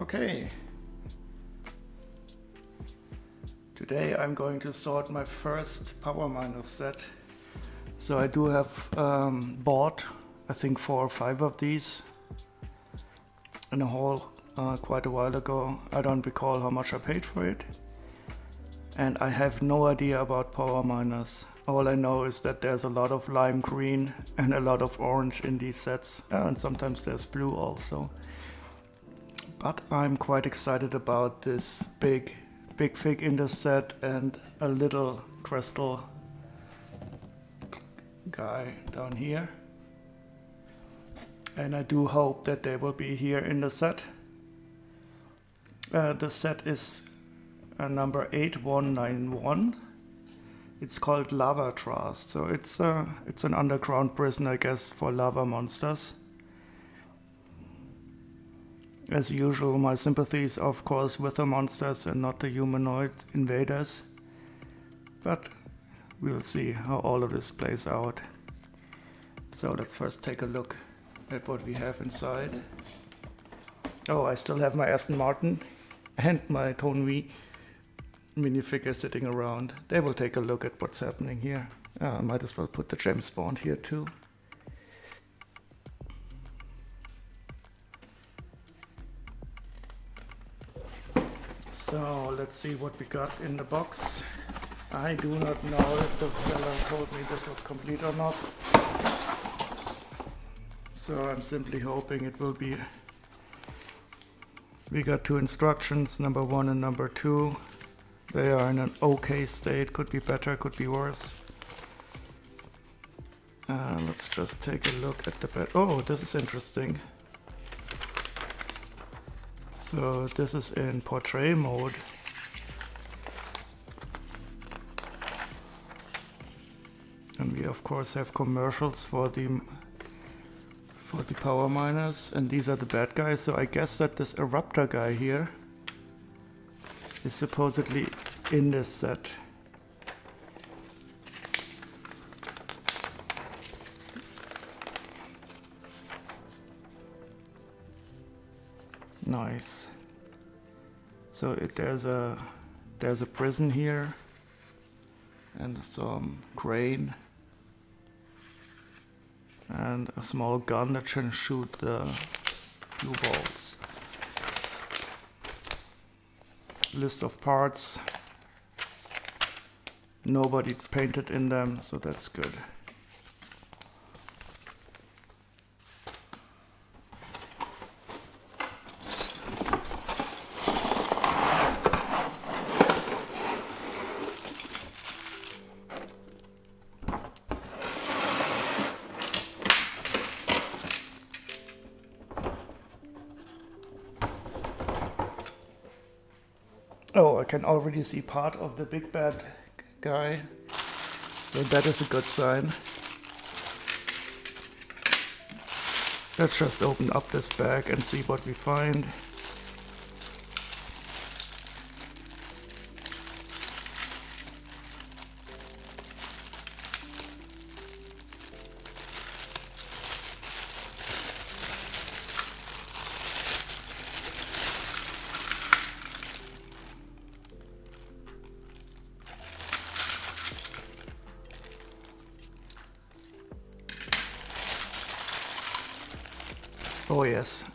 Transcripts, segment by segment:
Okay. Today I'm going to sort my first power miner set. So I do have bought, I think 4 or 5 of these in a haul quite a while ago. I don't recall how much I paid for it. And I have no idea about power miners. All I know is that there's a lot of lime green and a lot of orange in these sets. And sometimes there's blue also. But I'm quite excited about this big fig in the set and a little crystal guy down here. And I do hope that they will be here in the set. The set is number 8191. It's called Lavatraz, so it's an underground prison, I guess, for lava monsters. As usual, my sympathies, of course, with the monsters and not the humanoid invaders. But we'll see how all of this plays out. So let's first take a look at what we have inside. Oh, I still have my Aston Martin and my Tone V minifigure sitting around. They will take a look at what's happening here. I might as well put the gem spawn here too. So let's see what we got in the box. I do not know if the seller told me this was complete or not. So I'm simply hoping it will be. We got 2 instructions, number 1 and number 2. They are in an okay state, could be better, could be worse. Let's just take a look at the bed. Oh, this is interesting. So this is in portrait mode. And we of course have commercials for the power miners, and these are the bad guys. So I guess that this eruptor guy here is supposedly in this set. Nice. So there's a prison here and some crane and a small gun that can shoot the blue balls. List of parts. Nobody painted in them, so that's good. Oh, I can already see part of the big bad guy, so that is a good sign. Let's just open up this bag and see what we find.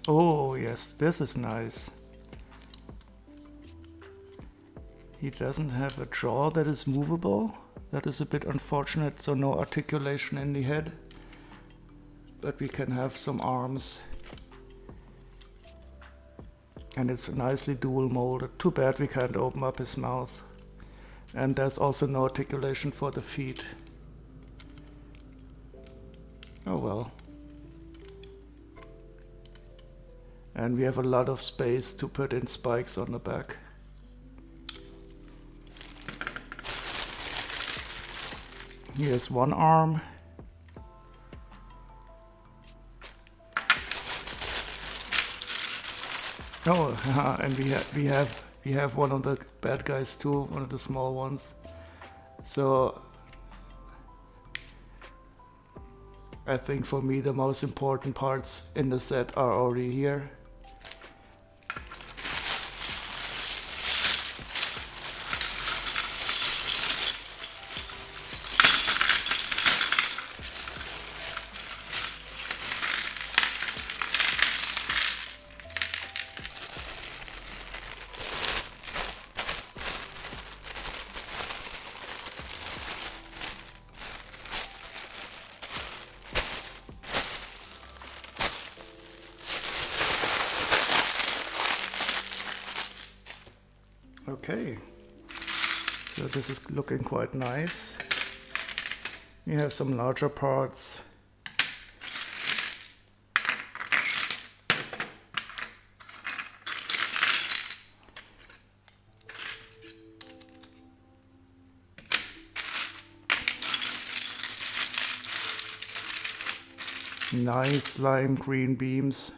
Oh yes, this is nice. He doesn't have a jaw that is movable. That is a bit unfortunate, so no articulation in the head. But we can have some arms. And it's nicely dual molded. Too bad we can't open up his mouth. And there's also no articulation for the feet. Oh well. And we have a lot of space to put in spikes on the back. Here's one arm. Oh, and we have one of the bad guys too, one of the small ones. So I think for me the most important parts in the set are already here. Okay, so this is looking quite nice. We have some larger parts. Nice lime green beams.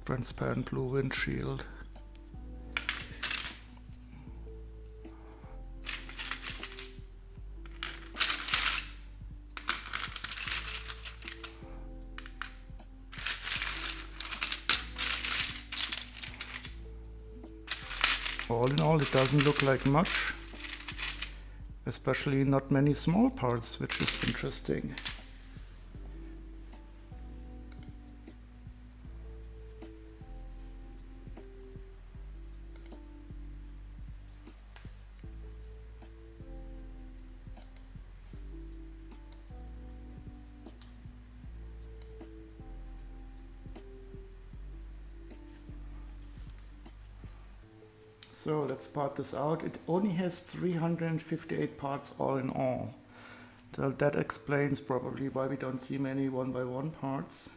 Transparent blue windshield. All in all, it doesn't look like much, especially not many small parts, which is interesting. So let's part this out. It only has 358 parts all in all. So that explains probably why we don't see many 1x1 parts.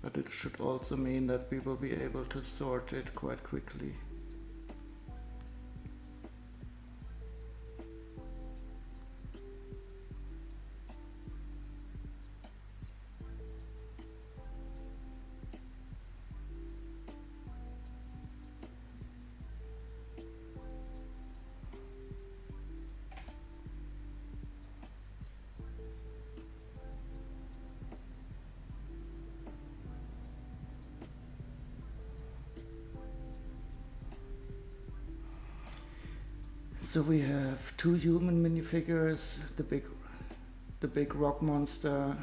But it should also mean that we will be able to sort it quite quickly. So we have two human minifigures, the big rock monster.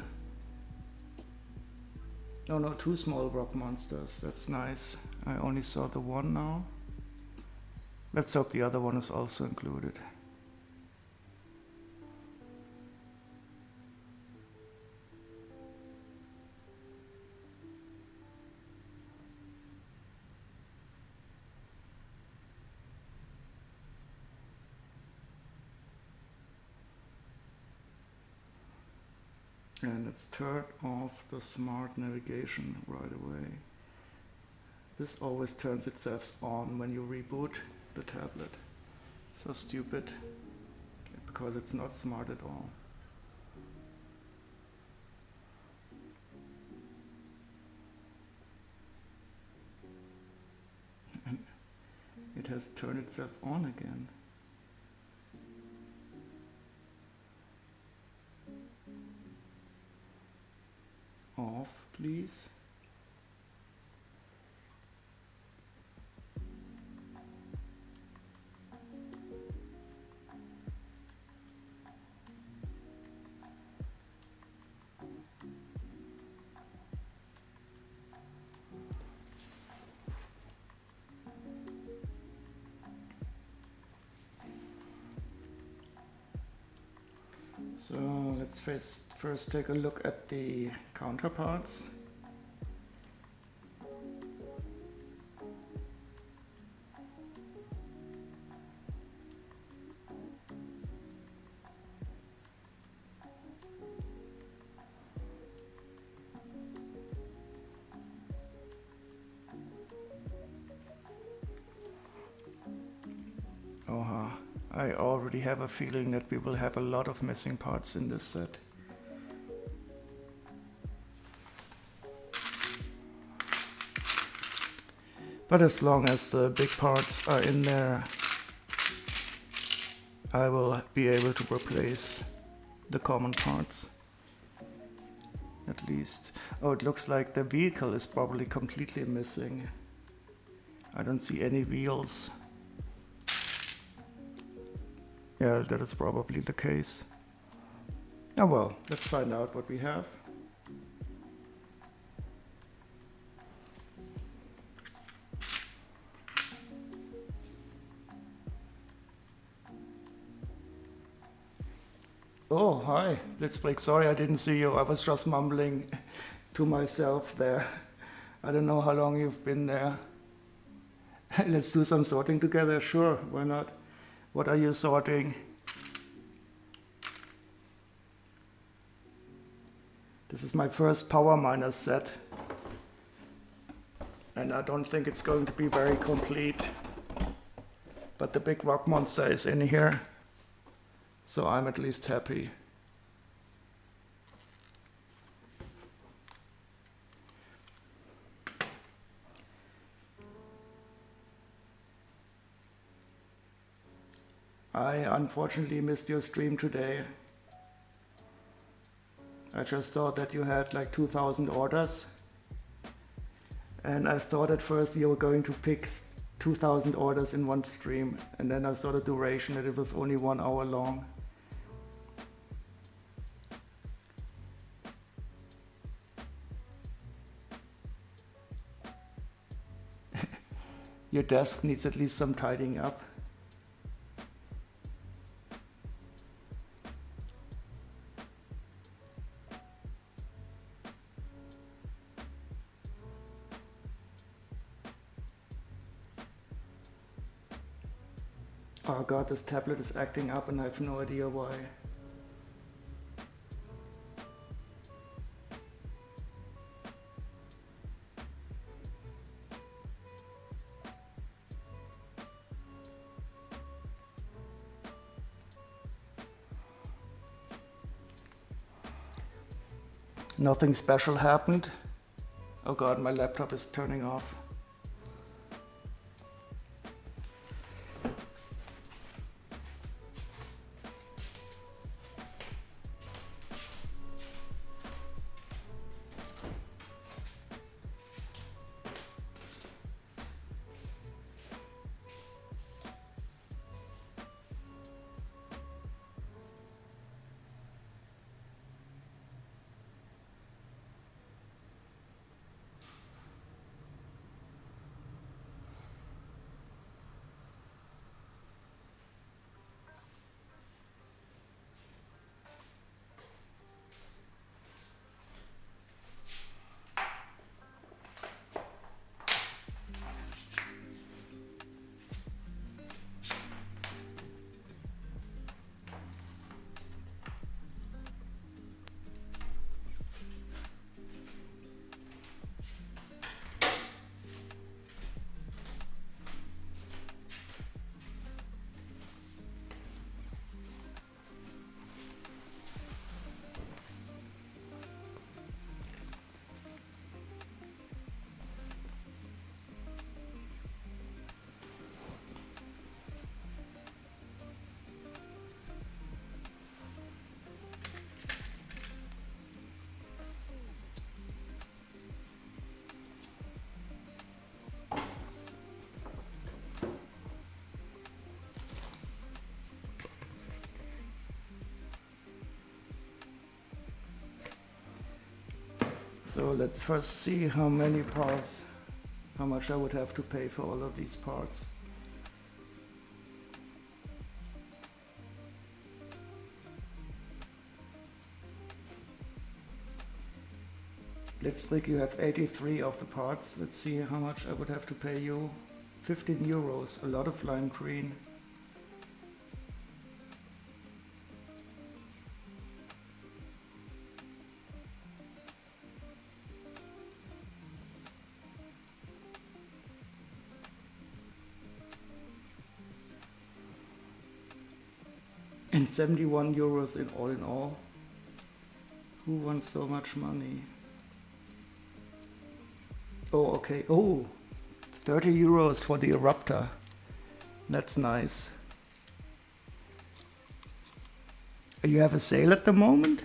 Oh no, two small rock monsters. That's nice. I only saw the one now. Let's hope the other one is also included. And let's turn off the smart navigation right away. This always turns itself on when you reboot the tablet. So stupid, because it's not smart at all. And it has turned itself on again. Off, please. So let's first take a look at the counterparts. I already have a feeling that we will have a lot of missing parts in this set. But as long as the big parts are in there, I will be able to replace the common parts. At least. Oh, it looks like the vehicle is probably completely missing. I don't see any wheels. Yeah, that is probably the case. Oh well, let's find out what we have. Oh, hi, Blitzbreak. Sorry I didn't see you. I was just mumbling to myself there. I don't know how long you've been there. Let's do some sorting together. Sure, why not? What are you sorting? This is my first power miner set. And I don't think it's going to be very complete. But the big rock monster is in here. So I'm at least happy. I unfortunately missed your stream today. I just thought that you had like 2,000 orders. And I thought at first you were going to pick 2,000 orders in one stream. And then I saw the duration and it was only 1 hour long. Your desk needs at least some tidying up. Oh god, this tablet is acting up and I have no idea why. Nothing special happened. Oh god, my laptop is turning off. So let's first see how many parts, how much I would have to pay for all of these parts. Blitzbreak, you have 83 of the parts. Let's see how much I would have to pay you. 15 euros, a lot of lime green. And 71 euros in all. Who wants so much money? Oh, okay. Oh, 30 euros for the eruptor. That's nice. You have a sale at the moment?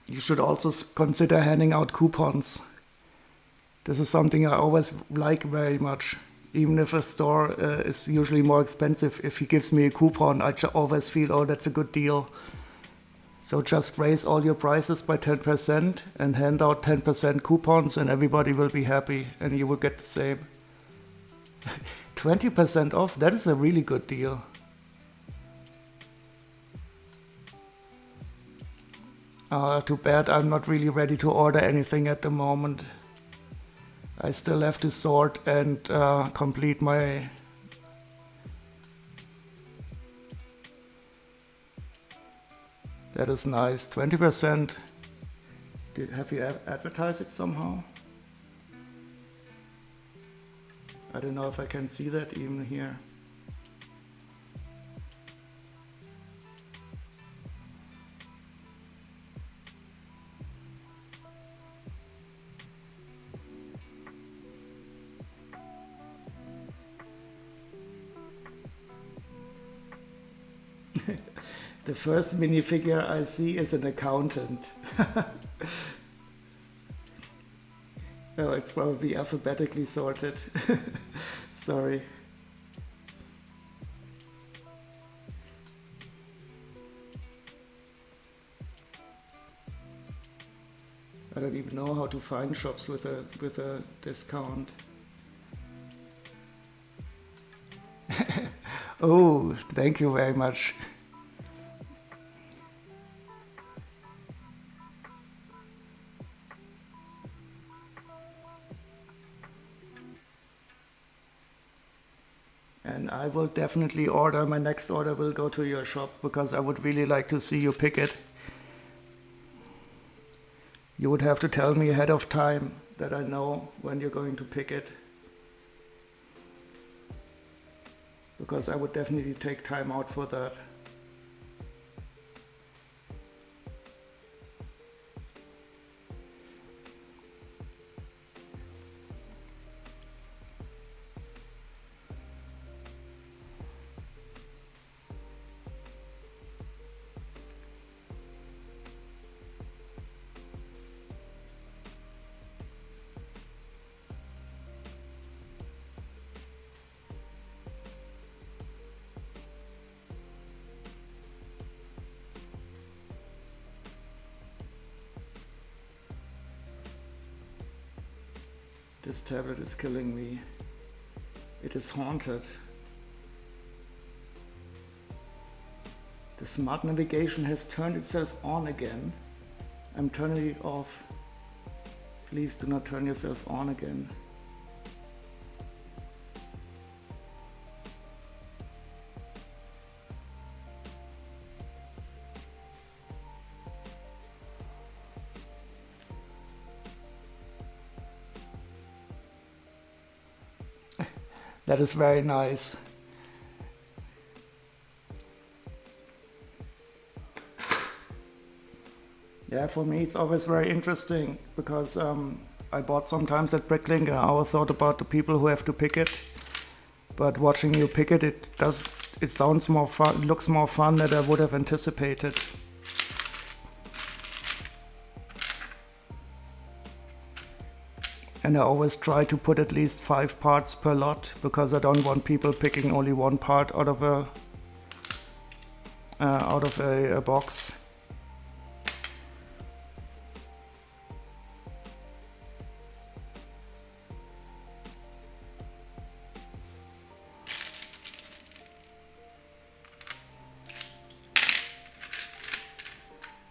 You should also consider handing out coupons. This is something I always like very much. Even if a store is usually more expensive, if he gives me a coupon, I always feel, oh, that's a good deal. So just raise all your prices by 10% and hand out 10% coupons and everybody will be happy and you will get the same. 20% off, that is a really good deal. Too bad I'm not really ready to order anything at the moment. I still have to sort and complete my... That is nice, 20%. Have you advertised it somehow? I don't know if I can see that even here. The first minifigure I see is an accountant. Oh, it's probably alphabetically sorted. Sorry. I don't even know how to find shops with a discount. Oh, thank you very much. And I will definitely order, my next order will go to your shop because I would really like to see you pick it. You would have to tell me ahead of time that I know when you're going to pick it. Because I would definitely take time out for that. This tablet is killing me. It is haunted. The smart navigation has turned itself on again. I'm turning it off. Please do not turn yourself on again. That is very nice. Yeah, for me it's always very interesting because I bought sometimes at Bricklink and I always thought about the people who have to pick it. But watching you pick it, it sounds more fun, it looks more fun than I would have anticipated. And I always try to put at least 5 parts per lot because I don't want people picking only one part out of a box.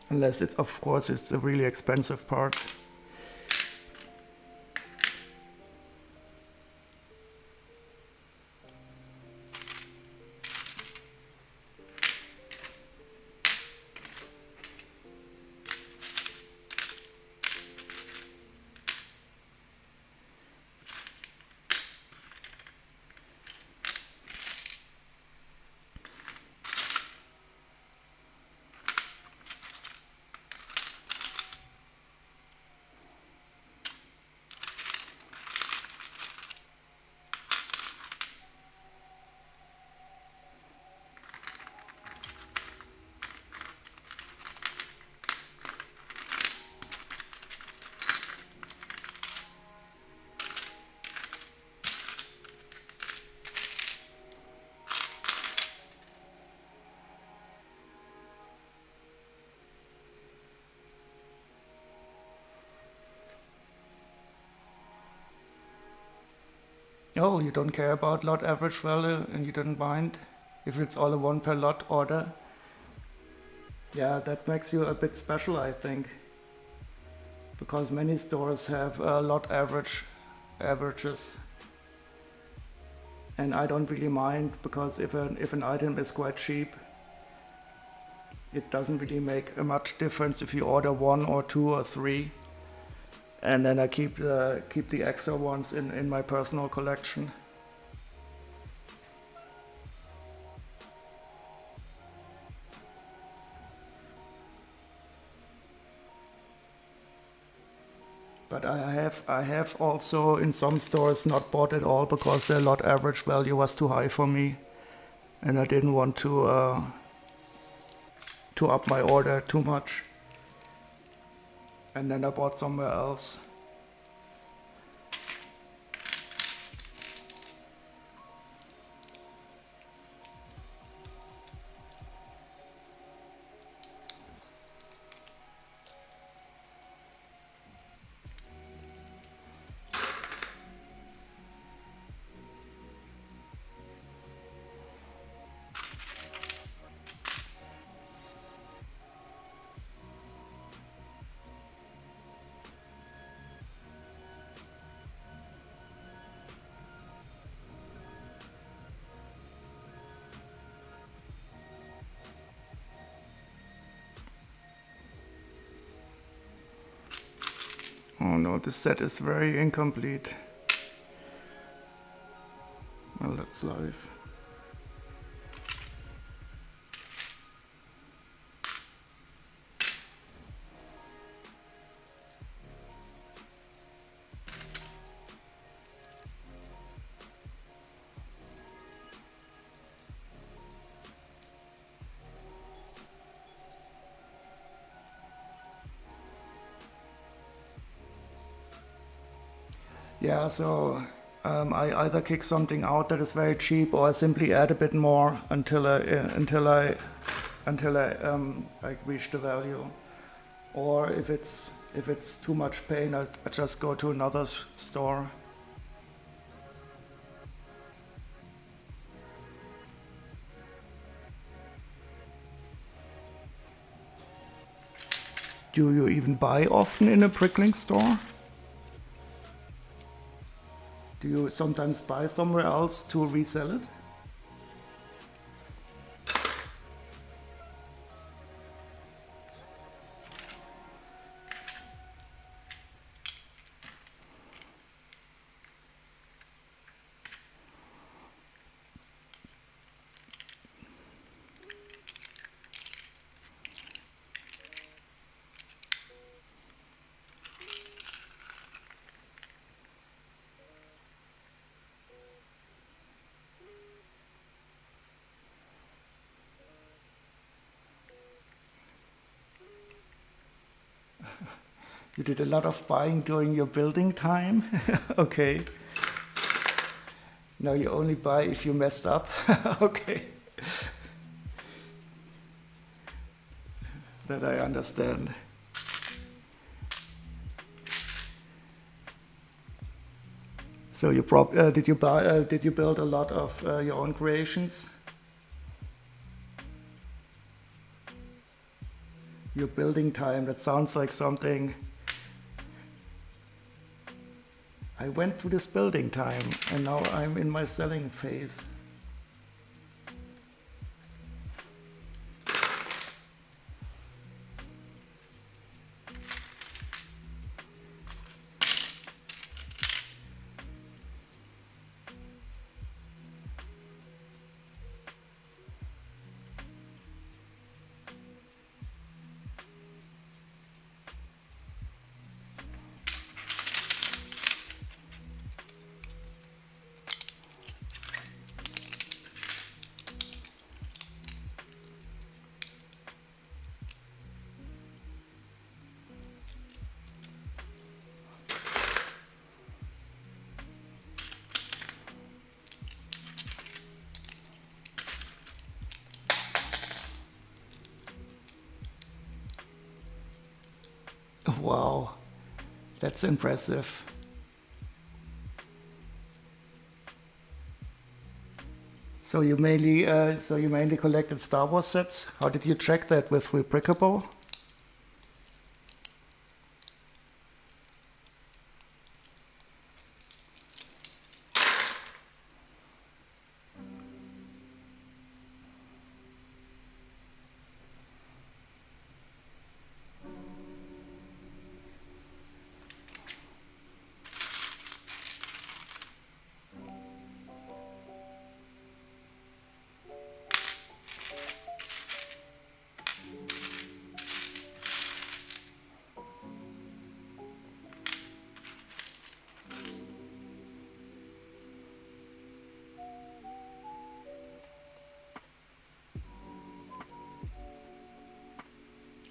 Unless it's, of course, it's a really expensive part. Oh, you don't care about lot average value and you don't mind if it's all a 1 per lot order? Yeah, that makes you a bit special, I think. Because many stores have lot averages. And I don't really mind, because if an item is quite cheap, it doesn't really make a much difference if you order 1 or 2 or 3. And then I keep the extra ones in my personal collection. But I have also in some stores not bought at all because their lot average value was too high for me, and I didn't want to up my order too much. And then I bought somewhere else. Oh no, this set is very incomplete. Well, that's life. Yeah, so I either kick something out that is very cheap, or I simply add a bit more until I reach the value. Or if it's too much pain, I just go to another store. Do you even buy often in a Prickling store? Do you sometimes buy somewhere else to resell it? You did a lot of buying during your building time? Okay. Now you only buy if you messed up? Okay. That I understand. So you did you build a lot of your own creations? Your building time, that sounds like something. I went through this building time and now I'm in my selling phase. Wow, that's impressive. So you mainly collected Star Wars sets. How did you check that with Replicable?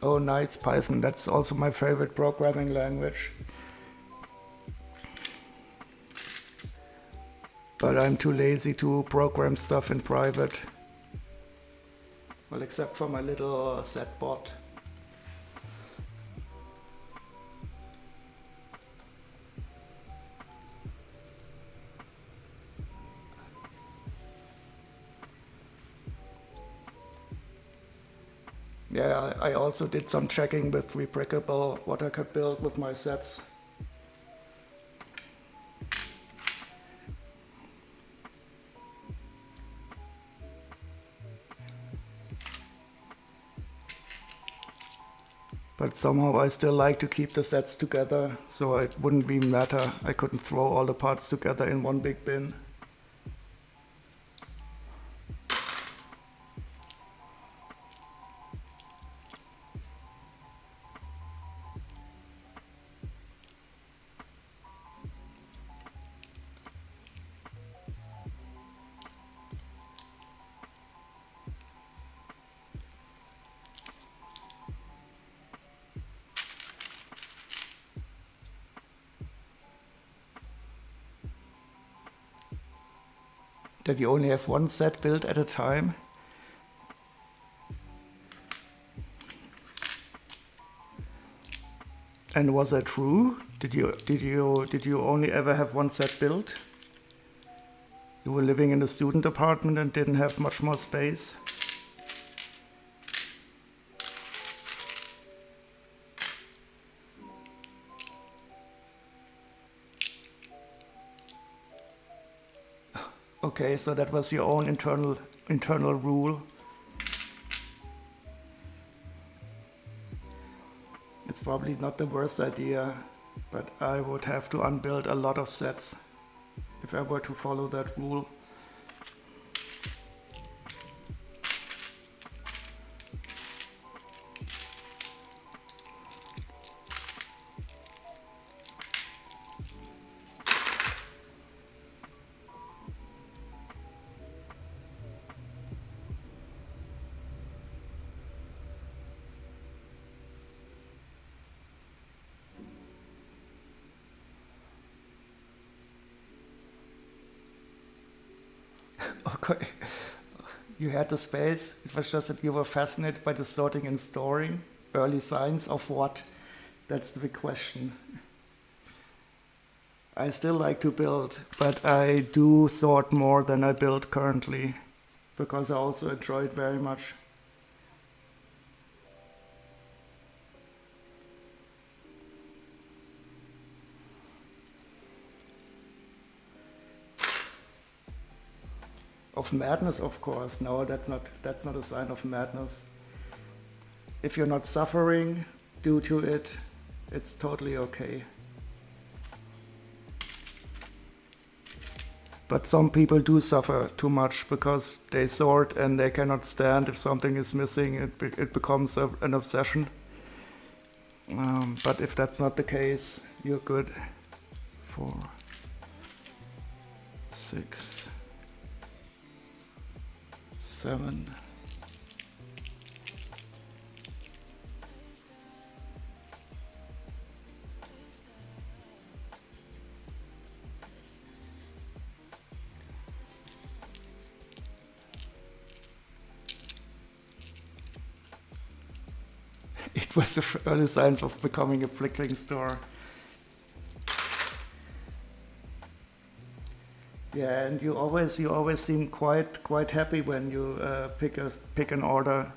Oh, nice, Python. That's also my favorite programming language. But I'm too lazy to program stuff in private. Well, except for my little set bot. Yeah, I also did some checking with Replicable what I could build with my sets. But somehow I still like to keep the sets together, so it wouldn't even matter. I couldn't throw all the parts together in one big bin. That you only have one set built at a time. And was that true? Did you only ever have one set built? You were living in a student apartment and didn't have much more space? Okay, so that was your own internal rule. It's probably not the worst idea, but I would have to unbuild a lot of sets if I were to follow that rule. Okay, you had the space. It was just that you were fascinated by the sorting and storing. Early signs of what? That's the big question. I still like to build, but I do sort more than I build currently, because I also enjoy it very much. Of madness, of course. No, that's not a sign of madness. If you're not suffering due to it, it's totally okay. But some people do suffer too much because they sort and they cannot stand if something is missing. It becomes an obsession. But if that's not the case, you're good. 4, 6, 7. It was the early signs of becoming a flickering store. Yeah, and you always seem quite happy when you pick an order.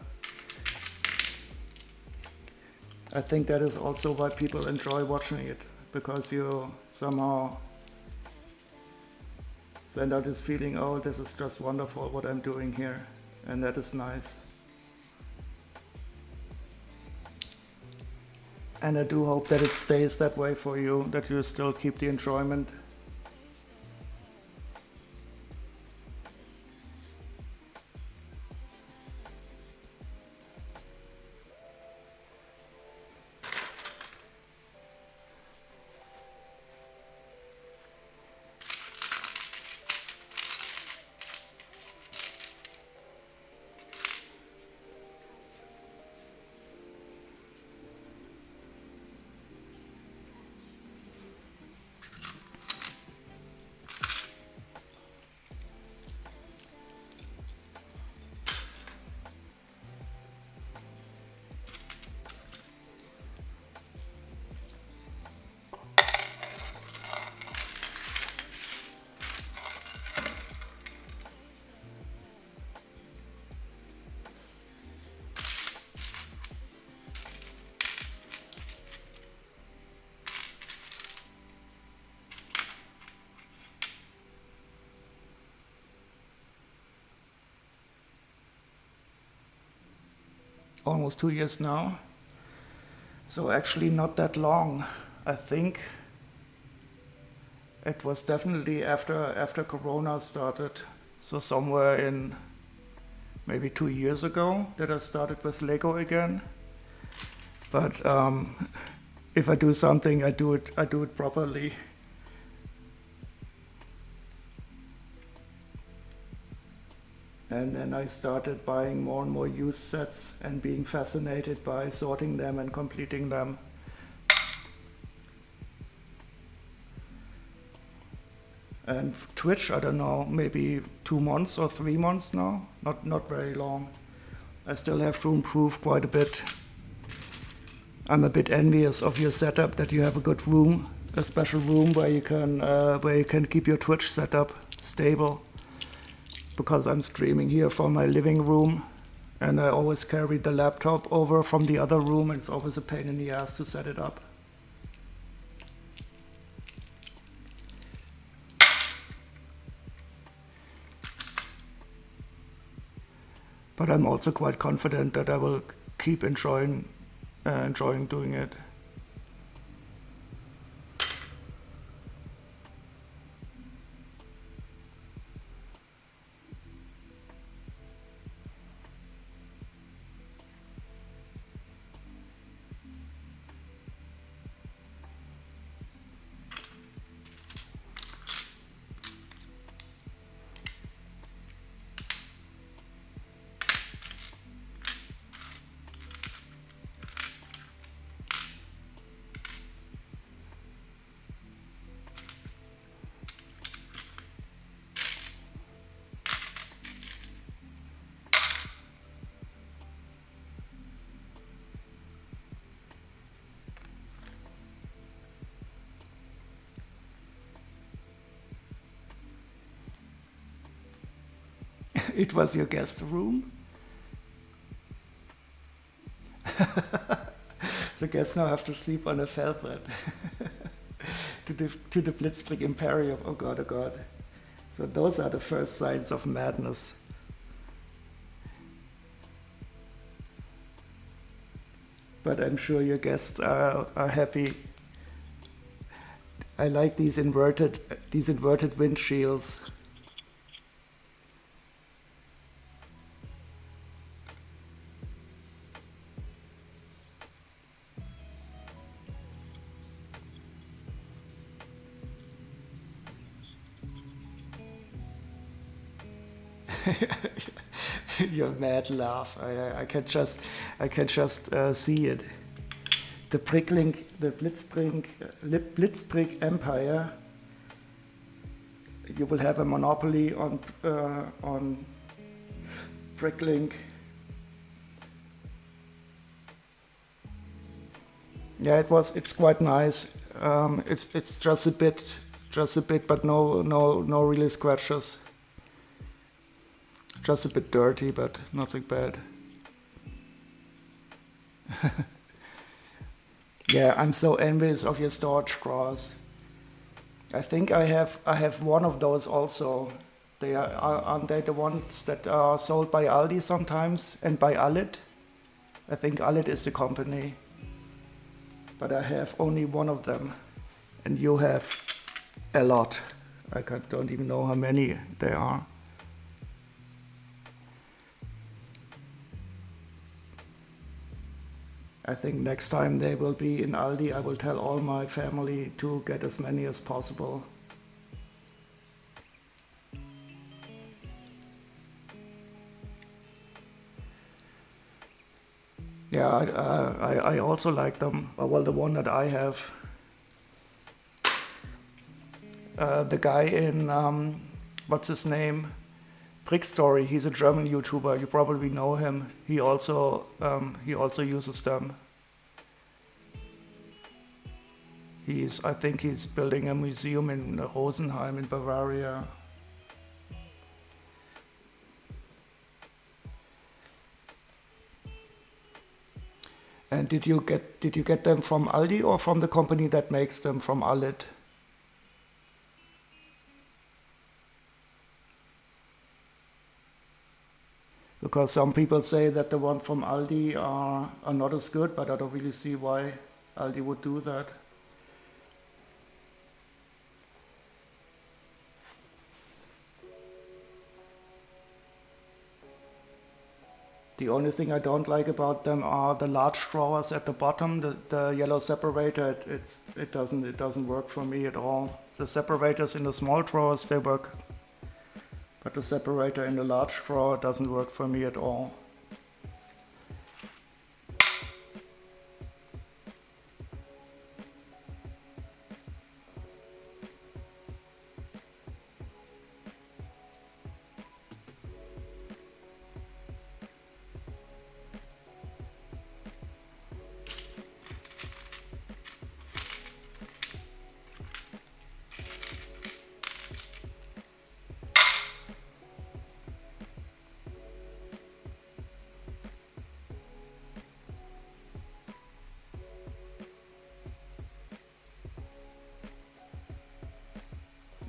I think that is also why people enjoy watching it, because you somehow send out this feeling, oh, this is just wonderful what I'm doing here, and that is nice. And I do hope that it stays that way for you, that you still keep the enjoyment. Almost 2 years now. So actually not that long. I think it was definitely after Corona started. So somewhere in maybe 2 years ago that I started with Lego again. But if I do something, I do it properly. And then I started buying more and more used sets and being fascinated by sorting them and completing them. And Twitch, I don't know, maybe 2 months or 3 months now, not very long. I still have to improve quite a bit. I'm a bit envious of your setup, that you have a good room, a special room where you can keep your Twitch setup stable. Because I'm streaming here from my living room, and I always carry the laptop over from the other room, and it's always a pain in the ass to set it up. But I'm also quite confident that I will keep enjoying doing it. It was your guest room? The guests now have to sleep on a felt bed. to the Blitzkrieg Imperium. Oh god, oh god. So those are the first signs of madness. But I'm sure your guests are happy. I like these inverted windshields. Your mad laugh. I can just see it. The Blitzkrieg Empire. You will have a monopoly on Bricklink. Yeah, it's quite nice. It's just a just a bit, but no really scratches. Just a bit dirty, but nothing bad. Yeah, I'm so envious of your storage drawers. I think I have one of those also. Aren't they the ones that are sold by Aldi sometimes and by Allit? I think Allit is the company. But I have only one of them. And you have a lot. I don't even know how many there are. I think next time they will be in Aldi, I will tell all my family to get as many as possible. Yeah, I also like them. Well, the one that I have, the guy in, what's his name? Brick Story, he's a German YouTuber, you probably know him. He also uses them. I think he's building a museum in Rosenheim in Bavaria. And did you get them from Aldi or from the company that makes them, from Allit? Because some people say that the ones from Aldi are not as good, but I don't really see why Aldi would do that. The only thing I don't like about them are the large drawers at the bottom, the yellow separator. It doesn't work for me at all. The separators in the small drawers, they work, but the separator in the large drawer doesn't work for me at all.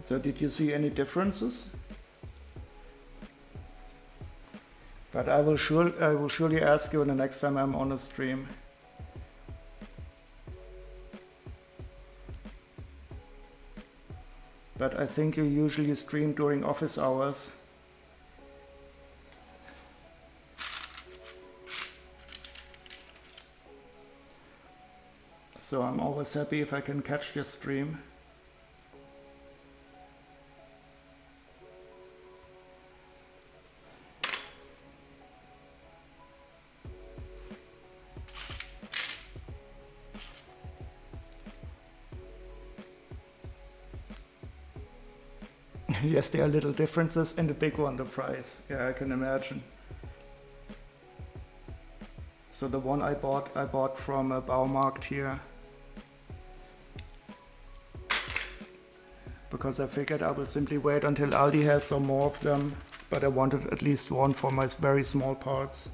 So did you see any differences? But I will surely ask you the next time I'm on a stream. But I think you usually stream during office hours. So I'm always happy if I can catch your stream. Yes, there are little differences, and the big one, the price. Yeah, I can imagine. So the one I bought from a Baumarkt here. Because I figured I will simply wait until Aldi has some more of them, but I wanted at least one for my very small parts.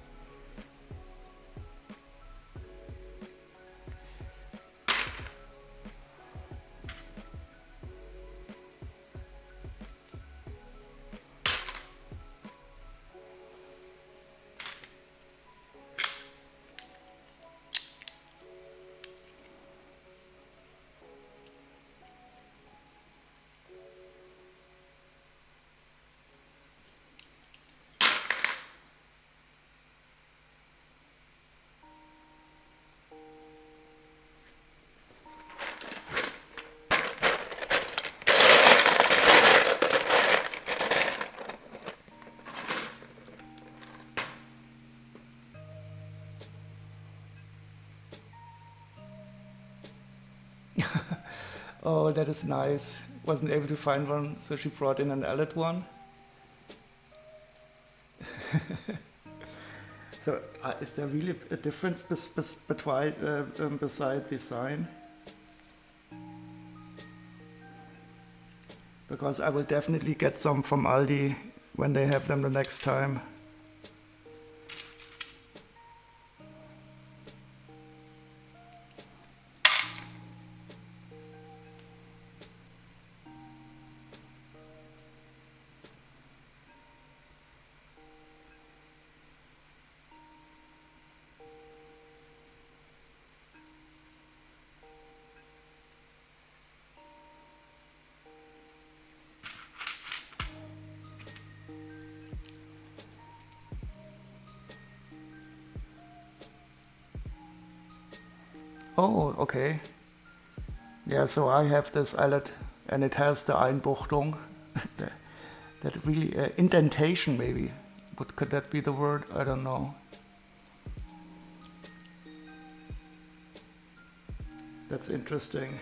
Oh, that is nice. Wasn't able to find one, so she brought in an Allit one. So, is there really a difference beside design? because I will definitely get some from Aldi when they have them the next time. Oh, okay. Yeah, so I have this eyelet and it has the Einbuchtung. That really, indentation maybe. What could that be the word? I don't know. That's interesting.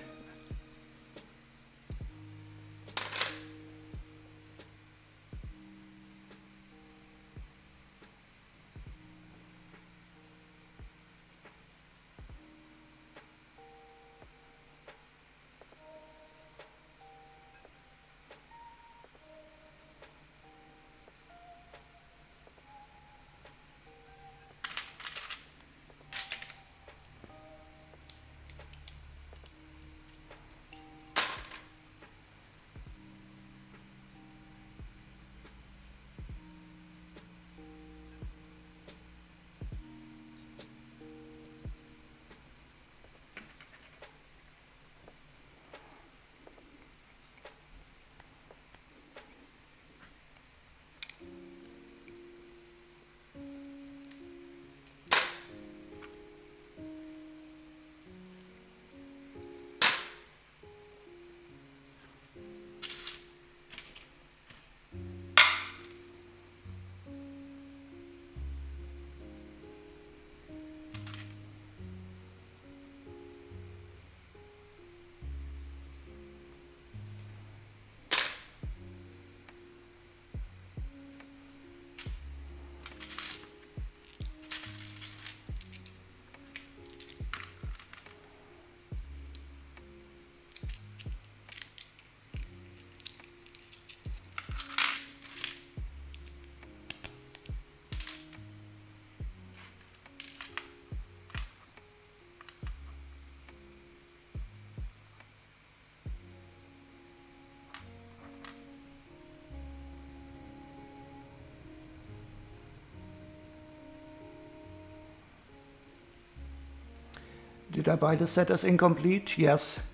Did I buy the set as incomplete? Yes.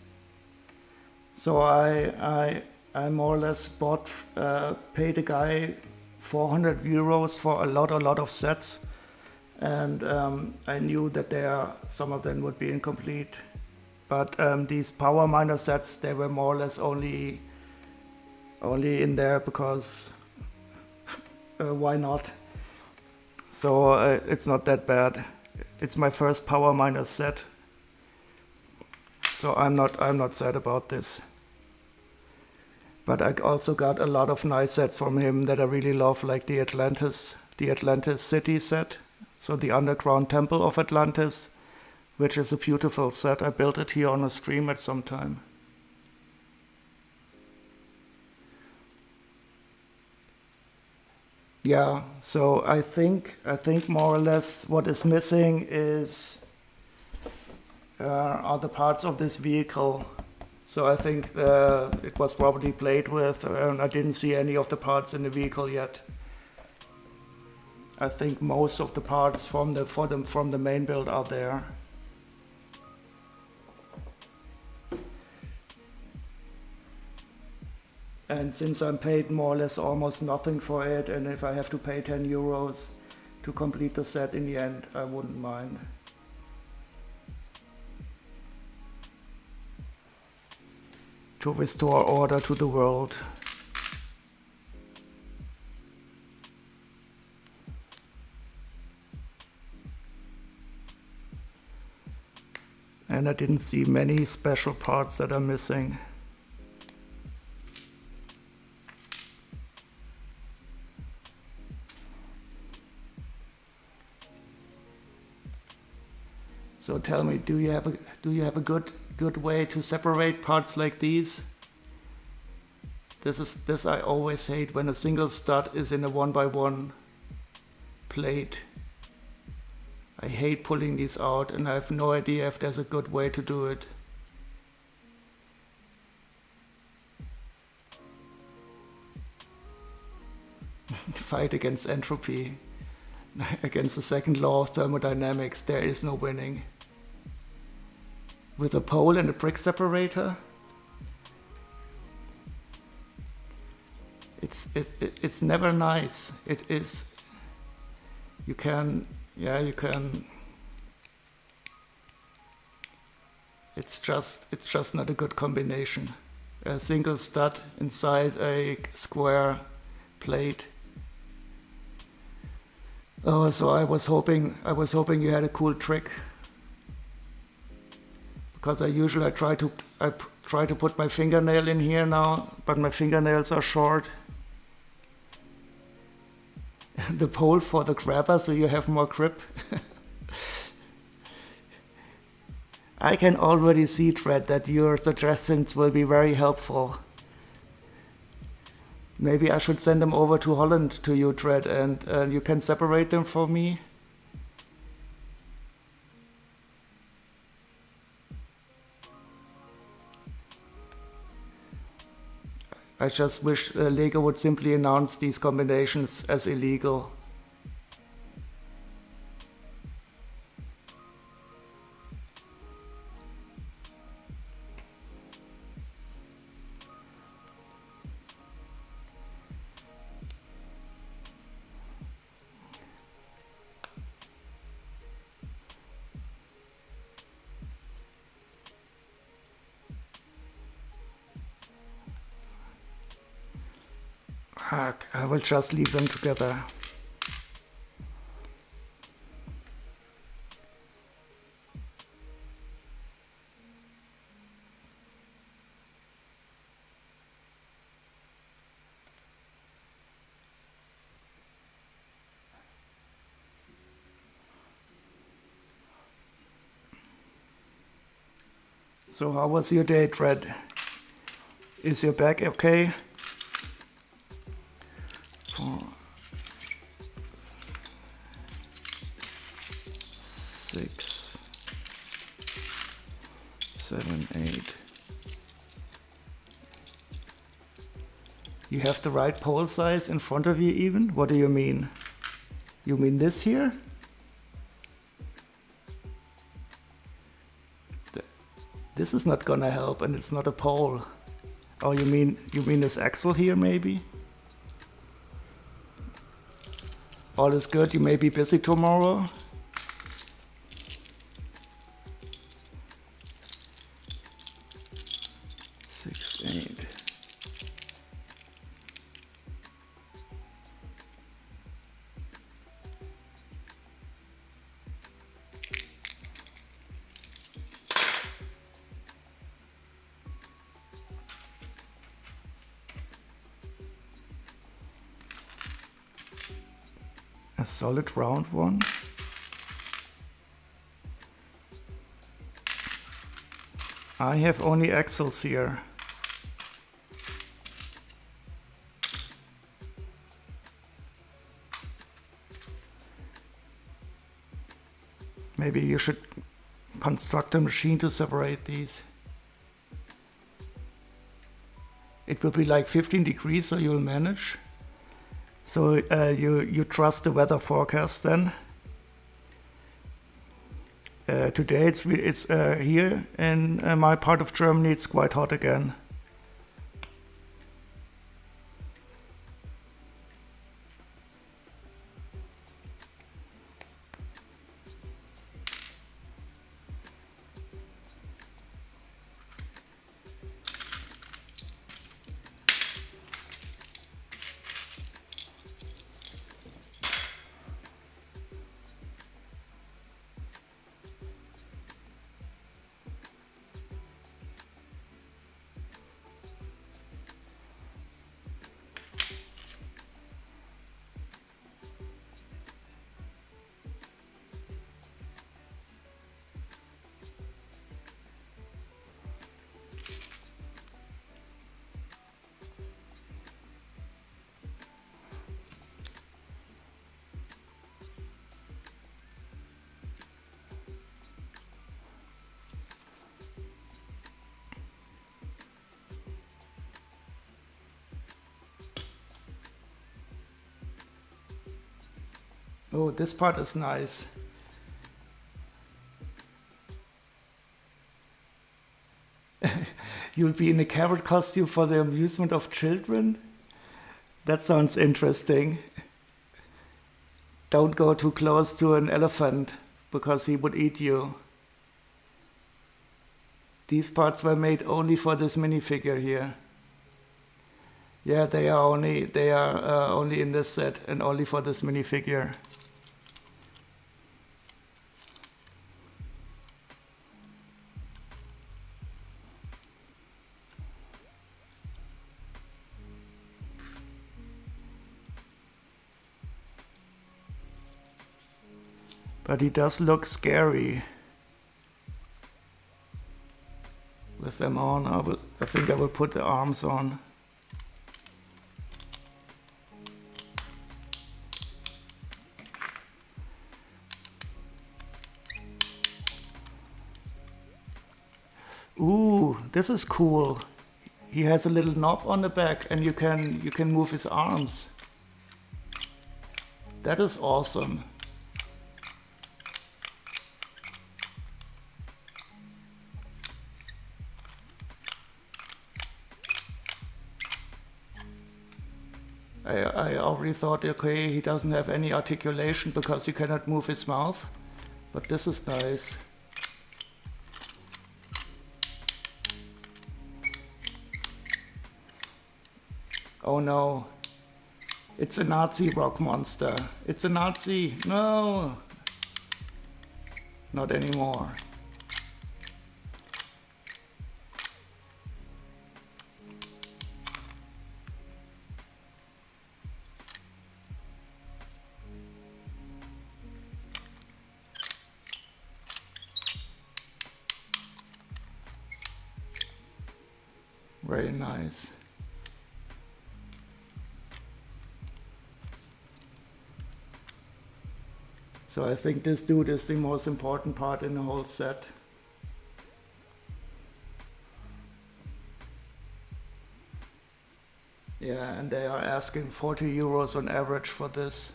So I more or less paid a guy 400 euros for a lot of sets, and I knew that some of them would be incomplete. But these power miner sets, they were more or less only in there because why not? So it's not that bad. It's my first power miner set. So I'm not sad about this. But I also got a lot of nice sets from him that I really love, like the Atlantis City set. So the Underground Temple of Atlantis, which is a beautiful set. I built it here on a stream at some time. Yeah, so I think more or less what is missing are the parts of this vehicle. So I think it was probably played with, and I didn't see any of the parts in the vehicle yet. I think most of the parts from the main build are there. And since I'm paid more or less almost nothing for it, and if I have to pay 10 euros to complete the set in the end, I wouldn't mind. To restore order to the world. And I didn't see many special parts that are missing. So tell me, do you have a good way to separate parts like these? This I always hate, when a single stud is in a 1x1 plate. I hate pulling these out, and I have no idea if there's a good way to do it. Fight against entropy, against the second law of thermodynamics. There is no winning. With a pole and a brick separator, it's never nice. It is. You can. It's just not a good combination. A single stud inside a square plate. Oh, so I was hoping you had a cool trick, because I try to put my fingernail in here now, but my fingernails are short. The pole for the grabber, so you have more grip. I can already see, Tread, that your suggestions will be very helpful. Maybe I should send them over to Holland to you, Tread, and you can separate them for me. I just wish Lego would simply announce these combinations as illegal. I will just leave them together. So how was your day, Tread? Is your back okay? 4, 6, 7, 8. You have the right pole size in front of you even? What do you mean? You mean this here? This is not gonna help, and it's not a pole. Oh, you mean this axle here maybe? All is good, you may be busy tomorrow. Six, 8. A solid round one. I have only axles here. Maybe you should construct a machine to separate these. It will be like 15 degrees, so you'll manage. So you trust the weather forecast then? Today it's here in my part of Germany, it's quite hot again. Oh, this part is nice. You'll be in a carrot costume for the amusement of children? That sounds interesting. Don't go too close to an elephant, because he would eat you. These parts were made only for this minifigure here. Yeah, they are only in this set and only for this minifigure. But he does look scary. With them on, I think I will put the arms on. Ooh, this is cool. He has a little knob on the back and you can move his arms. That is awesome. I already thought, okay, he doesn't have any articulation because he cannot move his mouth, but this is nice. Oh no, it's a Nazi rock monster. It's a Nazi, no, not anymore. Very nice. So I think this dude is the most important part in the whole set. Yeah, and they are asking 40 euros on average for this.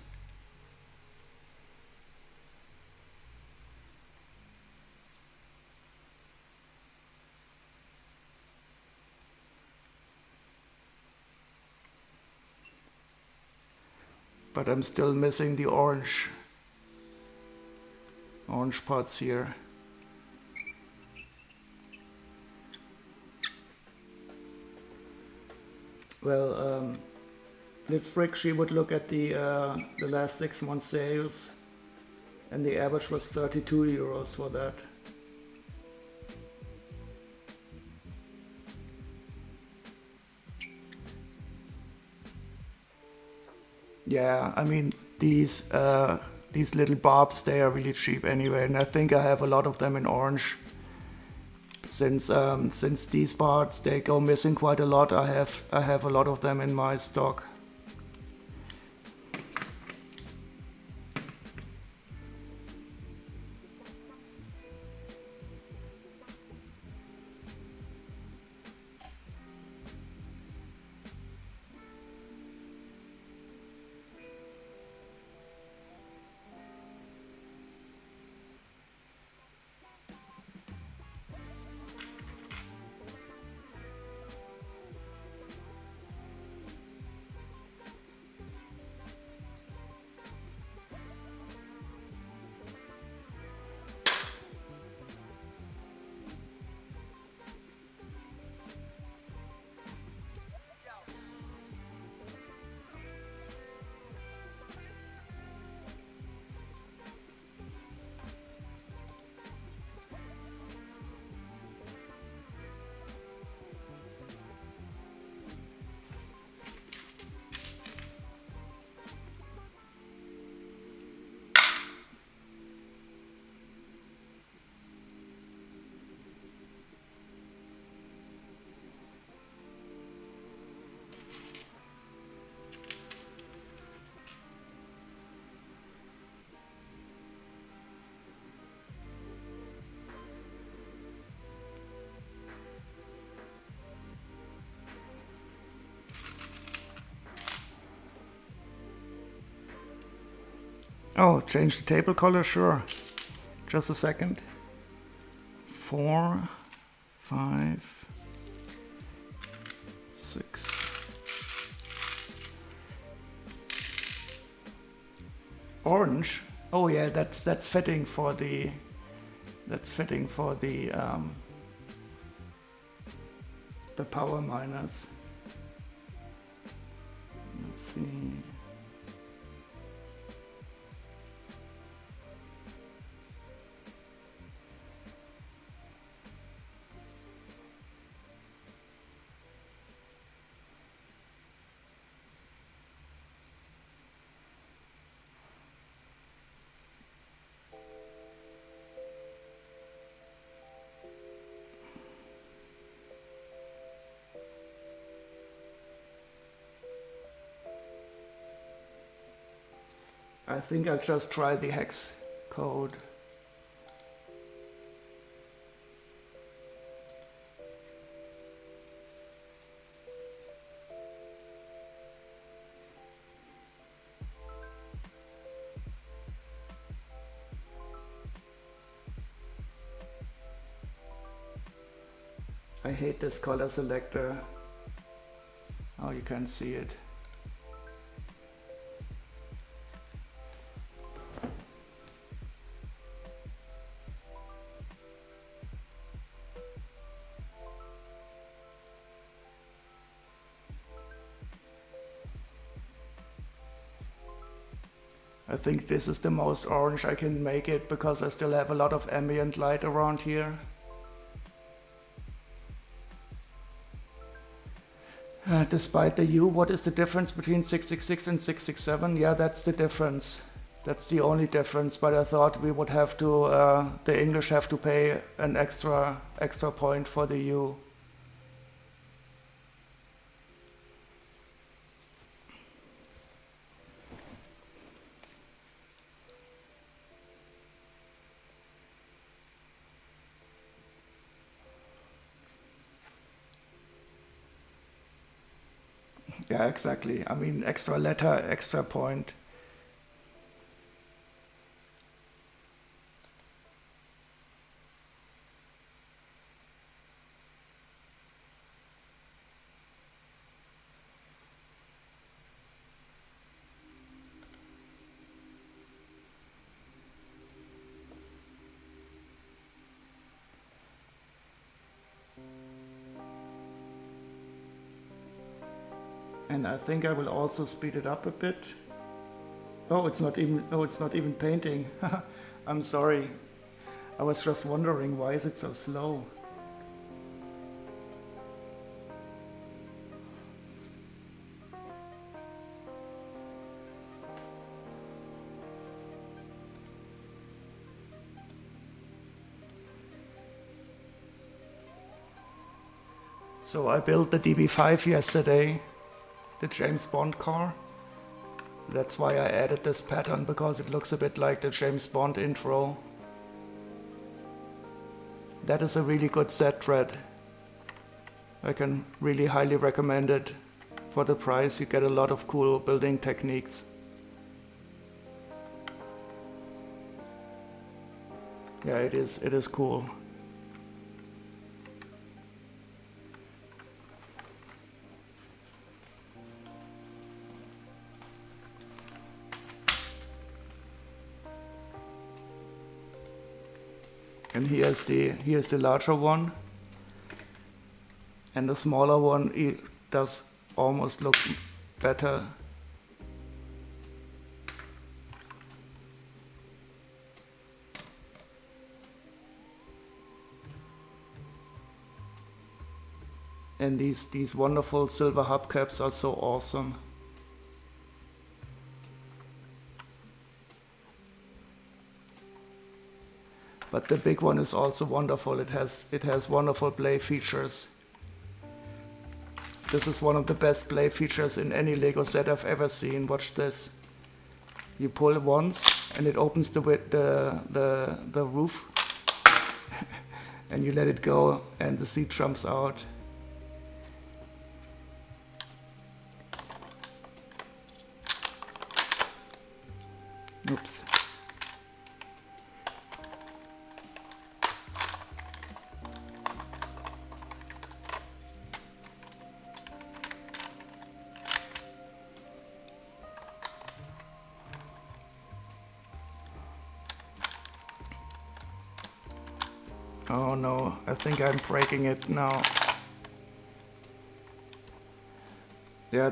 But I'm still missing the orange parts here. Well, Blitzfrick, she would look at the last 6 months sales, and the average was 32 euros for that. Yeah, I mean, these little bobs, they are really cheap anyway, and I think I have a lot of them in orange. Since these parts, they go missing quite a lot, I have a lot of them in my stock. Oh, change the table color, sure. Just a second. 4, 5, 6. Orange. Oh yeah, that's fitting for the the power miners. Let's see. I think I'll just try the hex code. I hate this color selector. Oh, you can't see it. I think this is the most orange I can make it because I still have a lot of ambient light around here. Despite the U, what is the difference between 666 and 667? Yeah, that's the difference. That's the only difference, but I thought we would have to, the English have to pay an extra point for the U. Yeah, exactly. I mean, extra letter, extra point. And I think I will also speed it up a bit. Oh, it's not even painting. I'm sorry. I was just wondering, why is it so slow? So I built the DB5 yesterday, the James Bond car. That's why I added this pattern, because it looks a bit like the James Bond intro. That is a really good set thread. I can really highly recommend it. For the price you get a lot of cool building techniques. Yeah, it is cool. And here's the larger one, and the smaller one, it does almost look better. And these wonderful silver hubcaps are so awesome. But the big one is also wonderful. It has wonderful play features. This is one of the best play features in any Lego set I've ever seen. Watch this. You pull once and it opens the roof and you let it go and the seat jumps out. Oops. Oh no, I think I'm breaking it now. Yeah,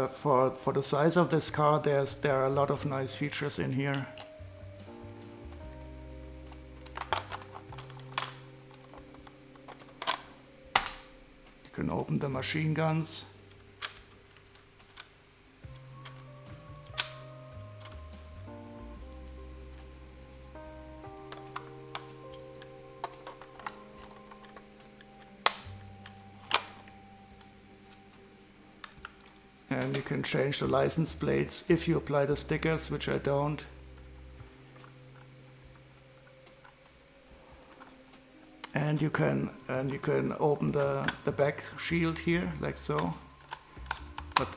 for the size of this car, there are a lot of nice features in here. You can open the machine guns. And you can change the license plates if you apply the stickers, which I don't. And you can open the back shield here, like so. But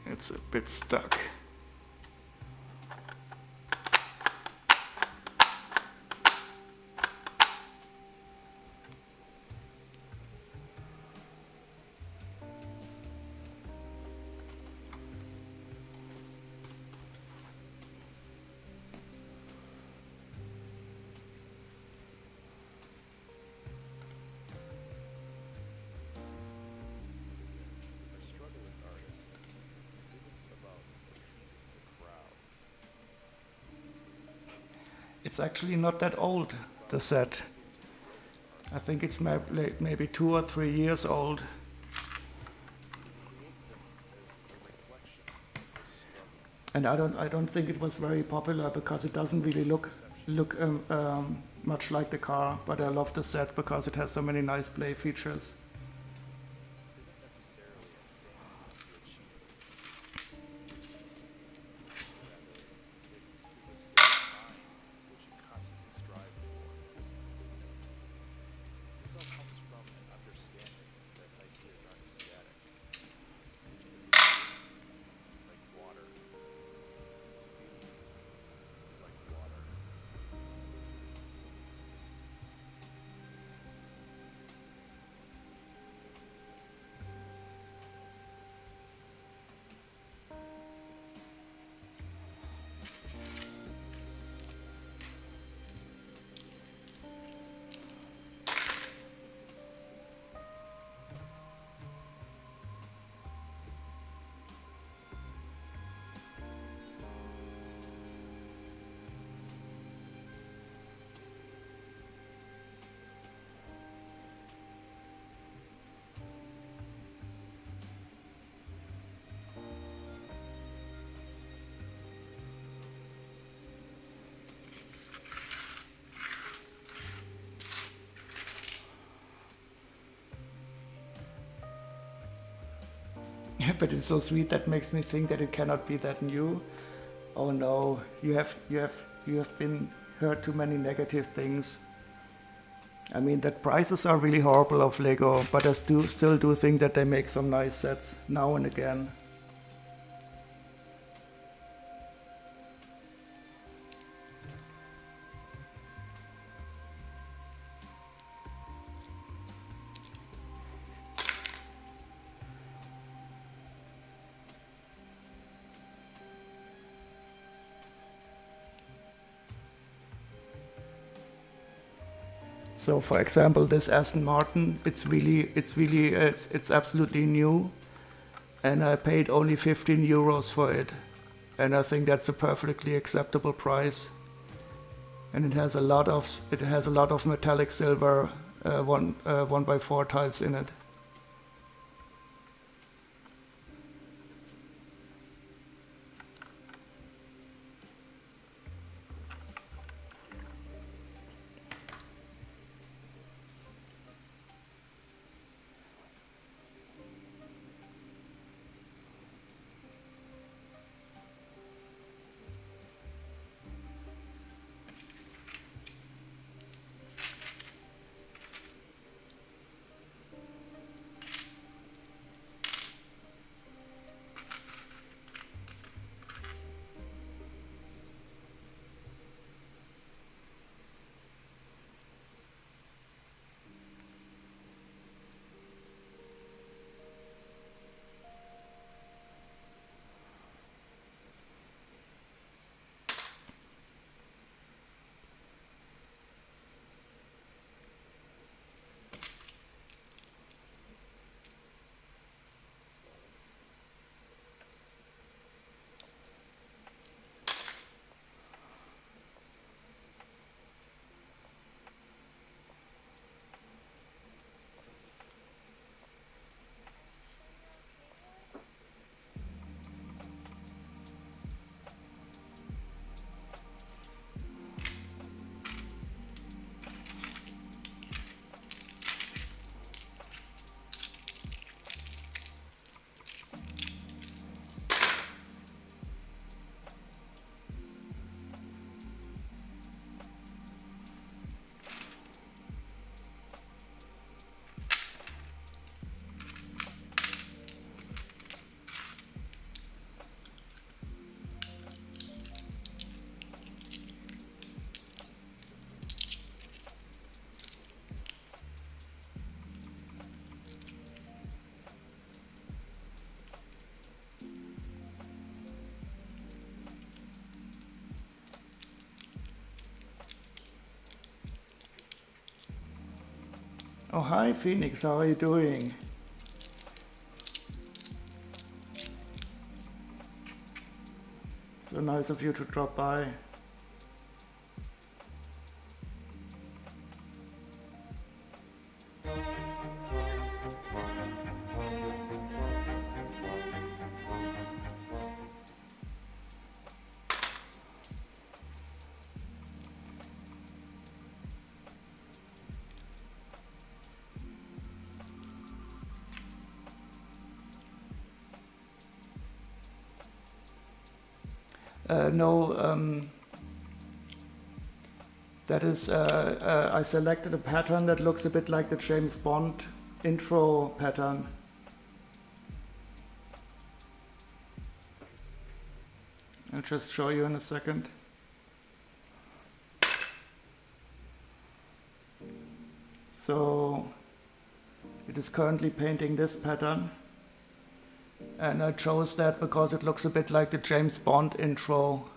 it's a bit stuck. It's actually not that old, the set. I think it's maybe 2 or 3 years old. And I don't think it was very popular because it doesn't really look much like the car, but I love the set because it has so many nice play features. But it's so sweet that makes me think that it cannot be that new. Oh no, you have been heard too many negative things. I mean, that prices are really horrible of Lego, but I still do think that they make some nice sets now and again. So, for example, this Aston Martin, it's absolutely new, and I paid only 15 euros for it, and I think that's a perfectly acceptable price. And it has a lot of metallic silver 1x4 tiles in it. Oh, hi Phoenix, how are you doing? So nice of you to drop by. No, that is, I selected a pattern that looks a bit like the James Bond intro pattern. I'll just show you in a second. So it is currently painting this pattern. And I chose that because it looks a bit like the James Bond intro.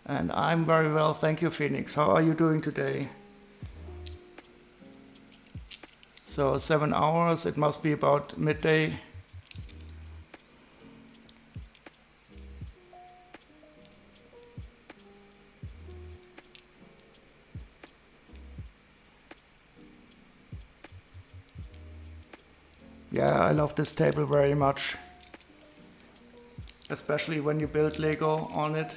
And I'm very well, thank you, Phoenix. How are you doing today? So 7 hours, it must be about midday. Yeah, I love this table very much. Especially when you build Lego on it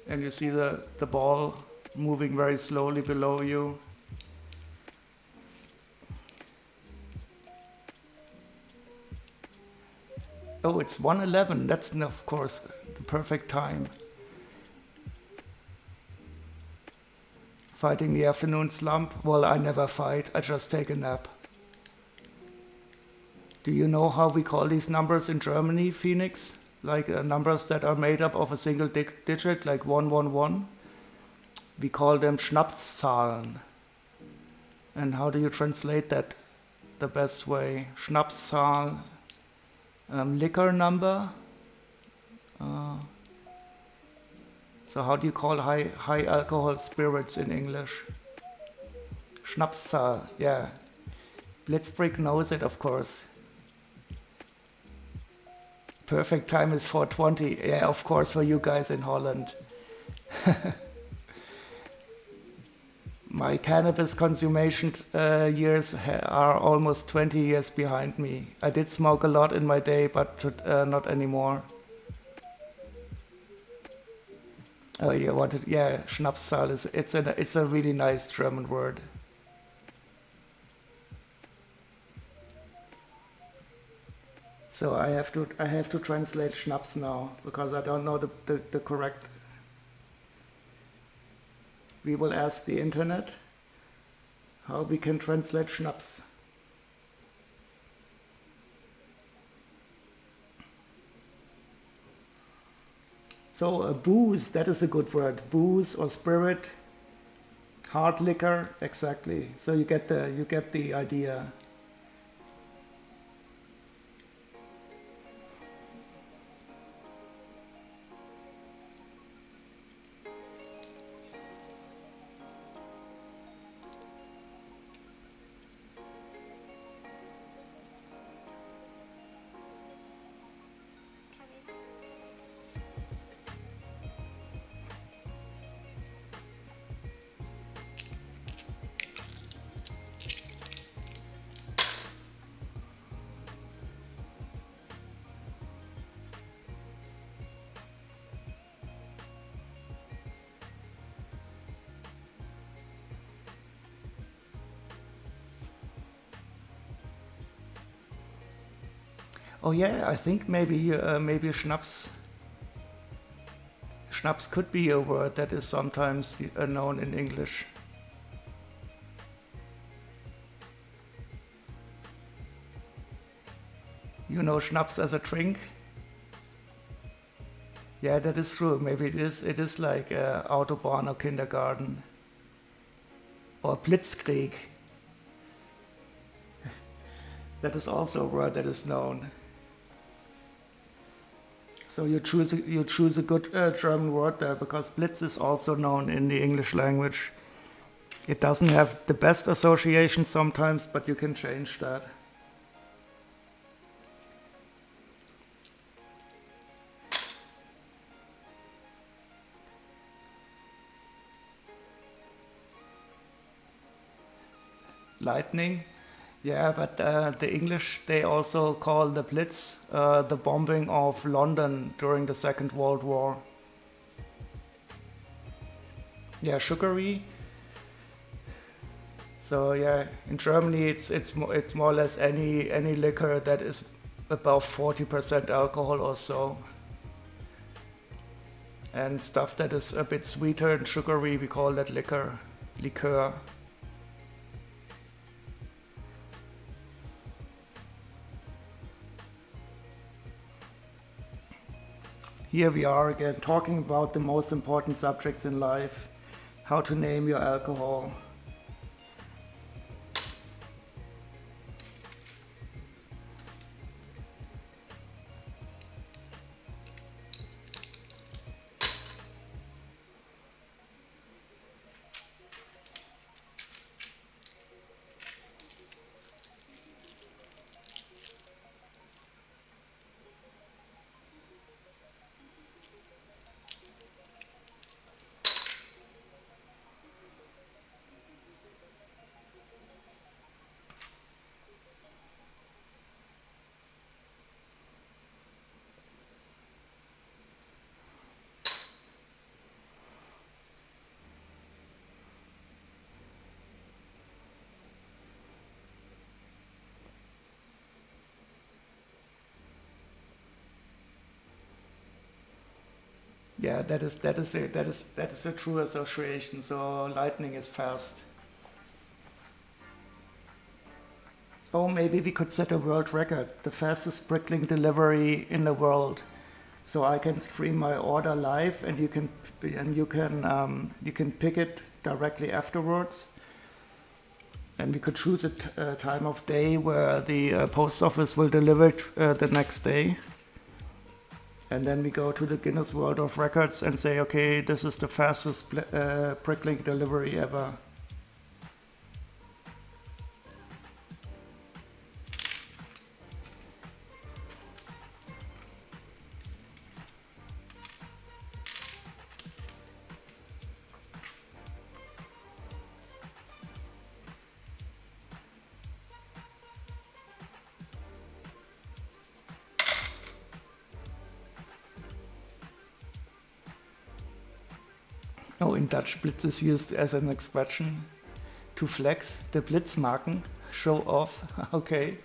and you see the ball moving very slowly below you. Oh, it's 1:11. That's, of course, the perfect time. Fighting the afternoon slump? Well, I never fight. I just take a nap. Do you know how we call these numbers in Germany, Phoenix? Like numbers that are made up of a single digit, like 111. We call them Schnapszahlen. And how do you translate that the best way? Schnapszahl, liquor number. So how do you call high alcohol spirits in English? Schnapszahl, yeah. Blitzbrick knows it, of course. Perfect time is 4:20. Yeah, of course, for you guys in Holland. My cannabis consummation years are almost 20 years behind me. I did smoke a lot in my day, but not anymore. Oh, you wanted? Yeah, Schnapszahl is it's a really nice German word. So I have to translate Schnaps now because I don't know the correct. We will ask the internet how we can translate Schnaps. So booze, that is a good word. Booze or spirit, hard liquor, exactly. So you get the idea. Oh yeah, I think maybe Schnaps could be a word that is sometimes known in English. You know Schnaps as a drink? Yeah, that is true. Maybe it is like Autobahn or kindergarten. Or Blitzkrieg. That is also a word that is known. So you choose a good German word there, because Blitz is also known in the English language. It doesn't have the best association sometimes, but you can change that. Lightning. Yeah, but the English, they also call the Blitz the bombing of London during the Second World War. Yeah, sugary. So yeah, in Germany it's more or less any liquor that is above 40% alcohol or so. And stuff that is a bit sweeter and sugary, we call that liquor. Here we are again, talking about the most important subjects in life. How to name your alcohol. Yeah, that is a true association. So lightning is fast. Oh, maybe we could set a world record, the fastest Bricklink delivery in the world. So I can stream my order live, and you can pick it directly afterwards. And we could choose a time of day where the post office will deliver it the next day. And then we go to the Guinness World of Records and say, okay, this is the fastest Bricklink delivery ever. Oh, in Dutch, Blitz is used as an expression to flex, the Blitzmarken, show off. Okay.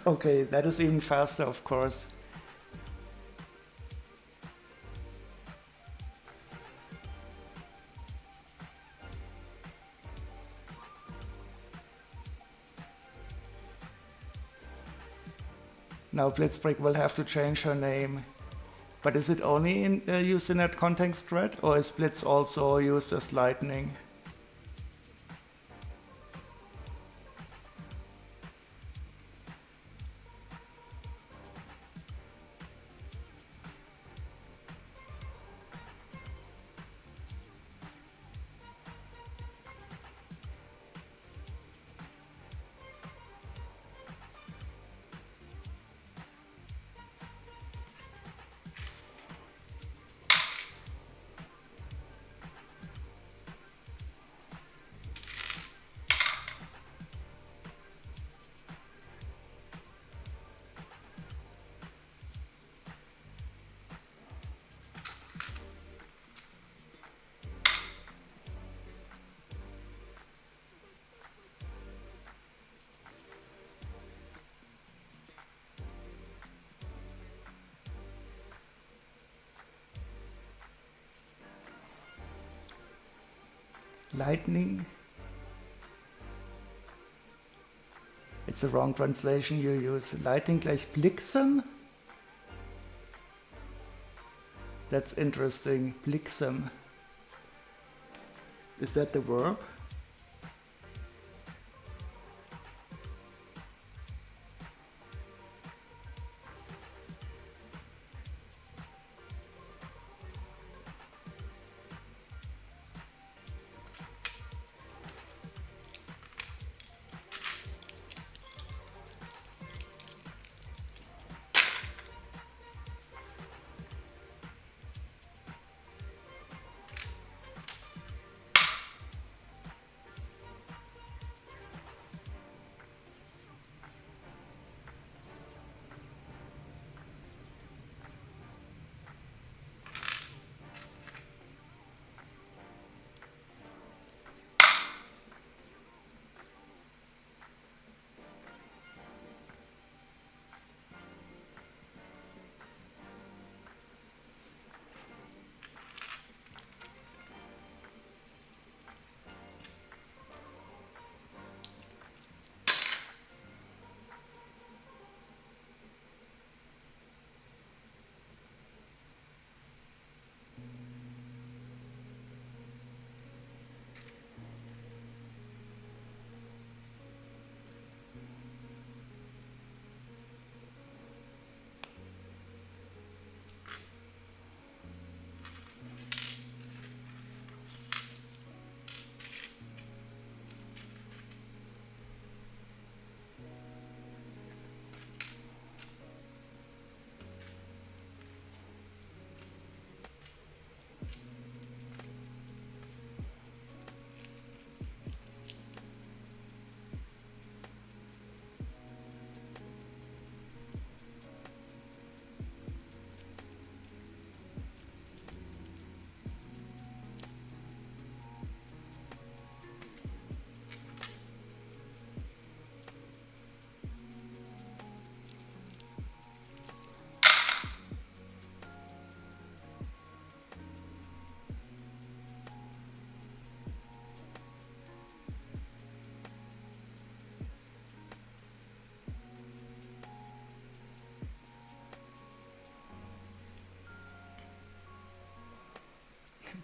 Okay, that is even faster, of course. Now Blitzbrick will have to change her name. But is it only used in that context thread, or is Blitz also used as lightning? Lightning? It's the wrong translation you use. Lightning gleich Bliksem? That's interesting. Bliksem. Is that the verb?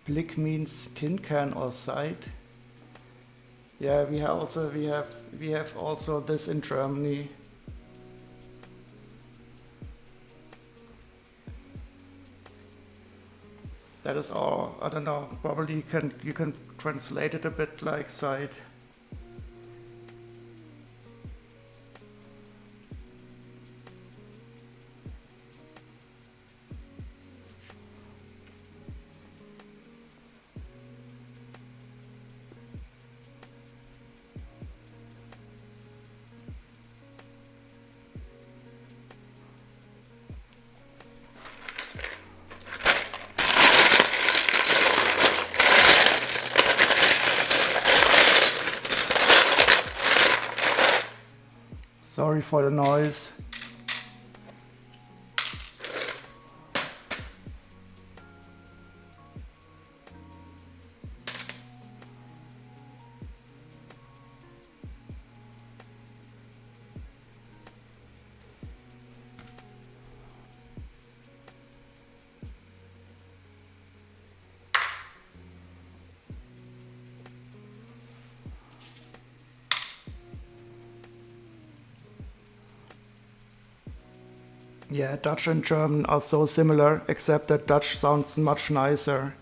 Blick means tin can or sight. Yeah, we have also this in Germany. That is all. I don't know. Probably you can translate it a bit like sight. Sorry for the noise. Yeah, Dutch and German are so similar, except that Dutch sounds much nicer.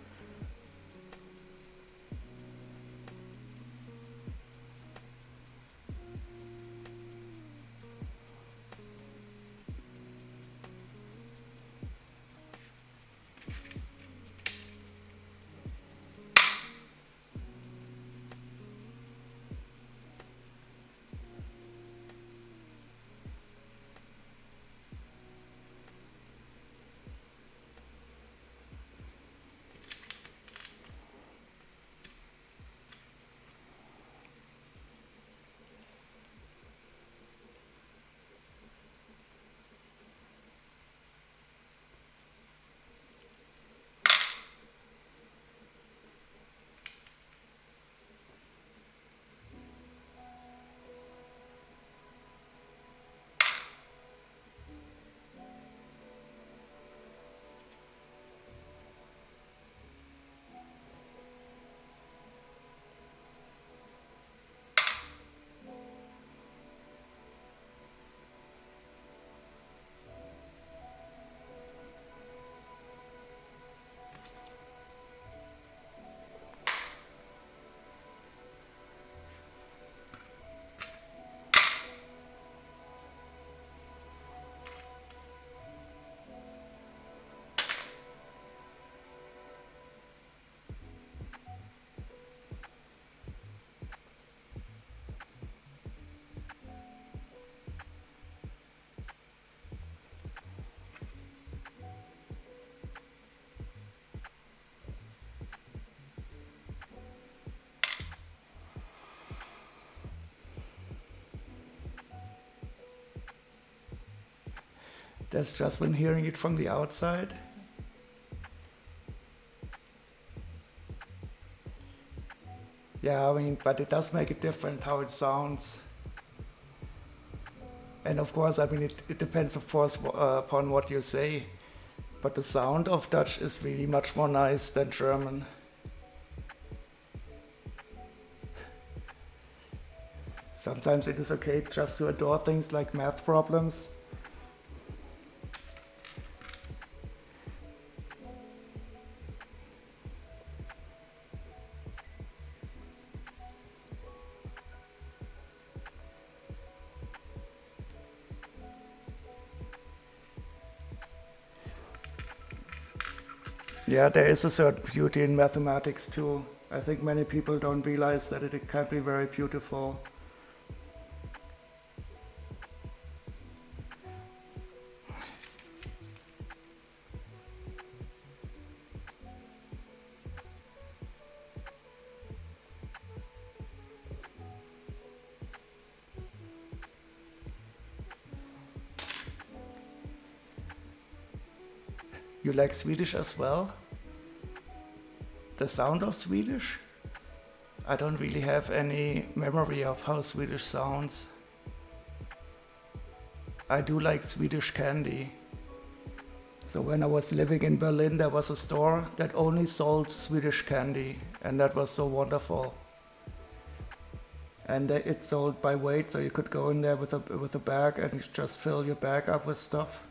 That's just when hearing it from the outside. Yeah, I mean, but it does make it different how it sounds. And of course, I mean, it depends, of course, upon what you say. But the sound of Dutch is really much more nice than German. Sometimes it is okay just to adore things like math problems. Yeah, there is a certain beauty in mathematics too. I think many people don't realize that it can be very beautiful. You like Swedish as well? The sound of Swedish? I don't really have any memory of how Swedish sounds. I do like Swedish candy. So when I was living in Berlin, there was a store that only sold Swedish candy, and that was so wonderful. And it sold by weight, so you could go in there with a bag and you just fill your bag up with stuff.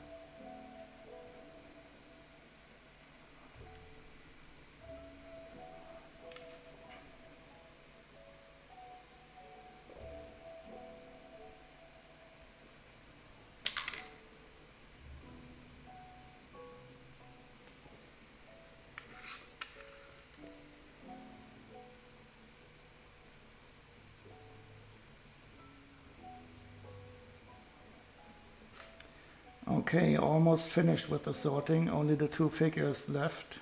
Okay, almost finished with the sorting, only the 2 figures left.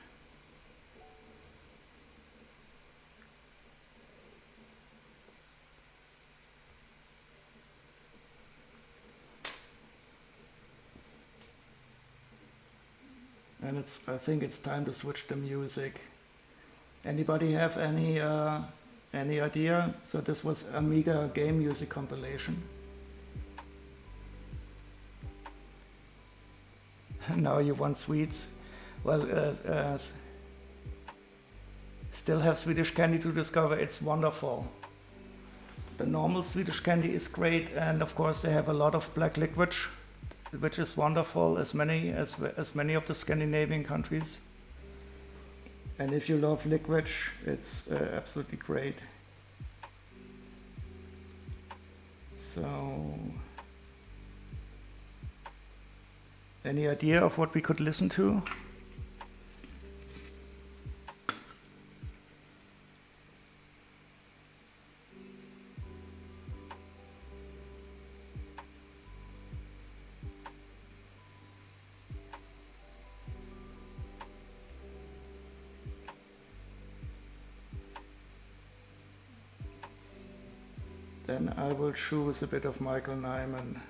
And I think it's time to switch the music. Anybody have any idea? So this was Amiga game music compilation. Now you want sweets. Well, still have Swedish candy to discover. It's wonderful. The normal Swedish candy is great, and of course they have a lot of black licorice, which is wonderful, as many of the Scandinavian countries. And if you love licorice, it's absolutely great. So, any idea of what we could listen to? Then I will choose a bit of Michael Nyman.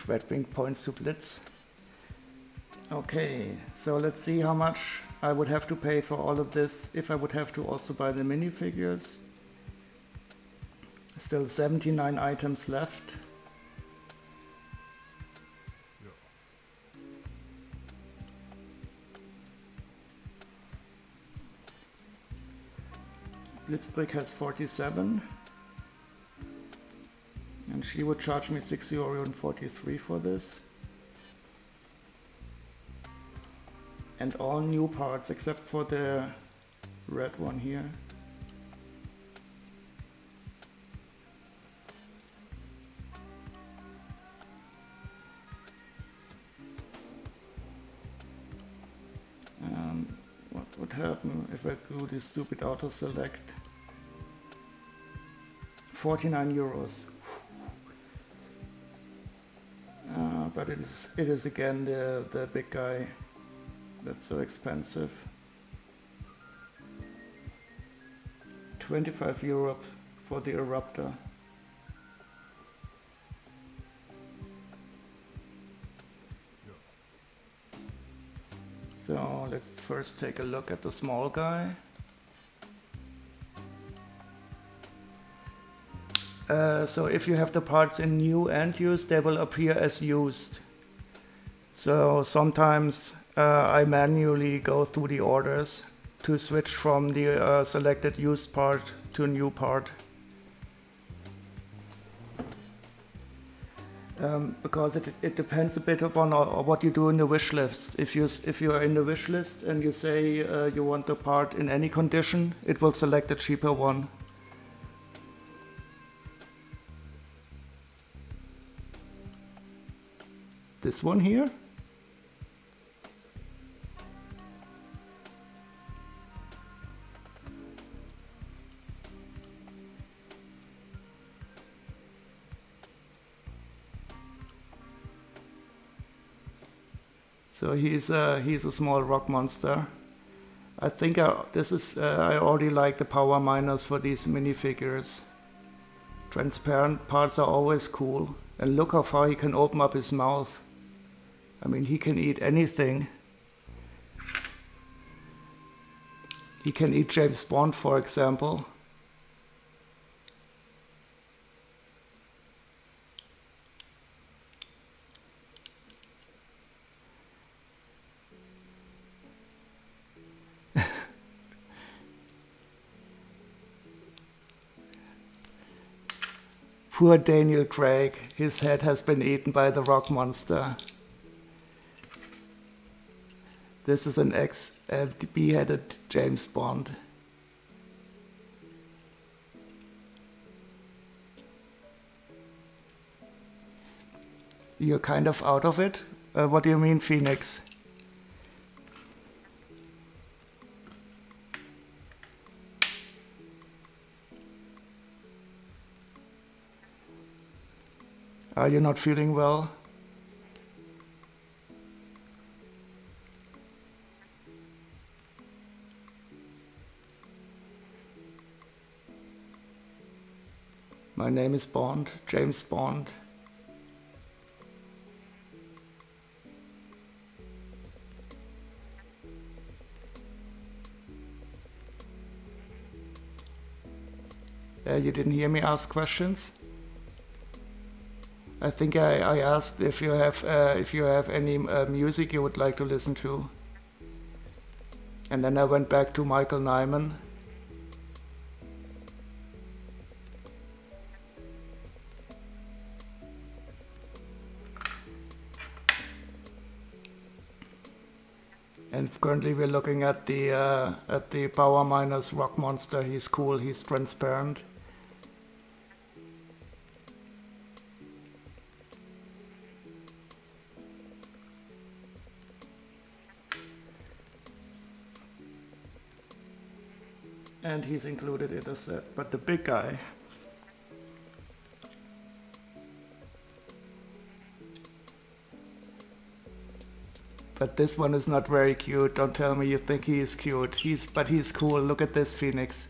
Red Wing points to Blitz. Okay, so let's see how much I would have to pay for all of this if I would have to also buy the minifigures. Still 79 items left. Blitzbrick has 47. And she would charge me €6.43 for this. And all new parts except for the red one here. What would happen if I do this stupid auto select? 49 euros. But it is again the big guy that's so expensive. 25 euro for the Eruptor. So let's first take a look at the small guy. So if you have the parts in new and used, they will appear as used. So sometimes I manually go through the orders to switch from the selected used part to a new part. because it depends a bit upon what you do in the wish list. If you are in the wish list and you say you want the part in any condition, it will select the cheaper one. This one here? So he's a small rock monster. I think I already like the power miners for these minifigures. Transparent parts are always cool. And look how far he can open up his mouth. I mean, he can eat anything. He can eat James Bond, for example. Poor Daniel Craig, his head has been eaten by the rock monster. This is an beheaded James Bond. You're kind of out of it? What do you mean, Phoenix? Are you not feeling well? My name is Bond, James Bond. You didn't hear me ask questions? I think I asked if you have any music you would like to listen to. And then I went back to Michael Nyman. And currently we're looking at the Power Miners rock monster. He's cool, he's transparent. And he's included in the set, but the big guy. But this one is not very cute. Don't tell me you think he is cute. But he's cool. Look at this Phoenix.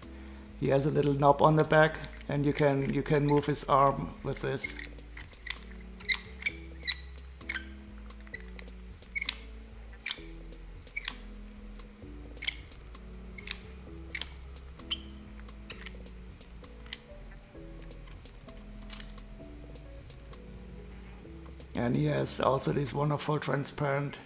He has a little knob on the back, and you can move his arm with this. And he has also these wonderful transparent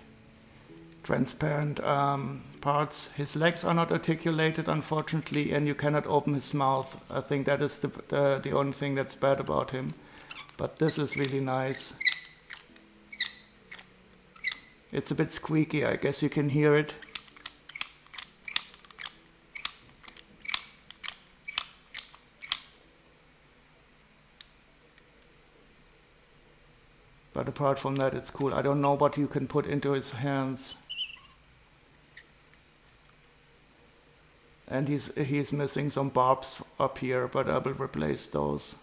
parts. His legs are not articulated, unfortunately, and you cannot open his mouth. I think that is the only thing that's bad about him. But this is really nice. It's a bit squeaky, I guess you can hear it. But apart from that, it's cool. I don't know what you can put into his hands. And he's missing some barbs up here, but I will replace those.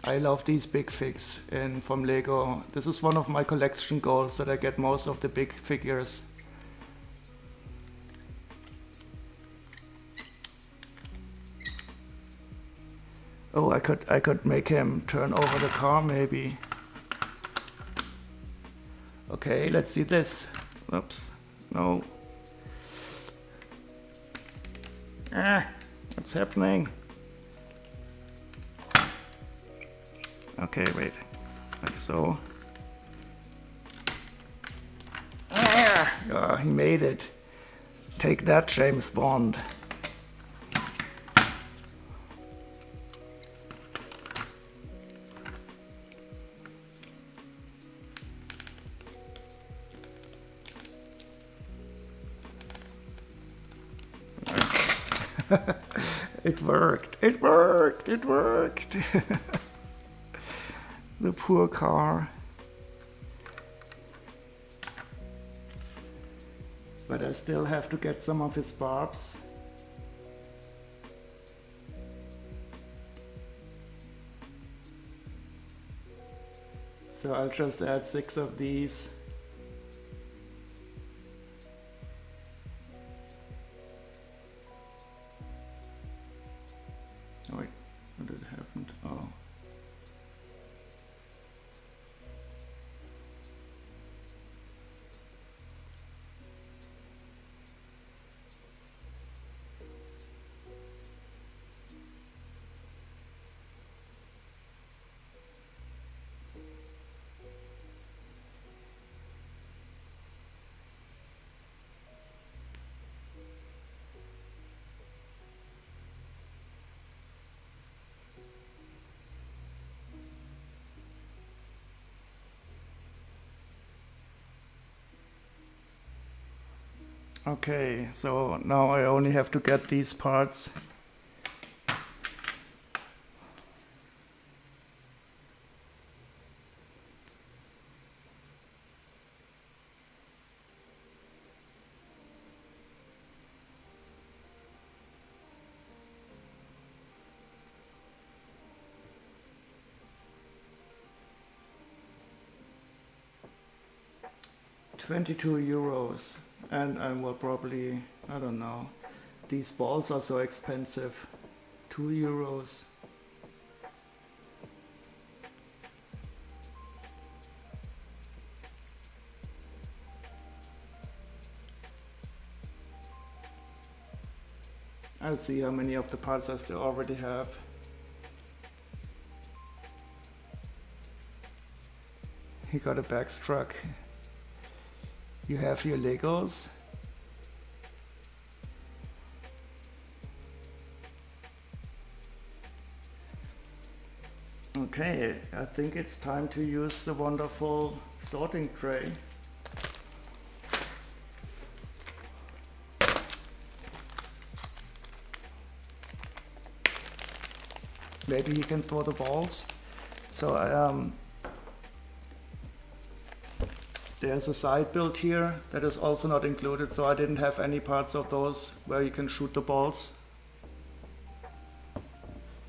I love these big figs from Lego. This is one of my collection goals, that I get most of the big figures. Oh, I could make him turn over the car, maybe. Okay, let's see this. Oops, no. What's happening? Okay, wait, like so. He made it. Take that, James Bond. It worked, it worked, it worked. The poor car. But I still have to get some of his barbs. So I'll just add 6 of these. Oh wait, what did happen? Oh. Okay, so now I only have to get these parts. €22. And I will probably, I don't know, these balls are so expensive. €2. I'll see how many of the parts I still already have. He got a backstruck. You have your Legos. Okay, I think it's time to use the wonderful sorting tray. Maybe he can throw the balls. So there's a side build here that is also not included, so I didn't have any parts of those where you can shoot the balls.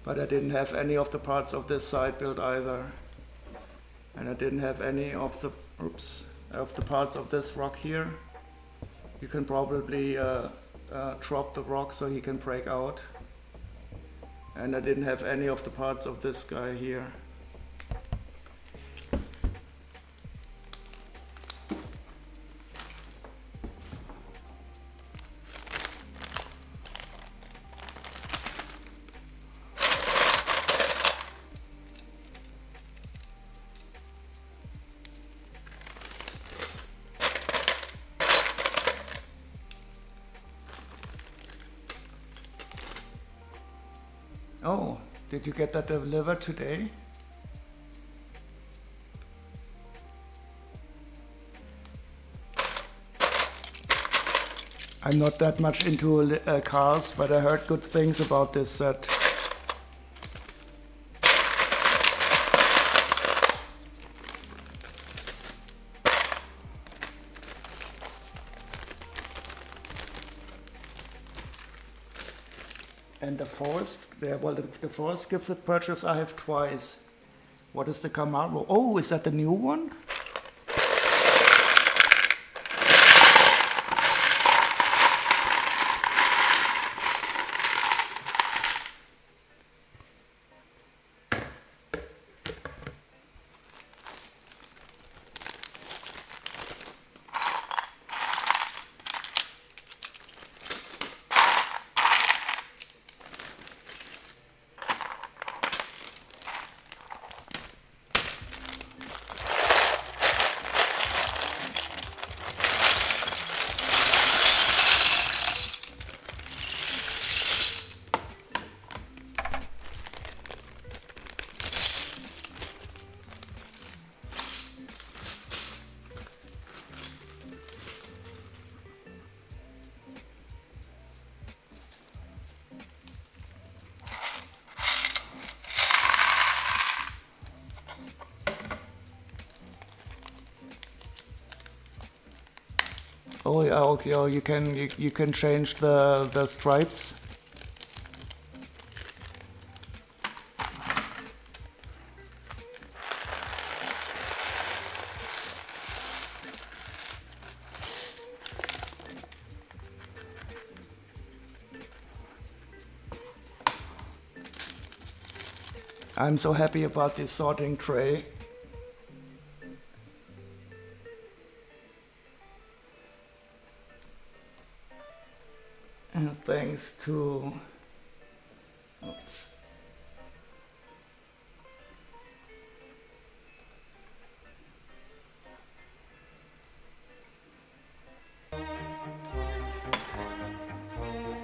But I didn't have any of the parts of this side build either. And I didn't have any of the parts of this rock here. You can probably drop the rock so he can break out. And I didn't have any of the parts of this guy here. Oh, did you get that delivered today? I'm not that much into cars, but I heard good things about this set. And the Forest gift with purchase I have twice. What is the Camaro? Oh, is that the new one? Oh yeah, okay. Oh, you can change the stripes. I'm so happy about this sorting tray. And thanks to oops.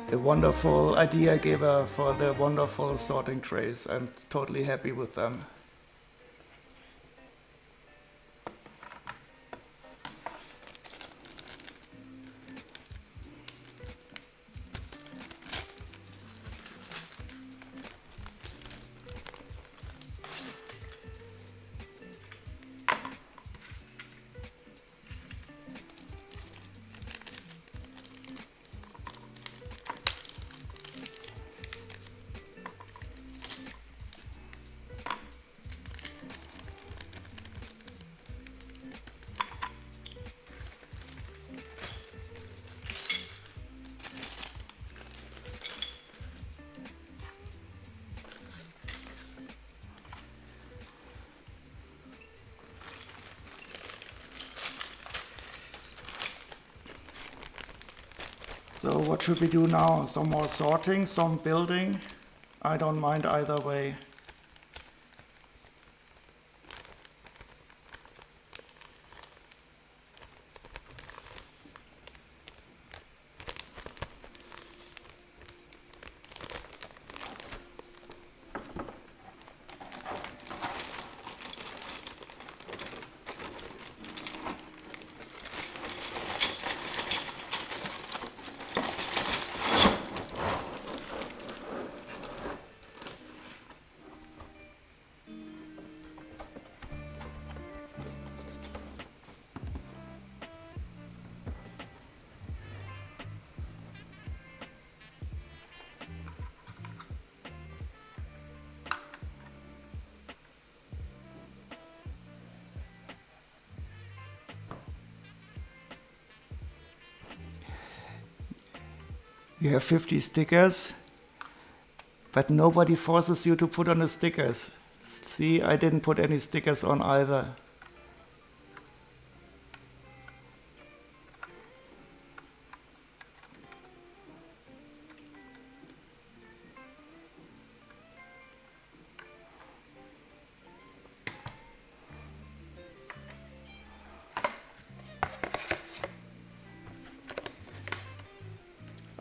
The wonderful idea giver for the wonderful sorting trays. I'm totally happy with them. So what should we do now? Some more sorting, some building? I don't mind either way. You have 50 stickers, but nobody forces you to put on the stickers. See, I didn't put any stickers on either.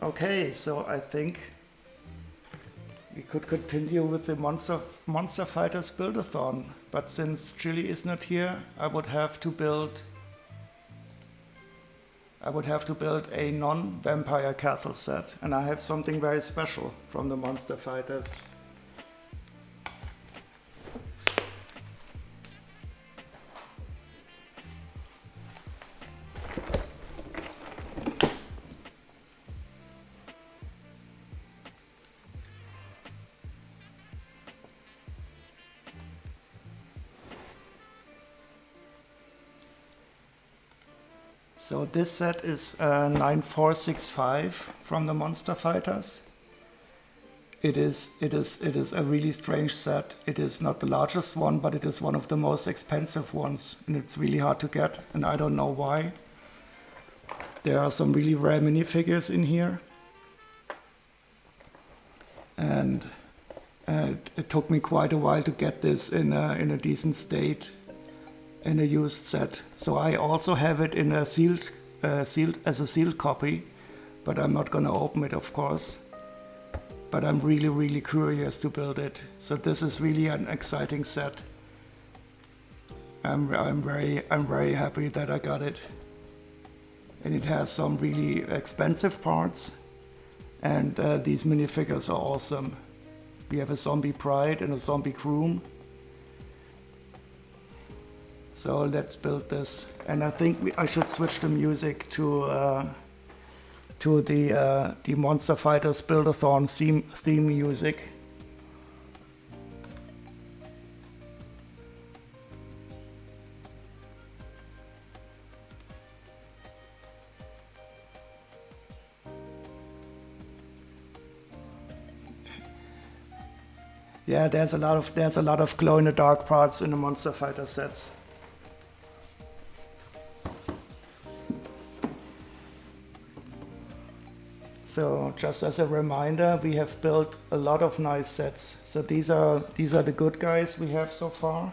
Okay, so I think we could continue with the Monster Fighters Build-a-thon, but since Chili is not here, I would have to build a non-vampire castle set, and I have something very special from the Monster Fighters. So this set is 9465 from the Monster Fighters. It is a really strange set. It is not the largest one, but it is one of the most expensive ones, and it's really hard to get, and I don't know why. There are some really rare minifigures in here, and it took me quite a while to get this in a decent state. In a used set. So I also have it in a sealed copy, but I'm not gonna open it, of course. But I'm really curious to build it. So this is really an exciting set. I'm very happy that I got it. And it has some really expensive parts, and these minifigures are awesome. We have a zombie pride and a zombie groom. So let's build this. And I think I should switch the music to the Monster Fighters Build-a-thon theme music. Yeah, there's a lot of glow in the dark parts in the Monster Fighter sets. So just as a reminder, we have built a lot of nice sets. So these are the good guys we have so far.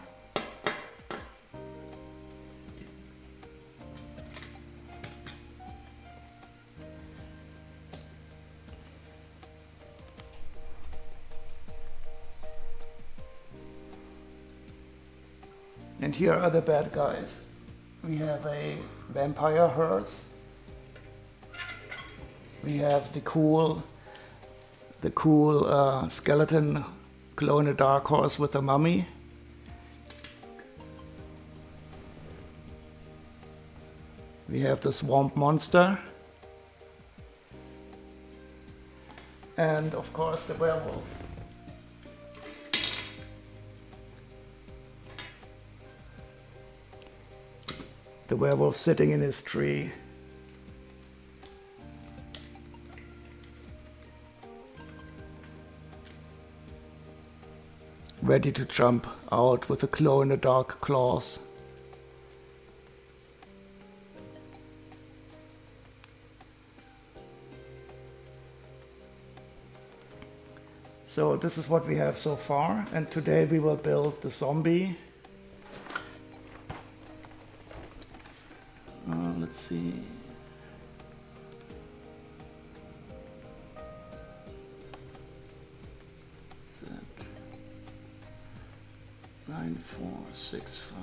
And here are the bad guys. We have a vampire hearse. We have the cool skeleton glow-in-the-dark horse with a mummy. We have the swamp monster. And of course the werewolf. The werewolf sitting in his tree. Ready to jump out with the glow-in-the-dark claws. So this is what we have so far, and today we will build the zombie. Let's see. Set 9465.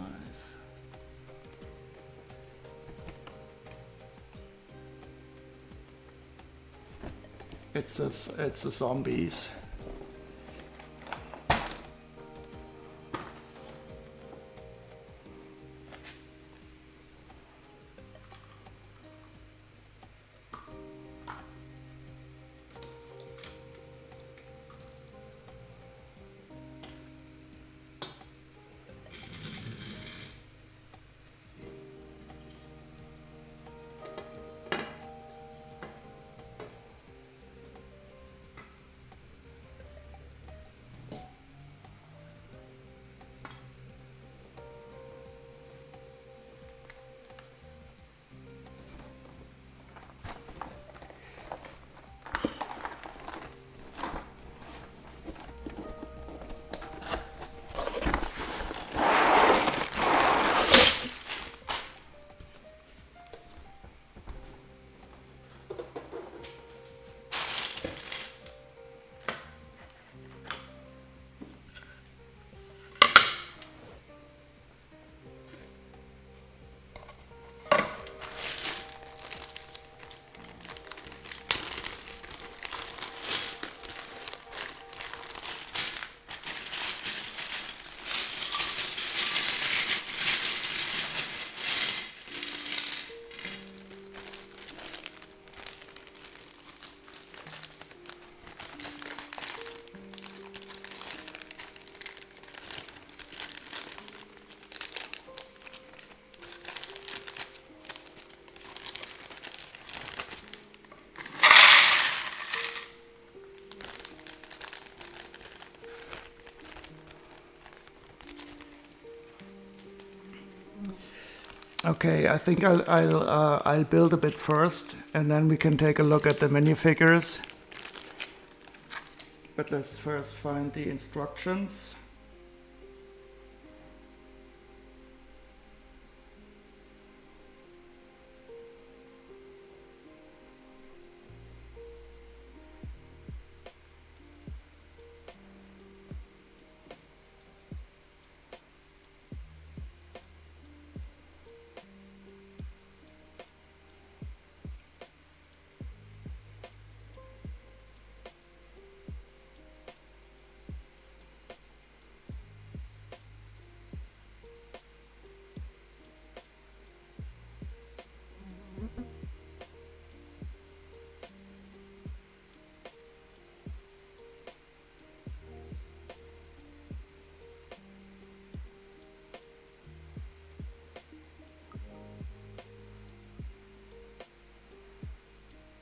It's the zombies. Okay, I think I'll build a bit first, and then we can take a look at the minifigures. But let's first find the instructions.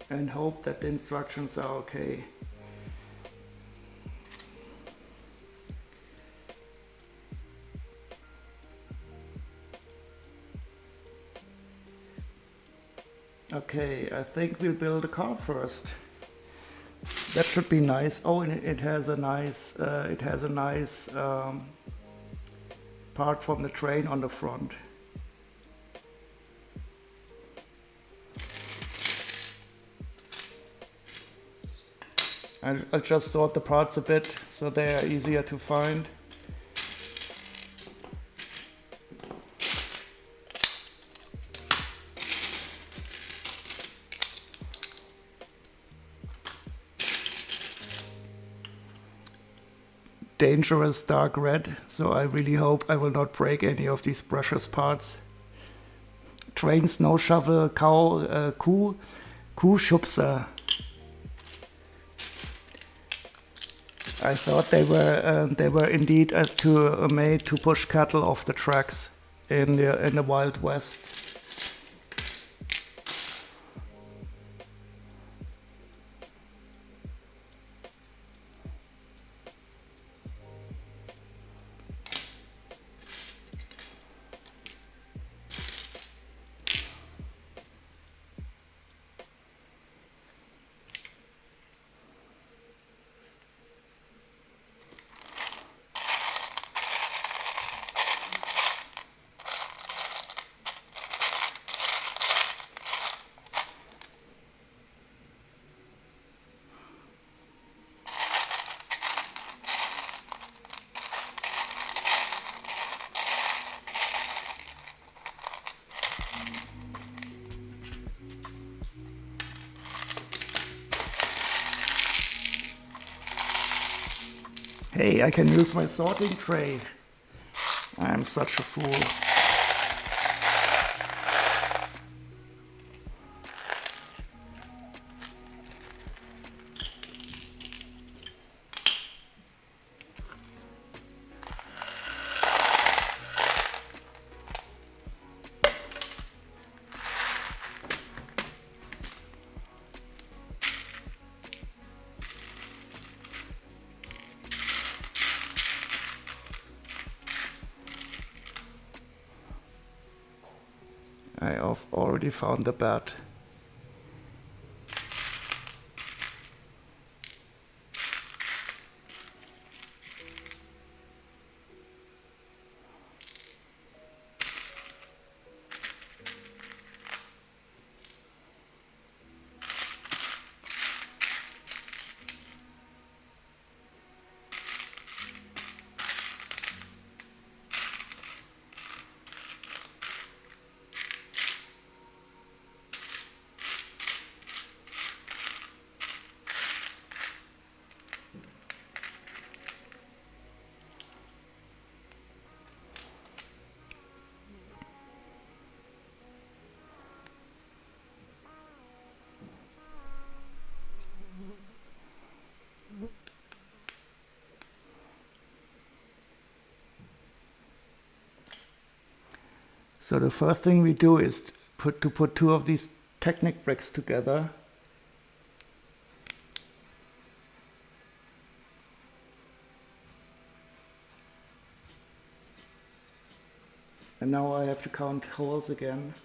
and hope that the instructions are okay. Okay, I think we'll build a car first. That should be nice. Oh, and it has a nice, part from the train on the front. I'll just sort the parts a bit so they are easier to find. Dangerous dark red, so I really hope I will not break any of these precious parts. Train, snow shovel, cow, Kuhschubser. I thought they were indeed made to push cattle off the tracks in the Wild West. Hey, I can use my sorting tray. I'm such a fool. I've already found the bat. So the first thing we do is to put two of these Technic bricks together. And now I have to count holes again.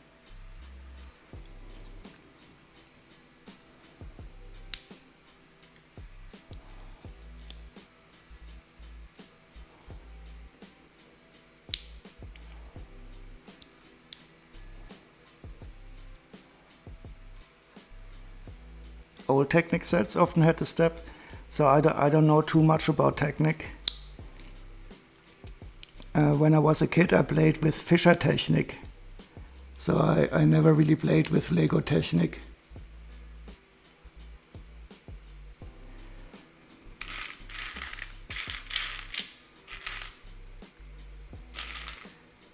Old Technic sets often had this step, so I don't know too much about Technic. When I was a kid I played with Fischer Technic, so I never really played with Lego Technic.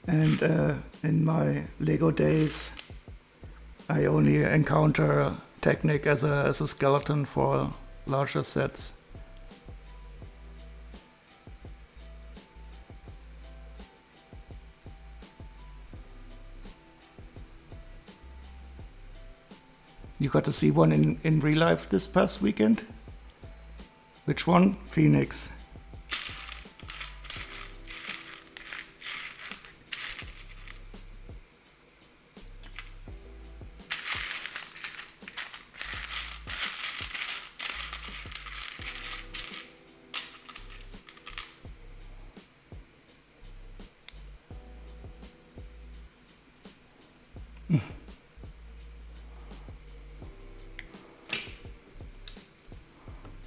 And in my Lego days I only encounter Technic as a skeleton for larger sets. You got to see one in real life this past weekend? Which one? Phoenix.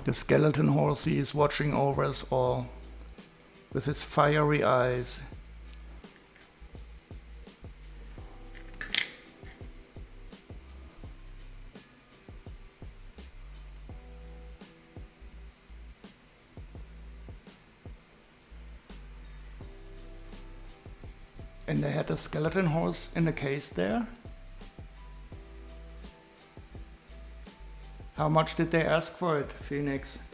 The skeleton horse he is watching over us all with his fiery eyes. And they had a skeleton horse in a case there. How much did they ask for it, Phoenix?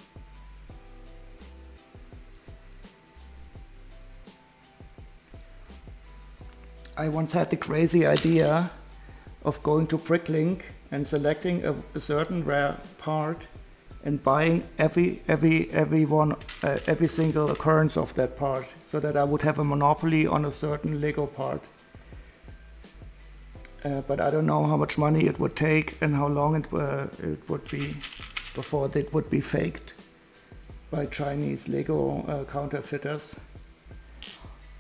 I once had the crazy idea of going to Bricklink and selecting a certain rare part and buying every single occurrence of that part, so that I would have a monopoly on a certain Lego part. But I don't know how much money it would take and how long it would be before it would be faked by Chinese Lego counterfeiters.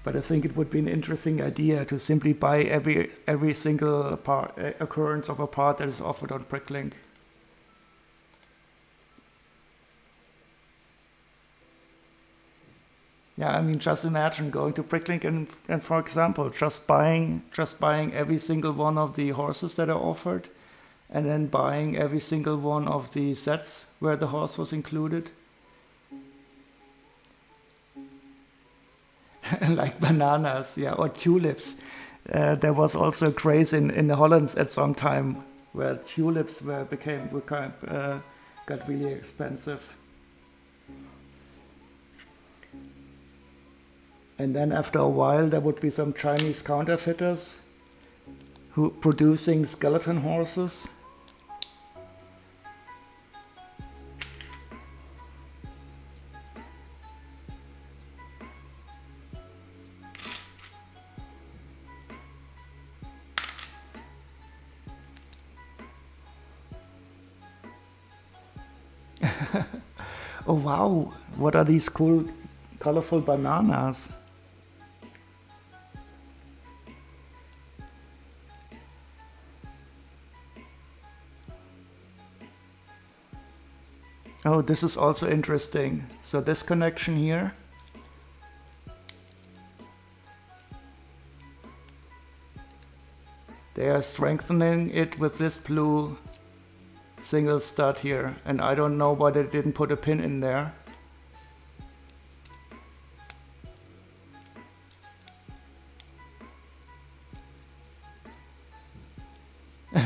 But I think it would be an interesting idea to simply buy every single part, occurrence of a part that is offered on Bricklink. Yeah, I mean, just imagine going to Bricklink and for example, just buying every single one of the horses that are offered, and then buying every single one of the sets where the horse was included. Like bananas, yeah, or tulips. There was also a craze in the Hollands at some time where tulips got really expensive. And then after a while, there would be some Chinese counterfeiters who producing skeleton horses. Oh wow, what are these cool, colorful bananas? Oh, this is also interesting. So this connection here. They are strengthening it with this blue single stud here, and I don't know why they didn't put a pin in there.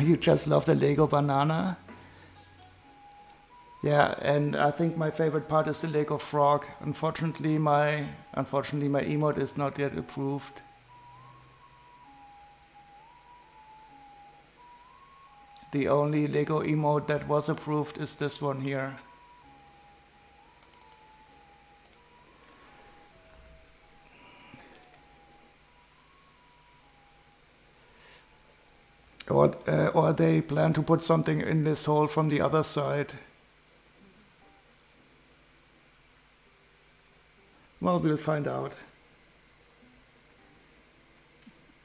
You just love the Lego banana? Yeah, and I think my favorite part is the Lego frog. Unfortunately, my emote is not yet approved. The only Lego emote that was approved is this one here. Or they plan to put something in this hole from the other side. Well, we'll find out.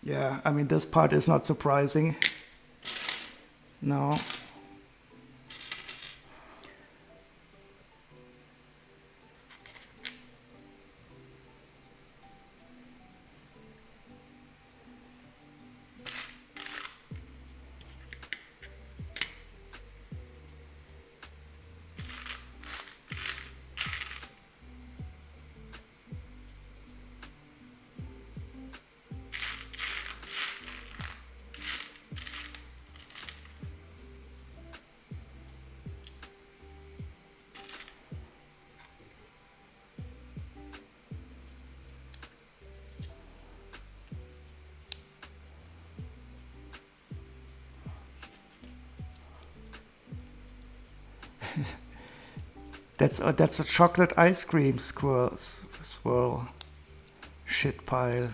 Yeah, I mean, this part is not surprising. No. That's a chocolate ice cream swirl shit pile.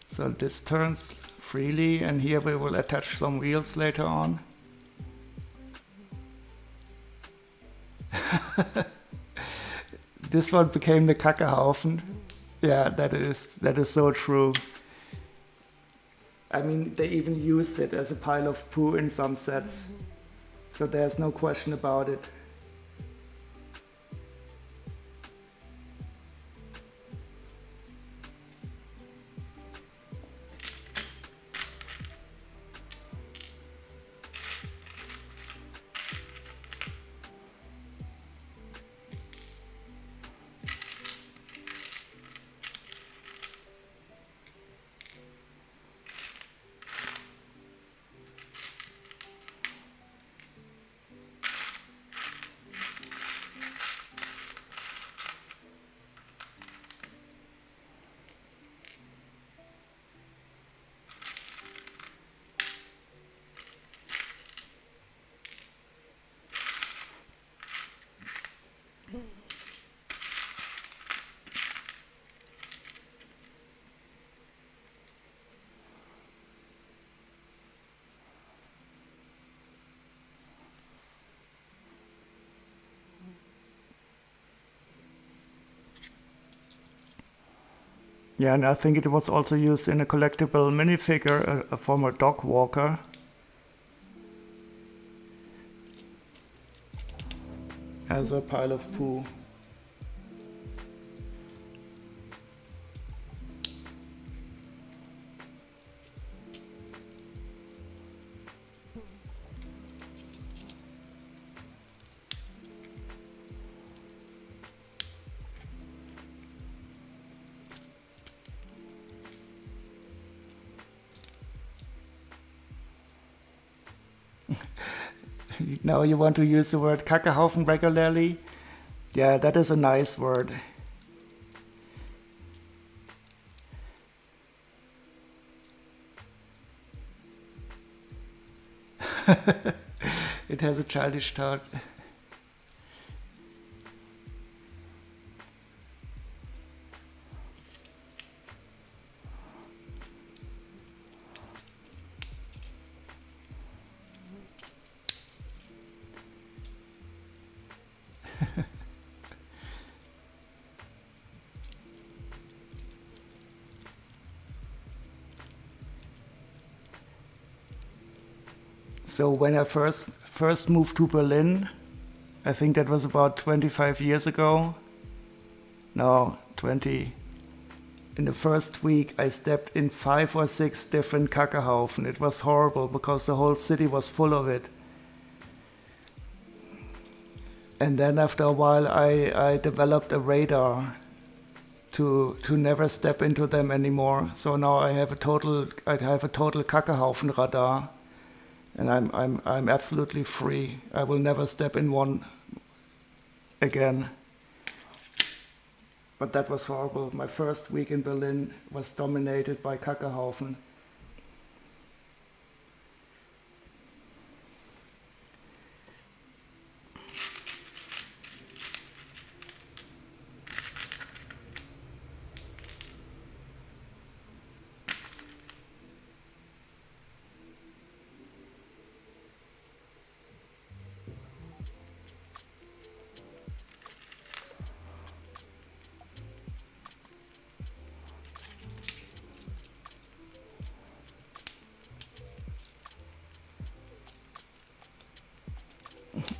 So this turns freely, and here we will attach some wheels later on. This one became the Kackehaufen. Yeah, that is so true. I mean, they even used it as a pile of poo in some sets, so there's no question about it. Yeah, and I think it was also used in a collectible minifigure, a former dog walker. As a pile of poo. Now you want to use the word Kackehaufen regularly? Yeah, that is a nice word. It has a childish start. So when I first moved to Berlin, I think that was about 25 years ago. No, 20. In the first week, I stepped in 5 or 6 different Kackehaufen. It was horrible because the whole city was full of it. And then after a while, I developed a radar to never step into them anymore. So now I have a total Kackehaufen radar. And I'm absolutely free. I will never step in one again. But that was horrible. My first week in Berlin was dominated by Kackehaufen.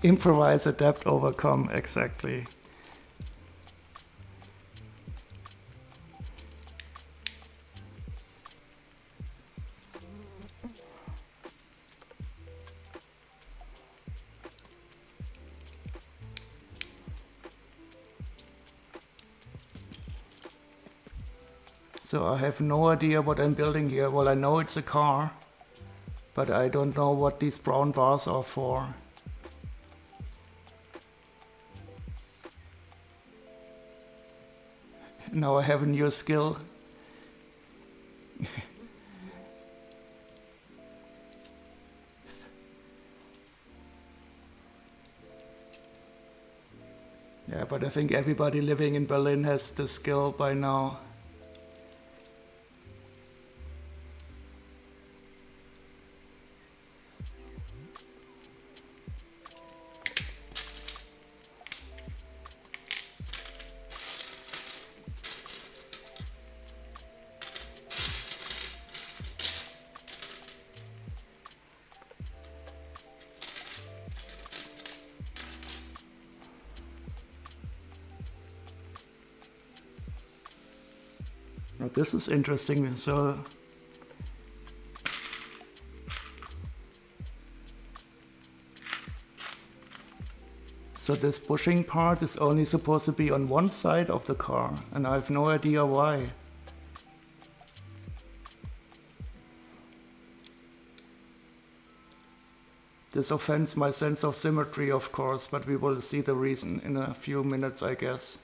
Improvise, adapt, overcome, exactly. So I have no idea what I'm building here. Well, I know it's a car, but I don't know what these brown bars are for. Now I have a new skill. Yeah, but I think everybody living in Berlin has the skill by now. Now this is interesting. So this bushing part is only supposed to be on one side of the car, and I have no idea why. This offends my sense of symmetry, of course, but we will see the reason in a few minutes, I guess.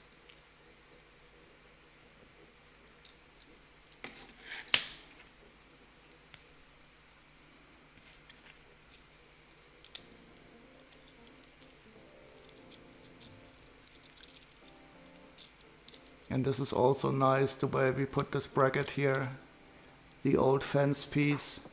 And this is also nice, the way we put this bracket here, the old fence piece.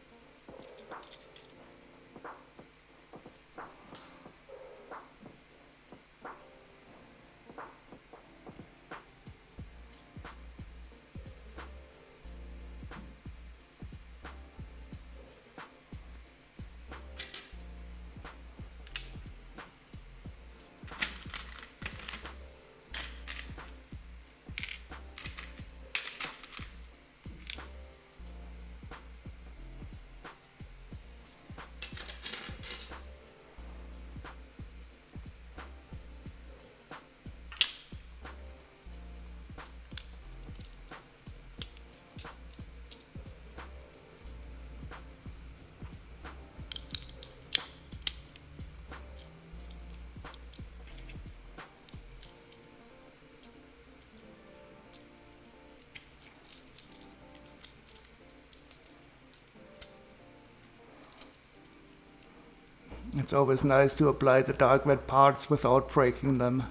It's always nice to apply the dark red parts without breaking them.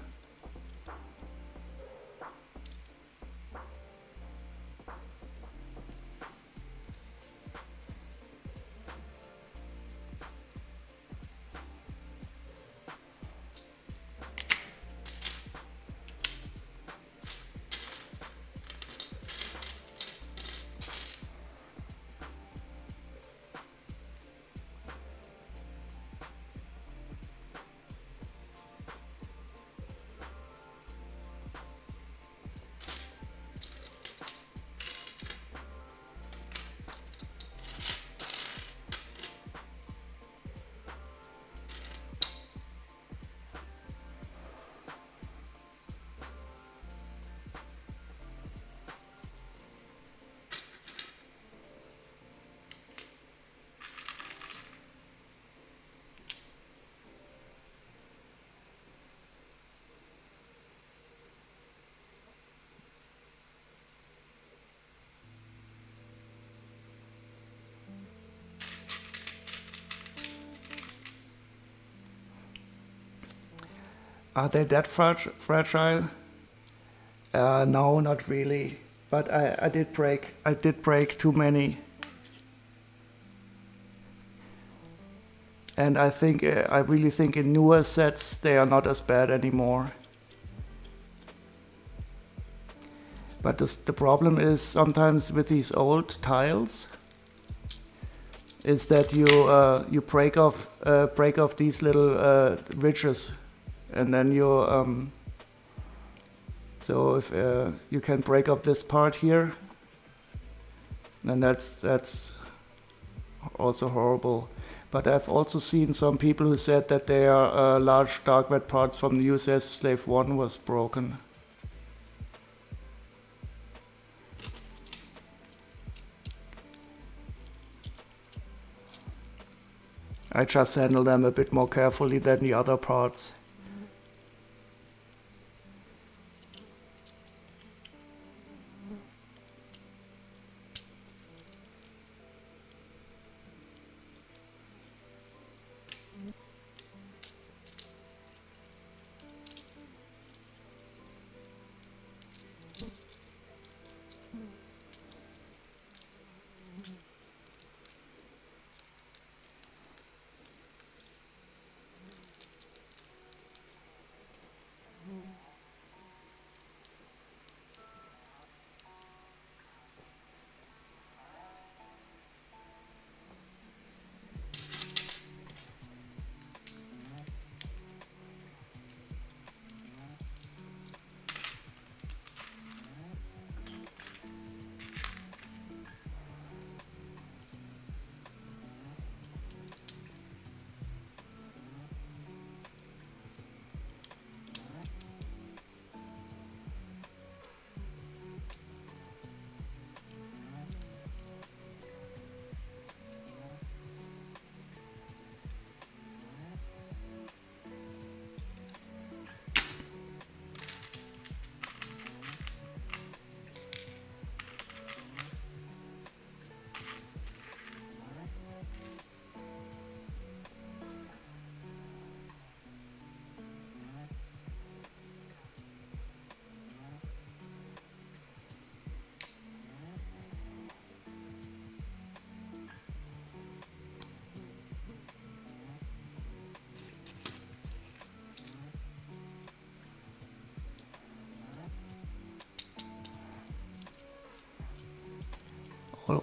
Are they that fragile? No, not really. But I did break too many. And I really think in newer sets they are not as bad anymore. But the problem is sometimes with these old tiles is that you break off these little ridges. And then so if you can break up this part here, and that's also horrible. But I've also seen some people who said that their large dark red parts from the USS Slave 1 was broken. I just handle them a bit more carefully than the other parts.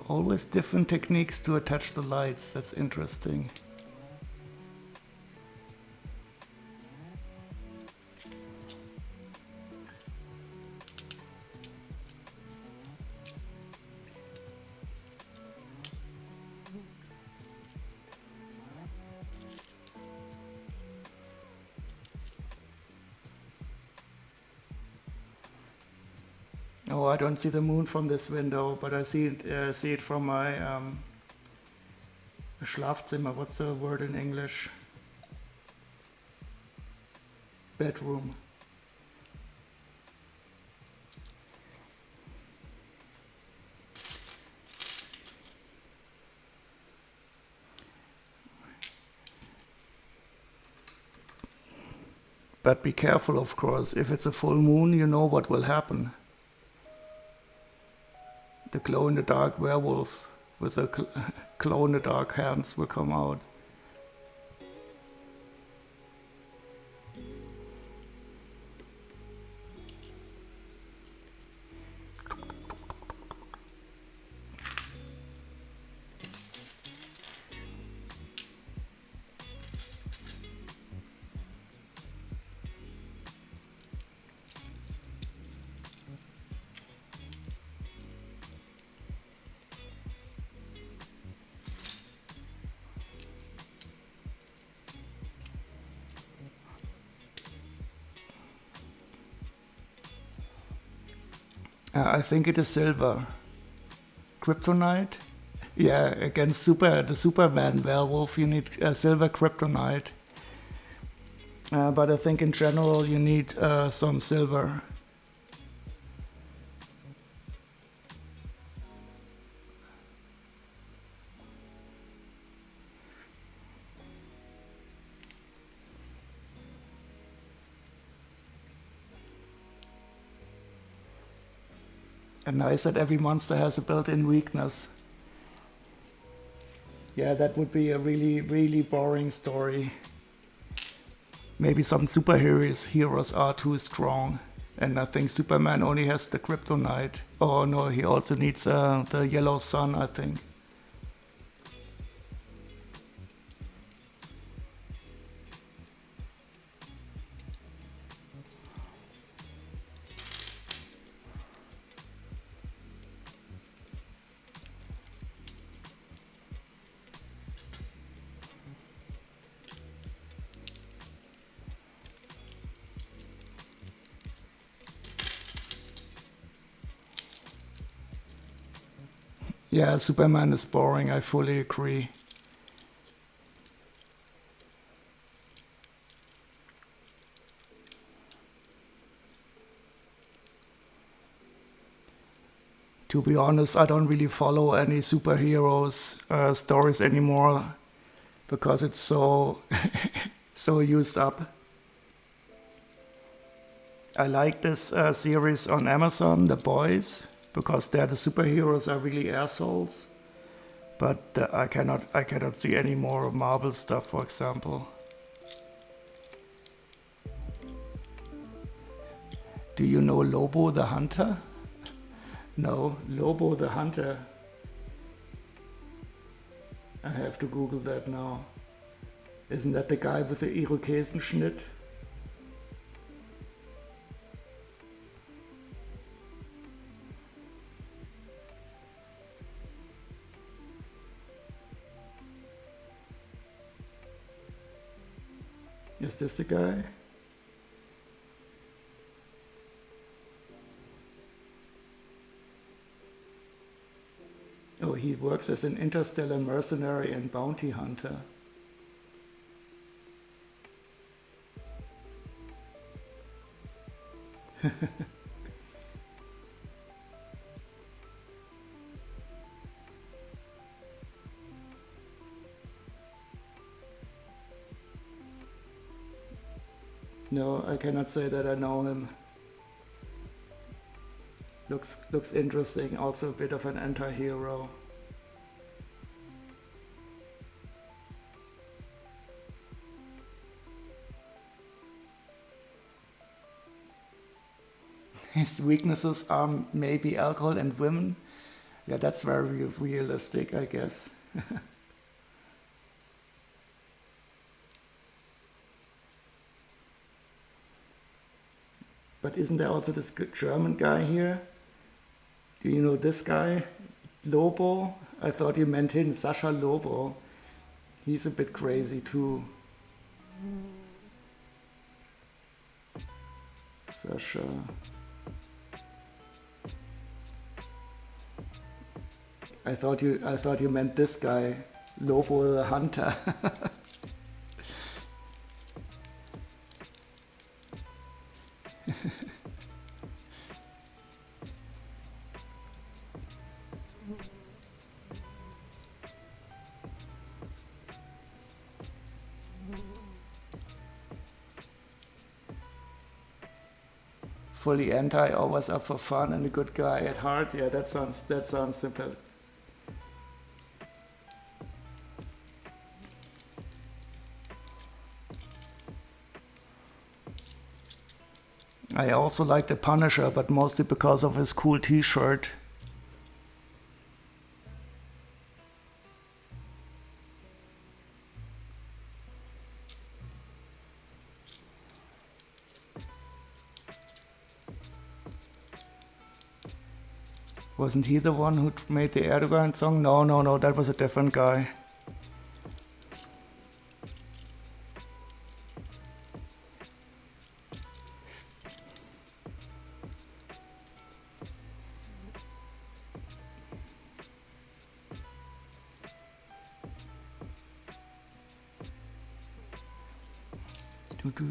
Always different techniques to attach the lights, that's interesting. Oh, I don't see the moon from this window, but I see it from my Schlafzimmer. What's the word in English? Bedroom. But be careful, of course. If it's a full moon, you know what will happen. The glow-in-the-dark werewolf with the glow-in-the-dark hands will come out. I think it is silver. Kryptonite? Yeah, against the Superman werewolf you need silver kryptonite. But I think in general you need some silver. And nice that every monster has a built-in weakness. Yeah, that would be a really, really boring story. Maybe some heroes are too strong. And I think Superman only has the kryptonite. Oh no, he also needs the yellow sun, I think. Yeah, Superman is boring, I fully agree. To be honest, I don't really follow any superheroes stories anymore because it's so so used up. I like this series on Amazon, The Boys. because there the superheroes are really assholes. But I cannot see any more Marvel stuff, for example. Do you know Lobo the Hunter? No, Lobo the Hunter. I have to Google that now. Isn't that the guy with the Irokesenschnitt? Is this the guy? Oh, he works as an interstellar mercenary and bounty hunter. No, I cannot say that I know him. Looks interesting, also a bit of an anti-hero. His weaknesses are maybe alcohol and women. Yeah, that's very realistic, I guess. But isn't there also this good German guy here? Do you know this guy? Lobo? I thought you meant him, Sascha Lobo. He's a bit crazy too. Sascha. I thought you meant this guy, Lobo the Hunter. Fully anti, always up for fun and a good guy at heart. Yeah, that sounds simple. I also like the Punisher, but mostly because of his cool t-shirt. Wasn't he the one who made the Erdogan song? No, that was a different guy. Do.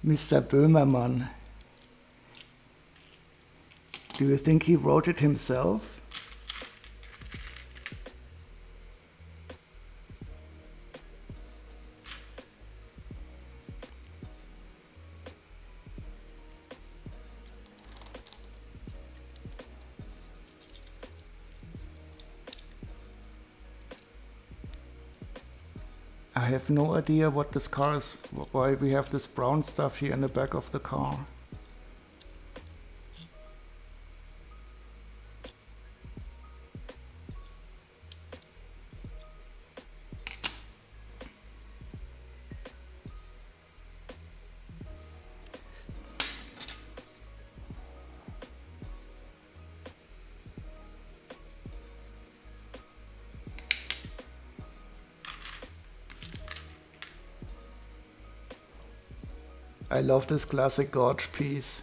Mr. Böhmermann. Do you think he wrote it himself? I have no idea what this car is, why we have this brown stuff here in the back of the car. I love this classic gorge piece.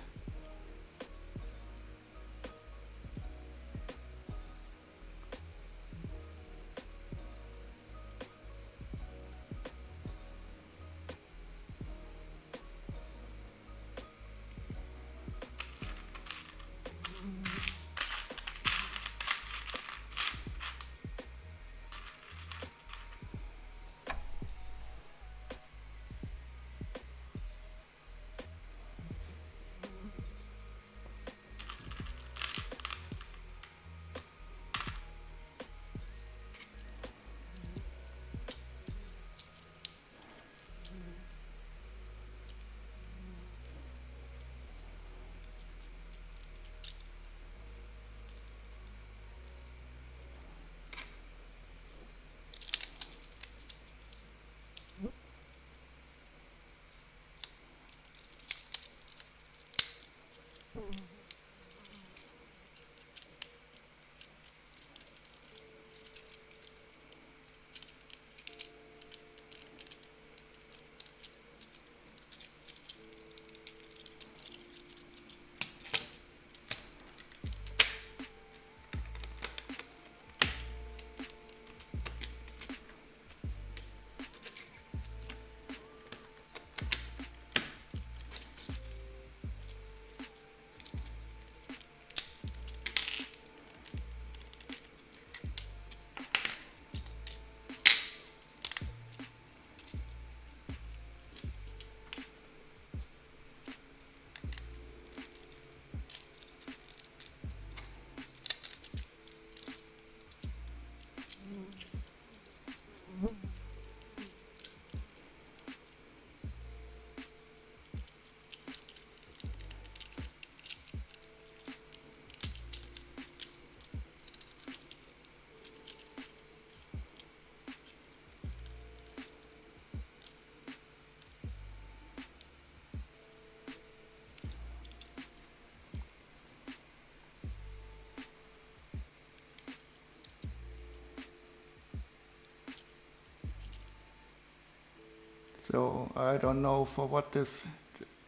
So I don't know for what this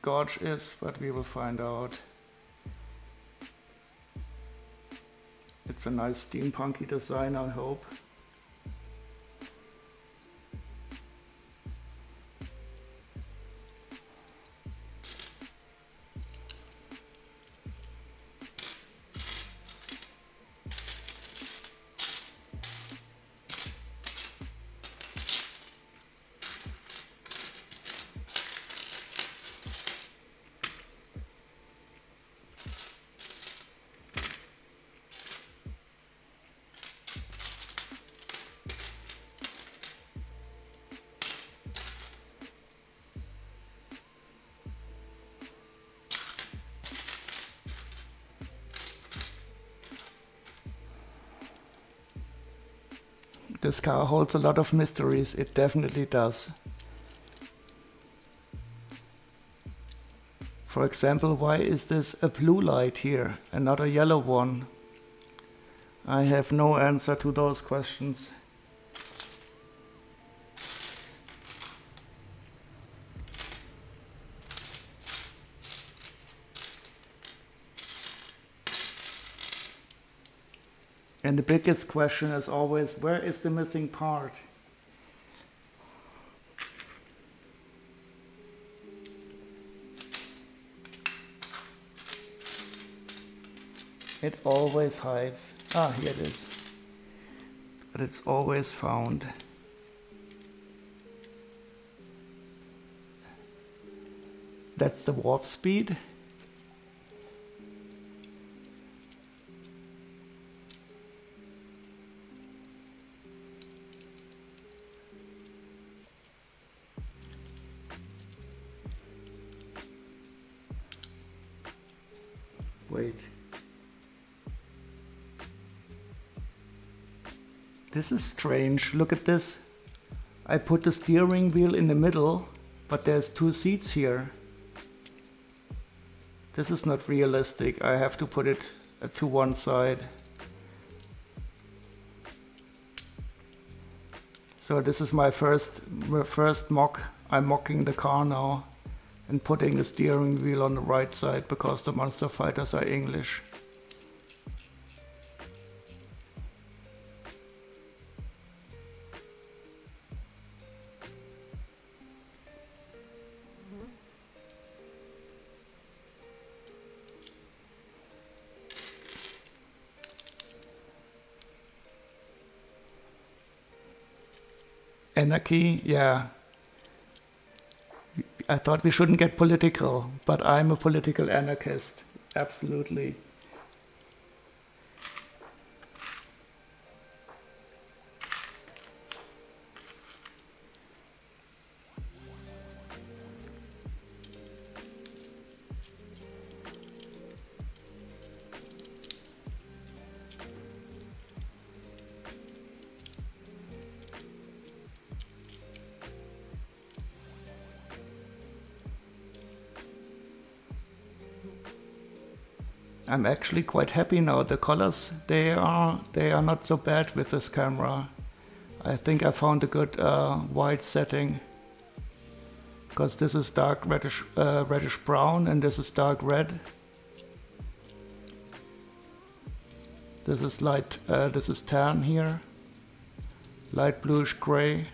gorge is, but we will find out. It's a nice steampunky design, I hope. This car holds a lot of mysteries, it definitely does. For example, why is this a blue light here and not a yellow one? I have no answer to those questions. And the biggest question is always, where is the missing part? It always hides. Ah, here it is. But it's always found. That's the warp speed. Wait. This is strange. Look at this. I put the steering wheel in the middle, but there's two seats here. This is not realistic. I have to put it to one side. So this is my first mock. I'm mocking the car now. and putting the steering wheel on the right side because the monster fighters are English. Anarchy, yeah. I thought we shouldn't get political, but I'm a political anarchist. Absolutely. I'm actually quite happy now. The colors, they are not so bad with this camera. I think I found a good white setting, because this is dark reddish brown and this is dark red. This is light. This is tan here, light bluish gray.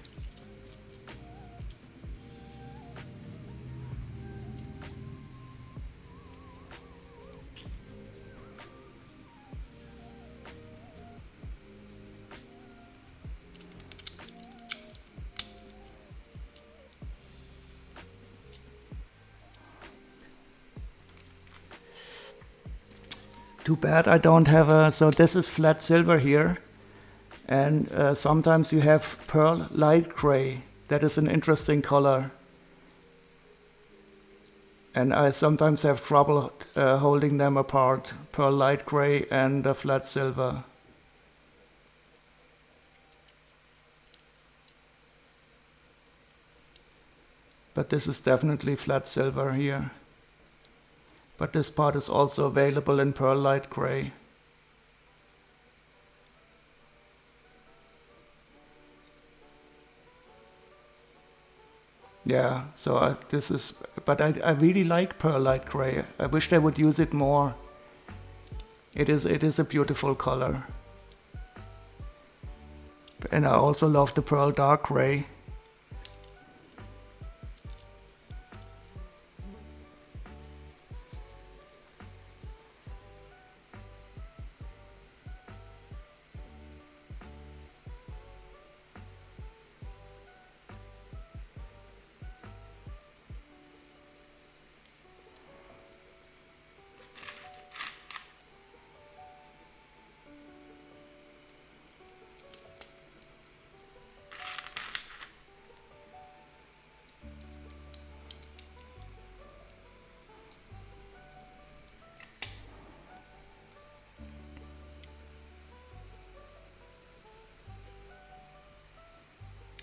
Too bad I don't have a, so this is flat silver here, and sometimes you have pearl light gray. That is an interesting color, and I sometimes have trouble holding them apart, pearl light gray and flat silver. But this is definitely flat silver here. But this part is also available in pearl light gray. Yeah, so this is, but I really like pearl light gray. I wish they would use it more. It is a beautiful color. And I also love the pearl dark gray.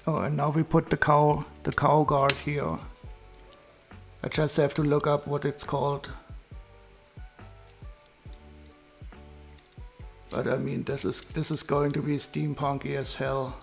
Oh, and now we put the cow guard here. I just have to look up what it's called. But I mean, this is going to be steampunky as hell.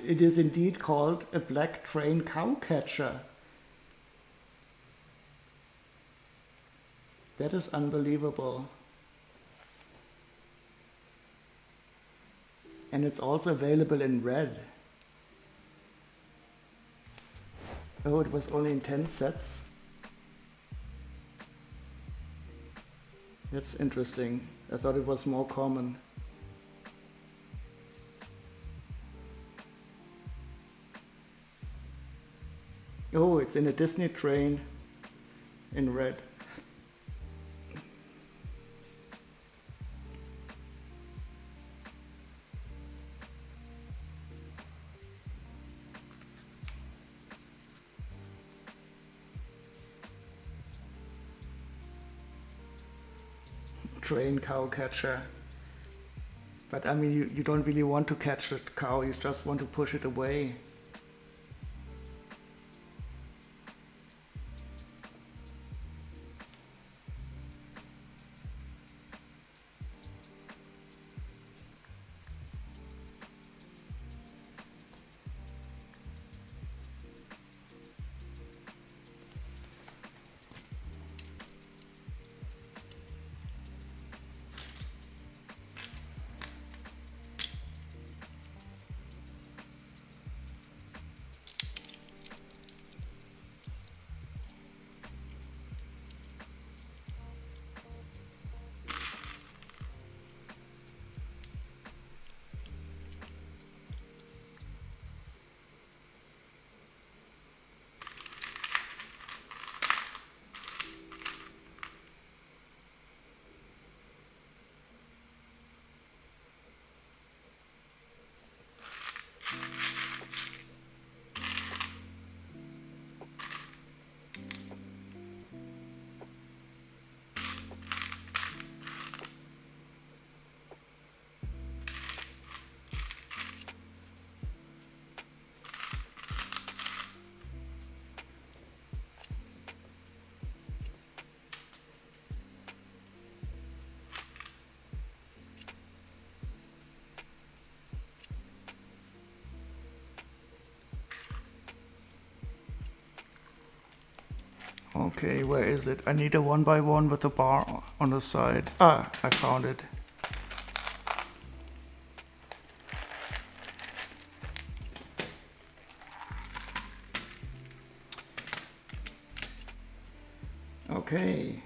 It is indeed called a black train cowcatcher. That is unbelievable. And it's also available in red. Oh, it was only in 10 sets? That's interesting. I thought it was more common. Oh, it's in a Disney train in red. train cow catcher. But I mean, you don't really want to catch a cow, you just want to push it away. Okay, where is it? I need a 1x1 with a bar on the side. Ah, I found it. Okay,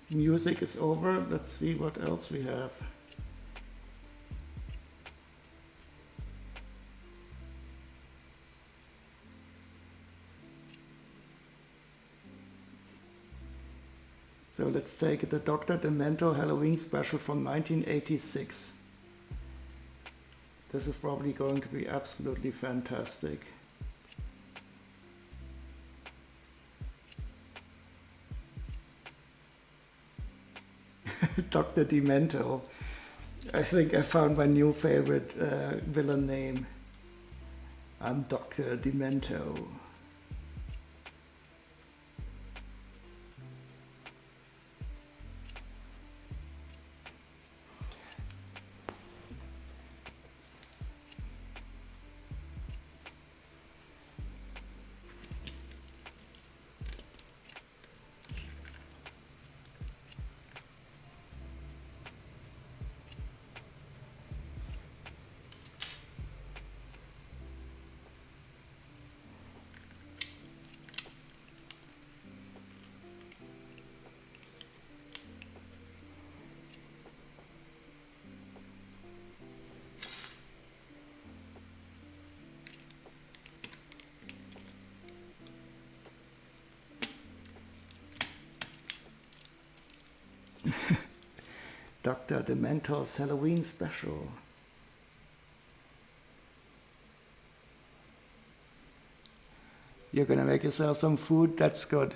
music is over. Let's see what else we have. So let's take the Dr. Demento Halloween special from 1986. This is probably going to be absolutely fantastic. Dr. Demento. I think I found my new favorite villain name. I'm Dr. Demento. Dr. Dementor's Halloween special. You're gonna make yourself some food, that's good.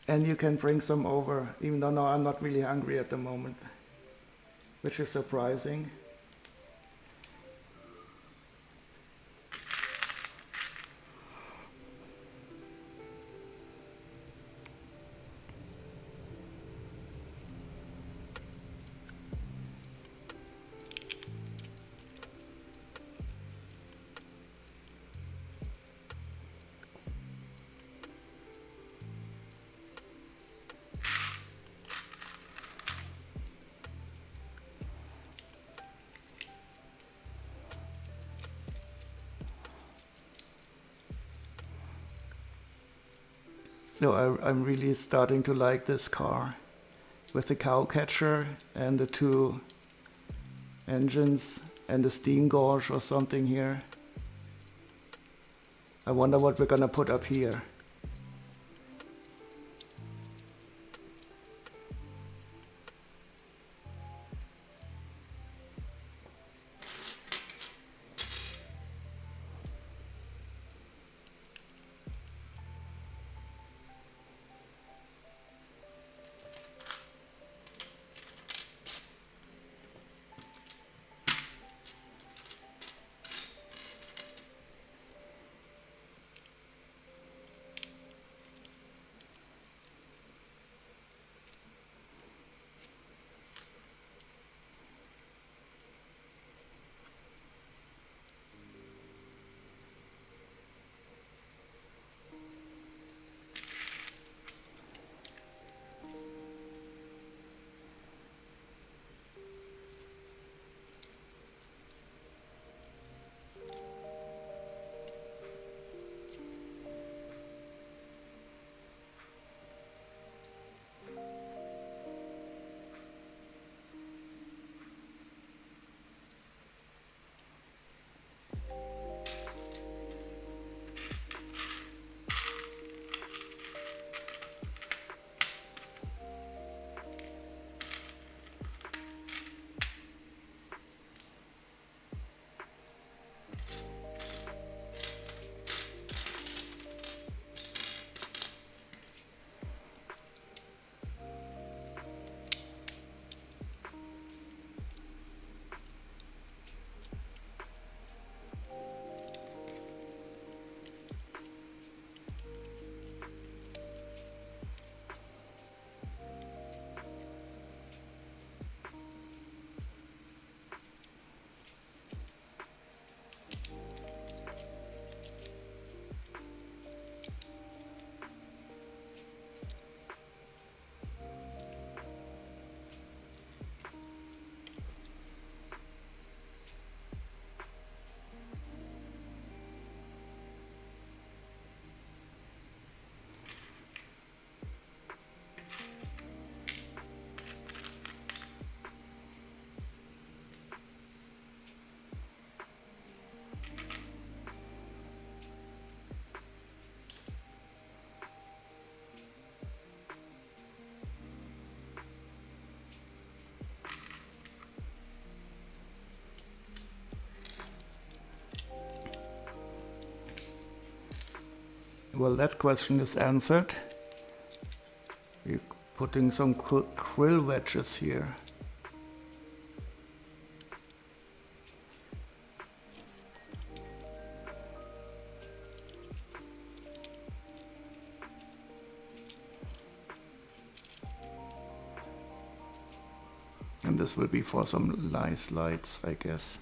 And you can bring some over, even though no, I'm not really hungry at the moment, which is surprising. So I'm really starting to like this car with the cow catcher and the two engines and the steam gauge or something here. I wonder what we're gonna put up here. Well, that question is answered. We're putting some quill wedges here. And this will be for some nice lights, I guess.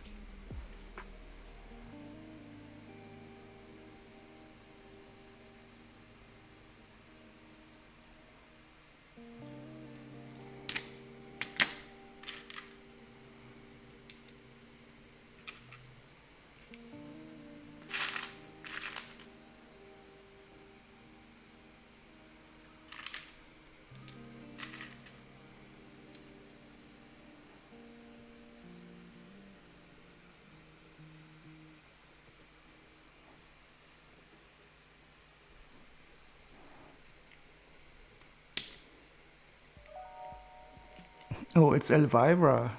Oh, it's Elvira.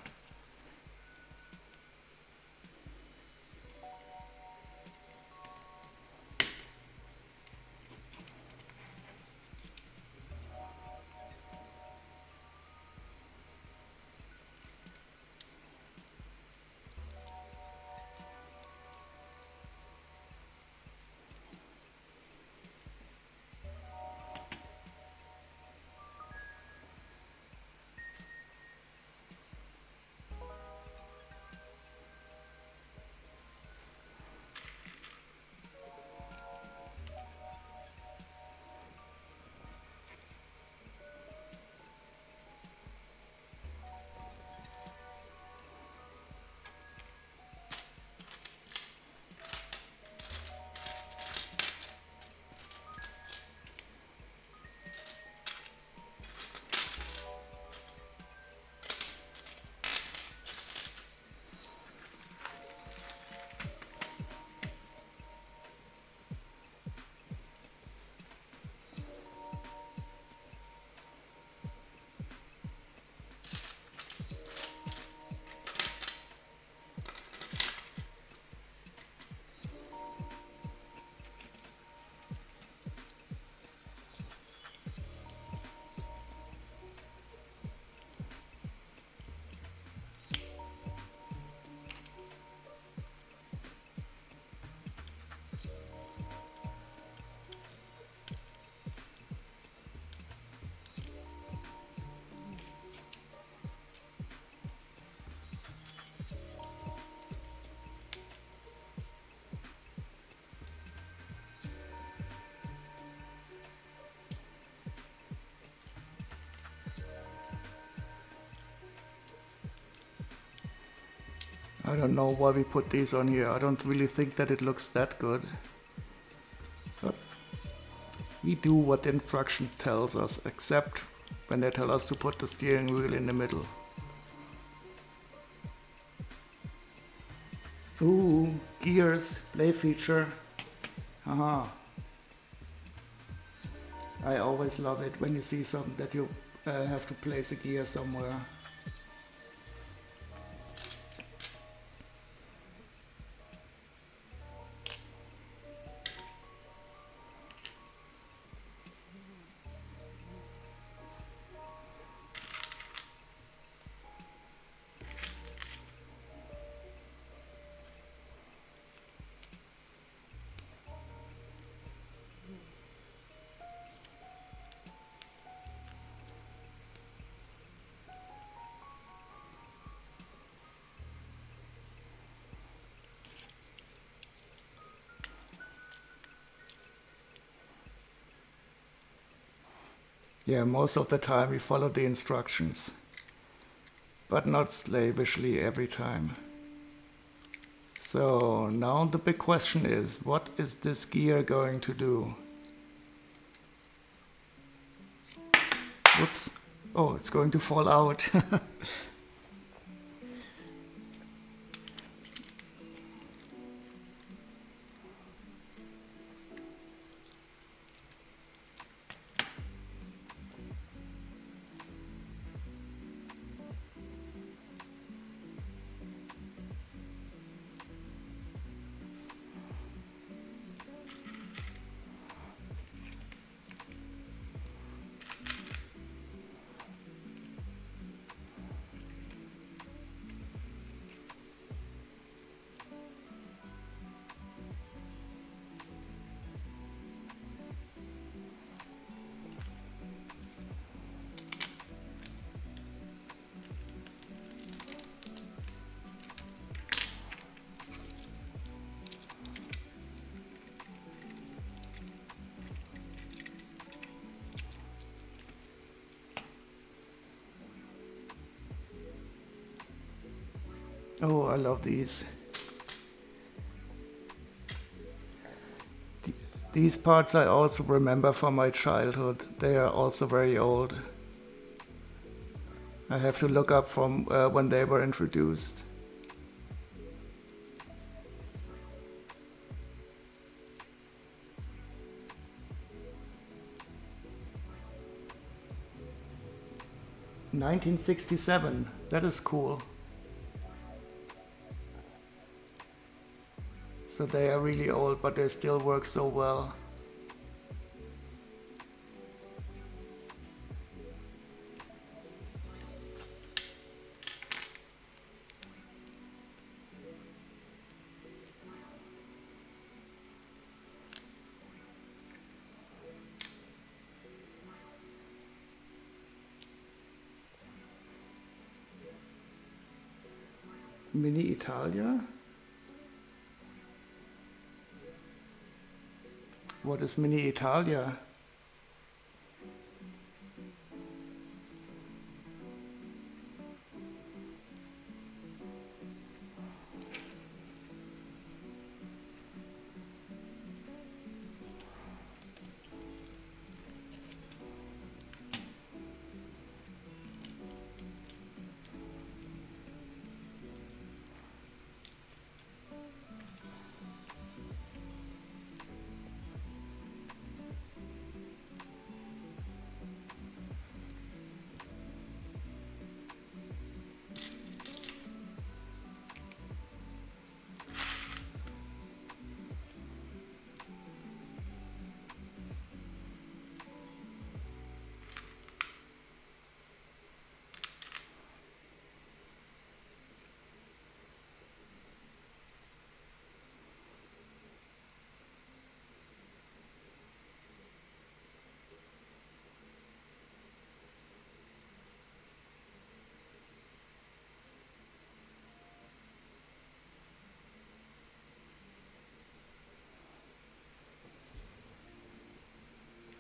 I don't know why we put these on here. I don't really think that it looks that good. But we do what the instruction tells us, except when they tell us to put the steering wheel in the middle. Ooh, gears, play feature. Haha. I always love it when you see something that you have to place a gear somewhere. Yeah, most of the time we follow the instructions, but not slavishly every time. So now the big question is, what is this gear going to do? Whoops. Oh, it's going to fall out. Oh, I love these. These parts I also remember from my childhood. They are also very old. I have to look up from when they were introduced. "1967, that is cool." So they are really old, but they still work so well. Mini Italia? What is Mini Italia?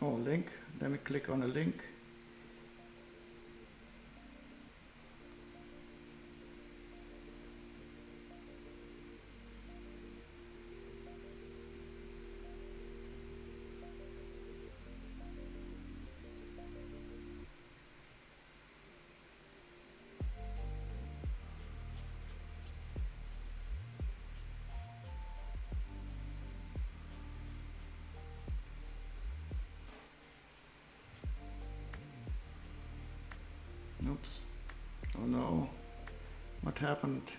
Oh, link. Let me click on a link. Oops. Oh no. What happened?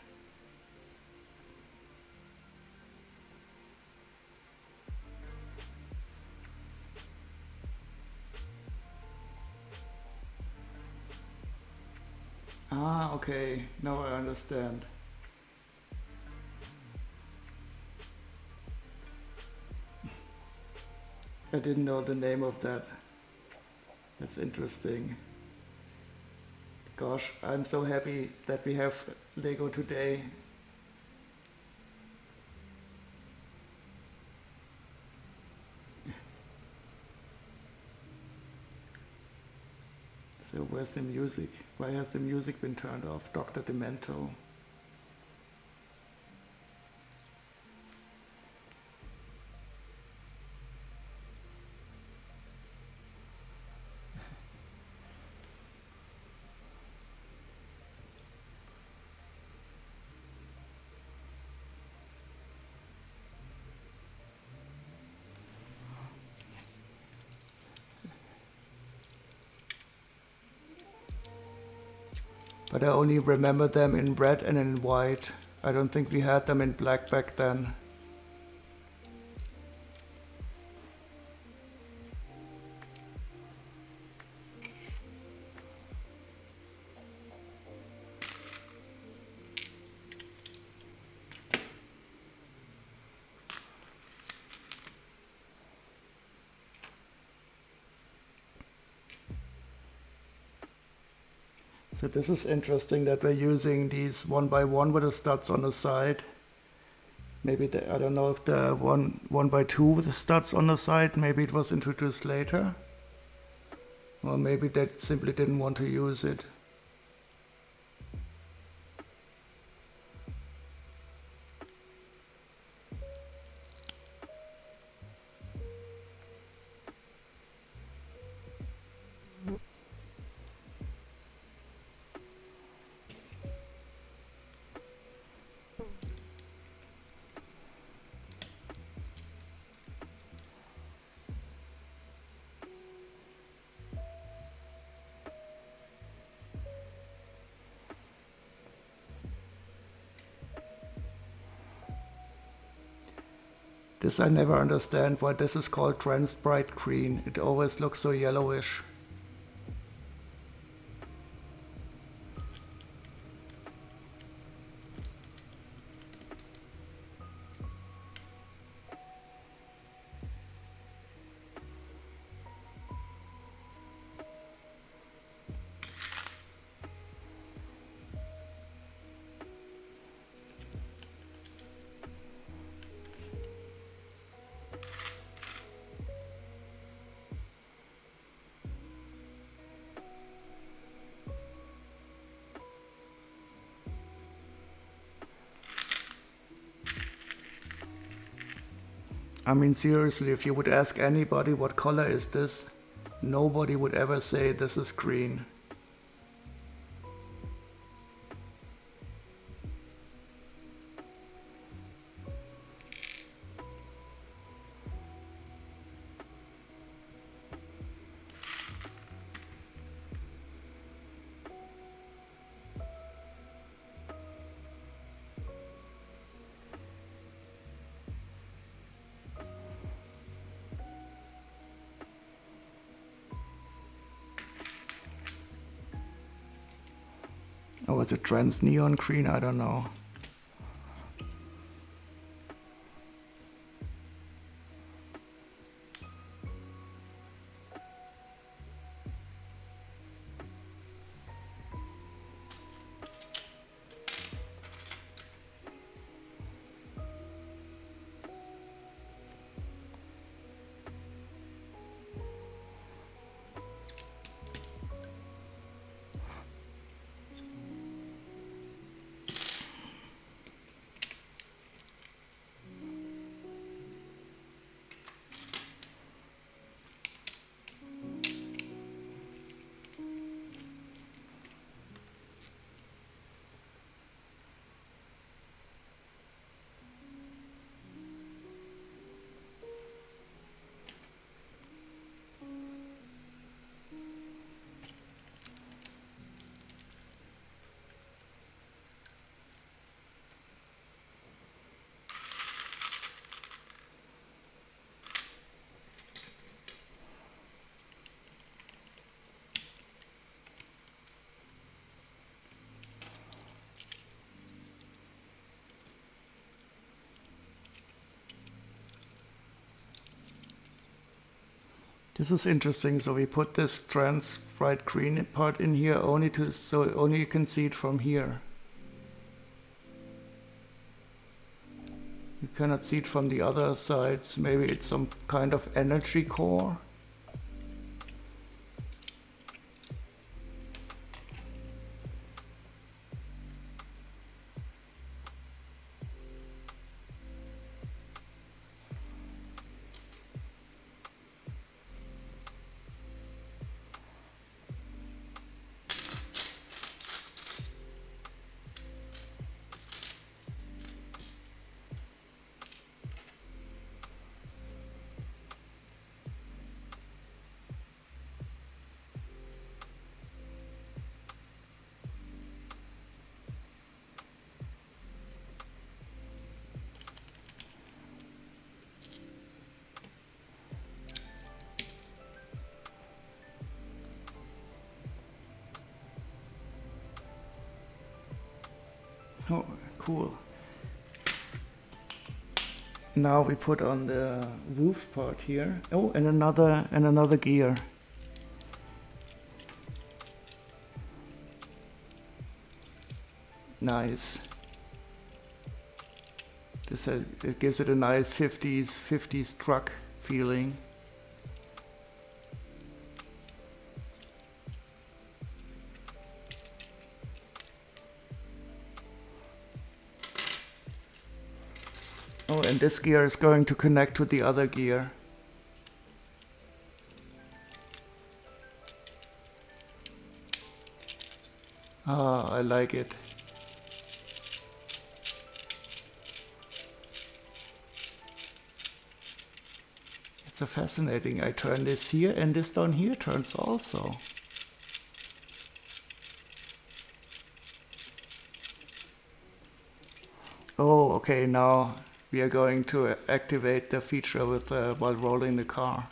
Ah, okay. Now I understand. I didn't know the name of that. That's interesting. Gosh, I'm so happy that we have Lego today. So where's the music? Why has the music been turned off? Dr. Demento. But I only remember them in red and in white. I don't think we had them in black back then. So this is interesting that we're using these 1x1 with the studs on the side. Maybe I don't know if the 1x2 with the studs on the side, maybe it was introduced later. Or maybe they simply didn't want to use it. This I never understand why this is called trans bright green. It always looks so yellowish. I mean, seriously, if you would ask anybody what color is this, nobody would ever say this is green. Oh, is it trans neon green? I don't know. This is interesting. So we put this trans bright green part in here only so only you can see it from here. You cannot see it from the other sides. Maybe it's some kind of energy core. Oh, cool. Now we put on the roof part here. Oh, and another gear. Nice. It gives it a nice 50s truck feeling. Oh, and this gear is going to connect to the other gear. Ah, I like it. It's a fascinating. I turn this here and this down here turns also. Oh, okay, now we are going to activate the feature with while rolling the car.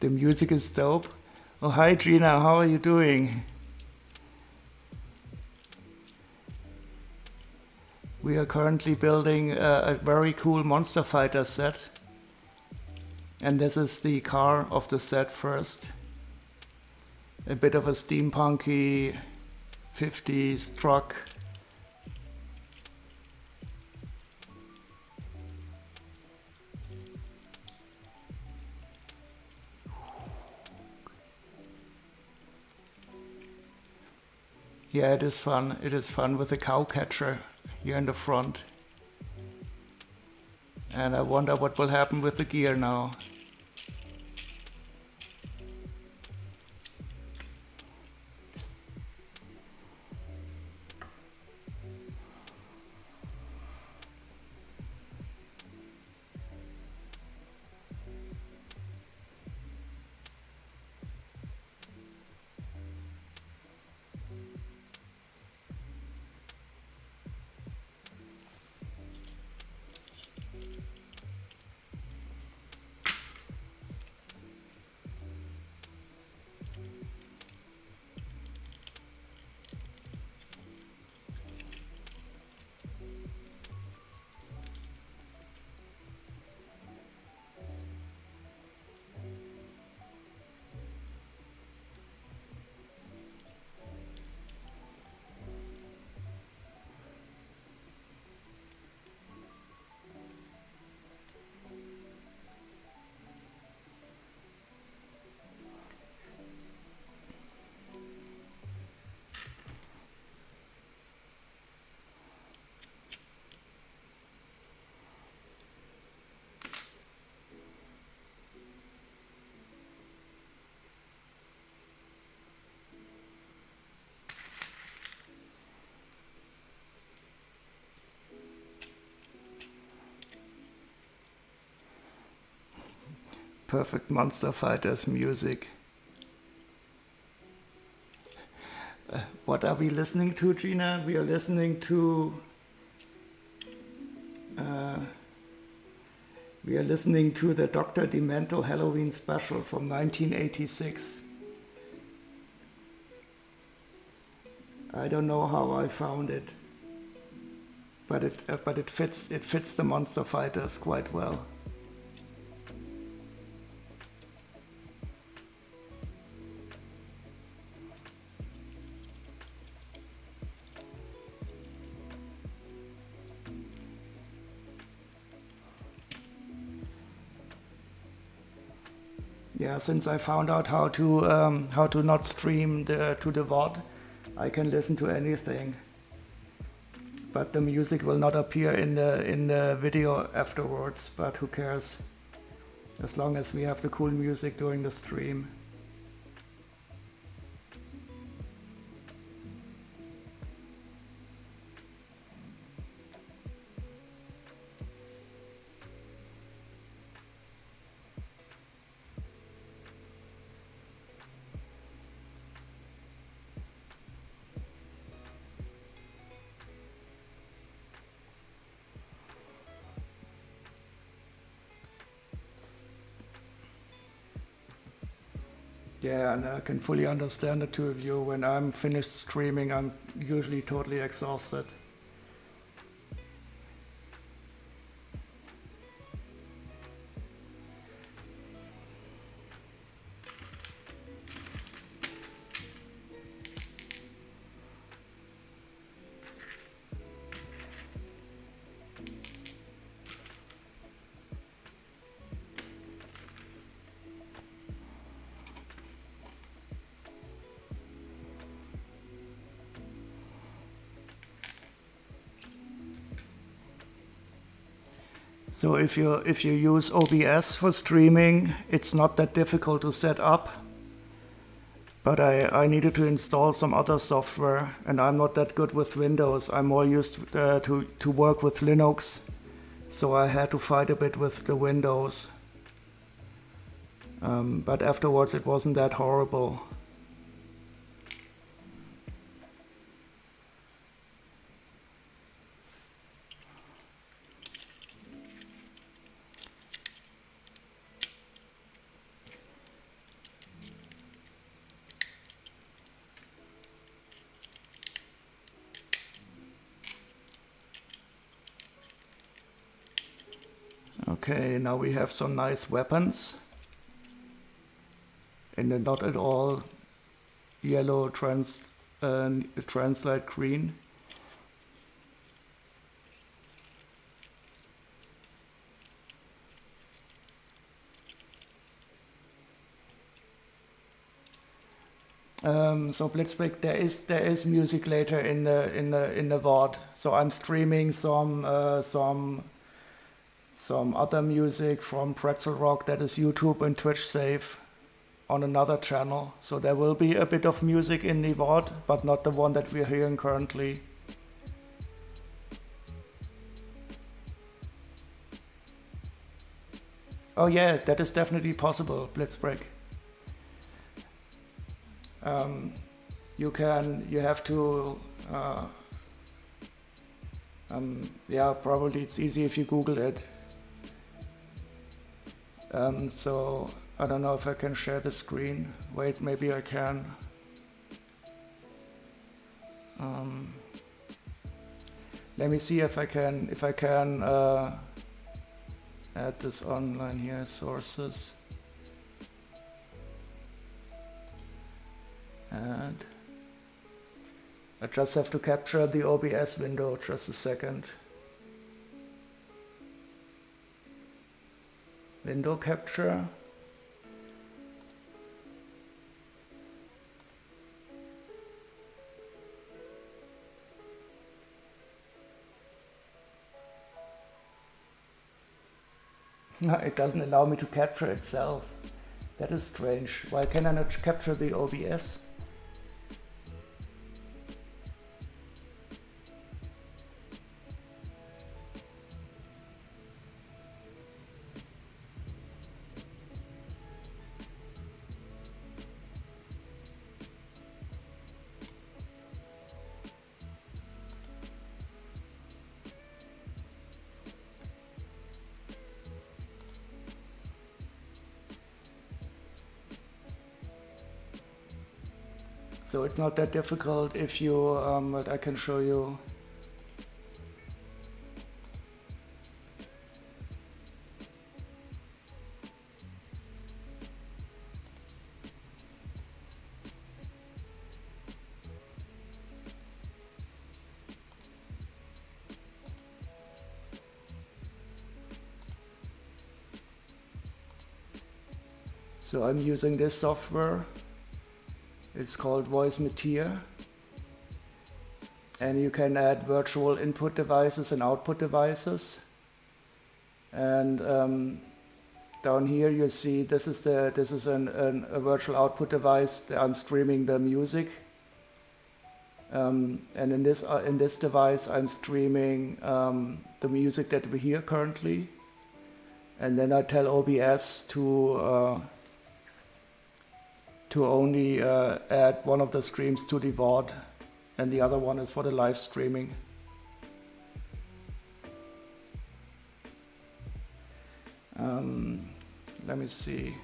The music is dope. Oh, hi Gina, how are you doing? We are currently building a very cool Monster Fighter set. And this is the car of the set first. A bit of a steampunky 50s truck. Yeah, it is fun. It is fun with the cow catcher here in the front. And I wonder what will happen with the gear now. Perfect Monster Fighters music. What are we listening to, Gina? We are listening to the Dr. Demento Halloween special from 1986. I don't know how I found it, but it fits the Monster Fighters quite well. Yeah, since I found out how to not stream to the VOD, I can listen to anything. But the music will not appear in the video afterwards, but who cares? As long as we have the cool music during the stream. Yeah, and I can fully understand the two of you. When I'm finished streaming, I'm usually totally exhausted. So if you use OBS for streaming, it's not that difficult to set up. But I needed to install some other software, and I'm not that good with Windows. I'm more used to work with Linux, so I had to fight a bit with the Windows. But afterwards it wasn't that horrible. Okay, now we have some nice weapons. And they're not at all yellow translite green. So Blitzbreak, there is music later in the VOD. So I'm streaming some other music from Pretzel Rock that is YouTube and Twitch safe on another channel. So there will be a bit of music in the VOD, but not the one that we're hearing currently. Oh yeah, that is definitely possible, Blitzbreak. You have to, yeah, probably it's easy if you Google it. So I don't know if I can share the screen. Wait, maybe I can. Let me see if I can add this online here, sources. And I just have to capture the OBS window, just a second. Window capture. No, it doesn't allow me to capture itself. That is strange. Why can I not capture the OBS? So it's not that difficult if you, but I can show you. So I'm using this software. It's called Voicemeter, and you can add virtual input devices and output devices. And down here you see this is a virtual output device that I'm streaming the music. And in this device I'm streaming the music that we hear currently. And then I tell OBS to only add one of the streams to the VOD, and the other one is for the live streaming. Let me see.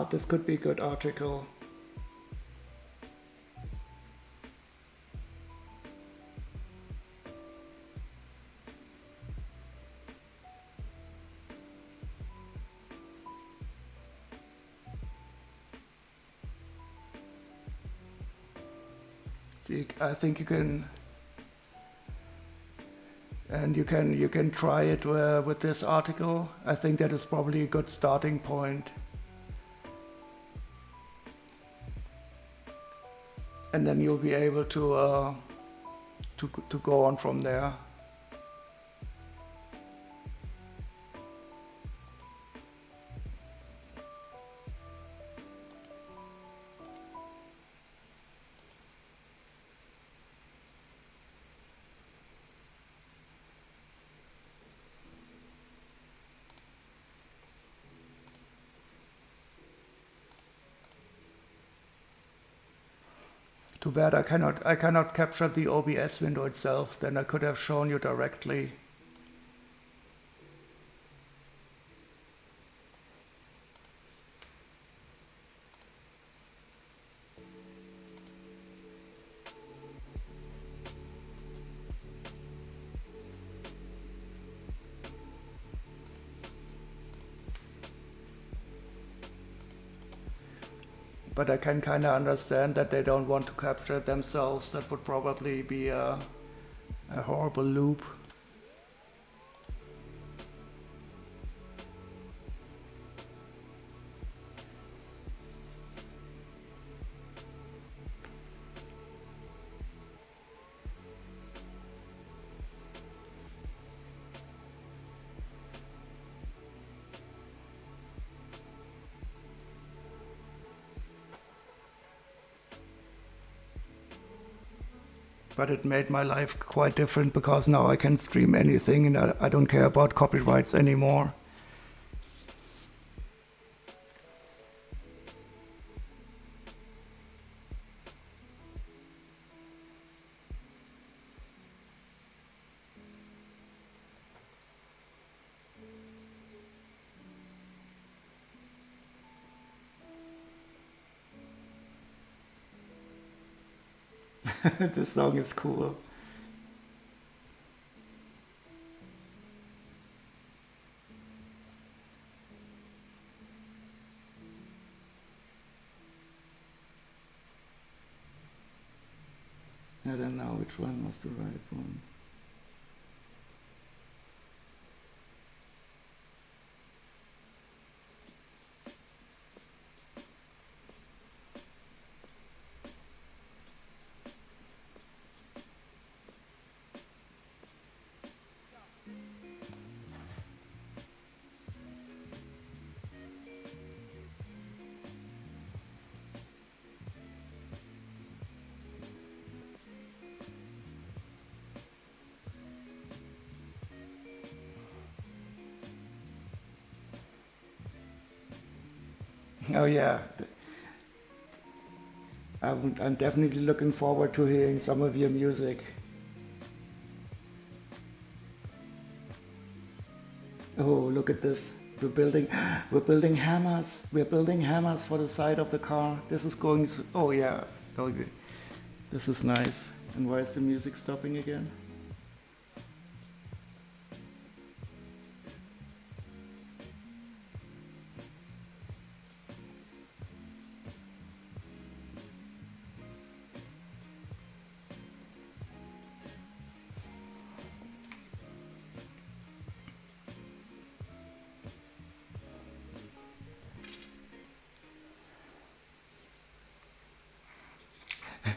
This could be a good article. See, I think you can, and you can try it with this article. I think that is probably a good starting point. And then you'll be able to go on from there. Too bad I cannot capture the OBS window itself, then I could have shown you directly. But I can kind of understand that they don't want to capture it themselves. That would probably be a horrible loop. But it made my life quite different because now I can stream anything and I don't care about copyrights anymore. This song is cool. I don't know which one was the right one. Oh yeah, I'm definitely looking forward to hearing some of your music. Oh, look at this. We're building hammers. We're building hammers for the side of the car. This is going, oh yeah, okay. This is nice. And why is the music stopping again?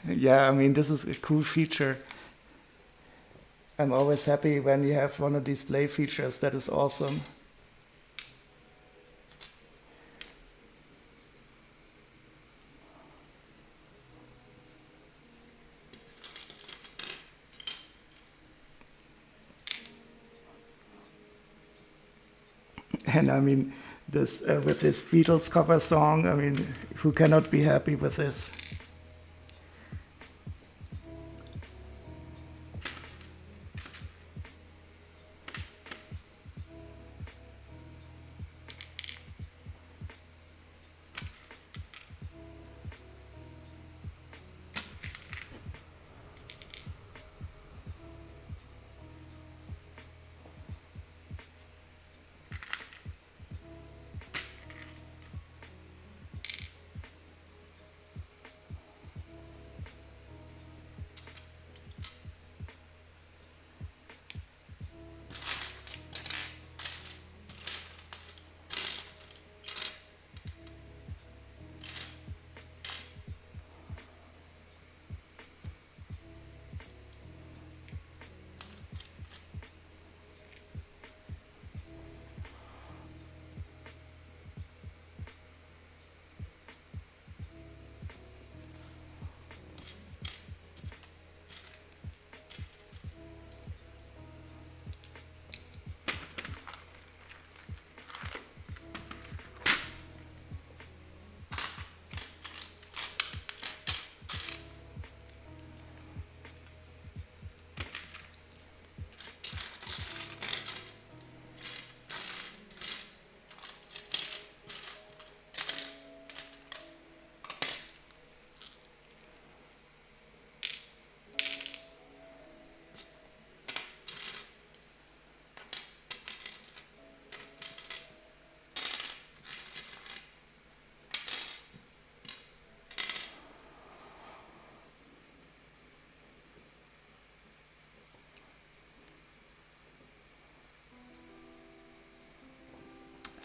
Yeah, I mean, this is a cool feature. I'm always happy when you have one of these play features. That is awesome. And I mean, this with this Beatles cover song, I mean, who cannot be happy with this?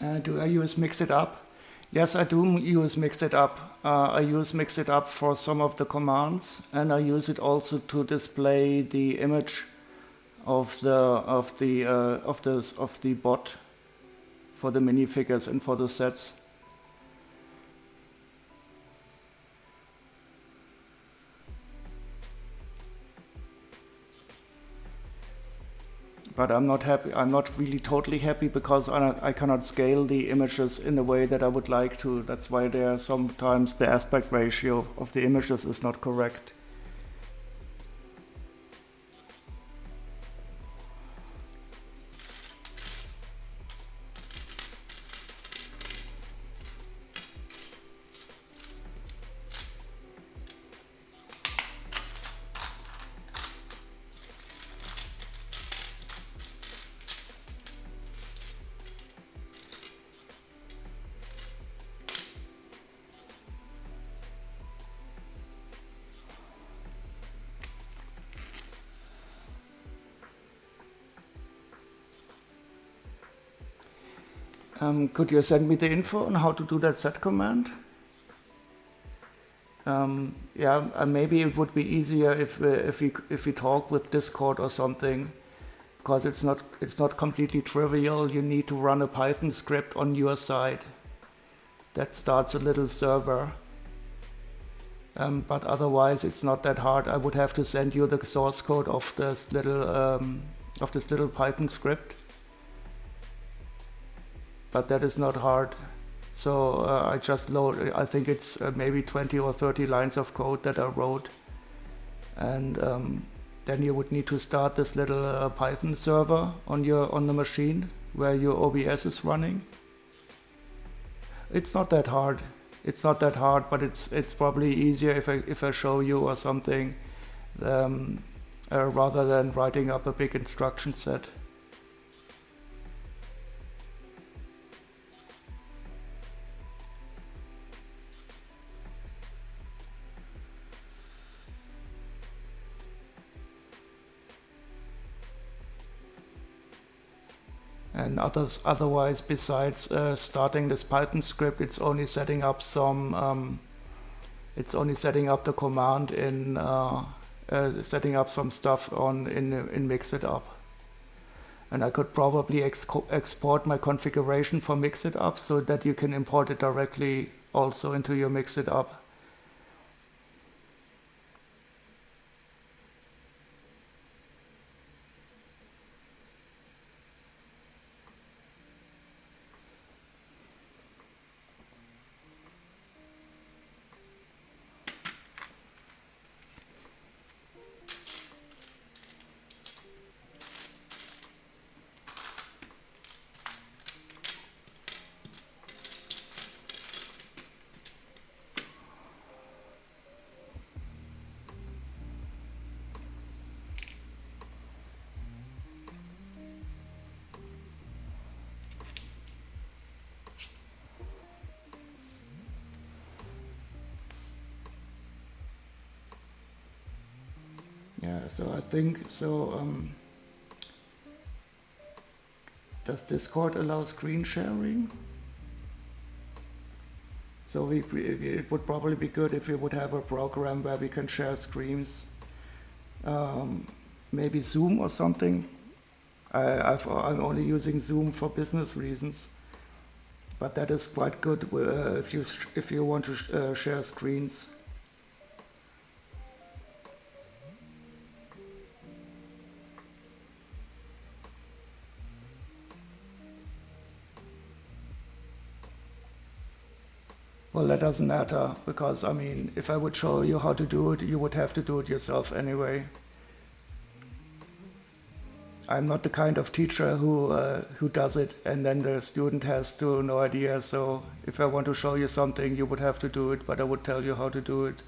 Do I use Mix It Up? Yes, I do use Mix It Up. I use Mix It Up for some of the commands, and I use it also to display the image of the bot for the minifigures and for the sets. But I'm not happy. I'm not really totally happy because I cannot scale the images in the way that I would like to. That's why sometimes the aspect ratio of the images is not correct. Could you send me the info on how to do that set command? Yeah, maybe it would be easier if we talk with Discord or something, because it's not completely trivial. You need to run a Python script on your side that starts a little server. But otherwise, it's not that hard. I would have to send you the source code of this little Python script. But that is not hard. So I just load, I think it's maybe 20 or 30 lines of code that I wrote. And then you would need to start this little Python server on the machine where your OBS is running. It's not that hard. It's not that hard, but it's probably easier if I show you or something rather than writing up a big instruction set. And otherwise, besides starting this Python script, it's only setting up the command in setting up some stuff in Mix It Up. And I could probably export my configuration for Mix It Up so that you can import it directly also into your Mix It Up. Yeah, so I think so. Does Discord allow screen sharing? So it would probably be good if we would have a program where we can share screens. Maybe Zoom or something. I'm only using Zoom for business reasons, but that is quite good if you want to share screens. Well, that doesn't matter, because I mean, if I would show you how to do it, you would have to do it yourself anyway. I'm not the kind of teacher who does it and then the student has no idea. So if I want to show you something, you would have to do it, but I would tell you how to do it.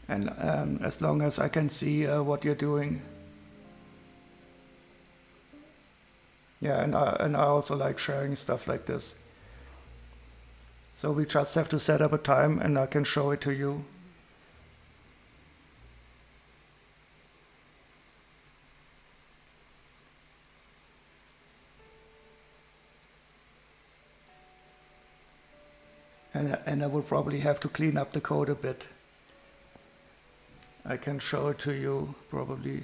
And as long as I can see what you're doing. Yeah, and I also like sharing stuff like this. So we just have to set up a time and I can show it to you. and I will probably have to clean up the code a bit. I can show it to you probably.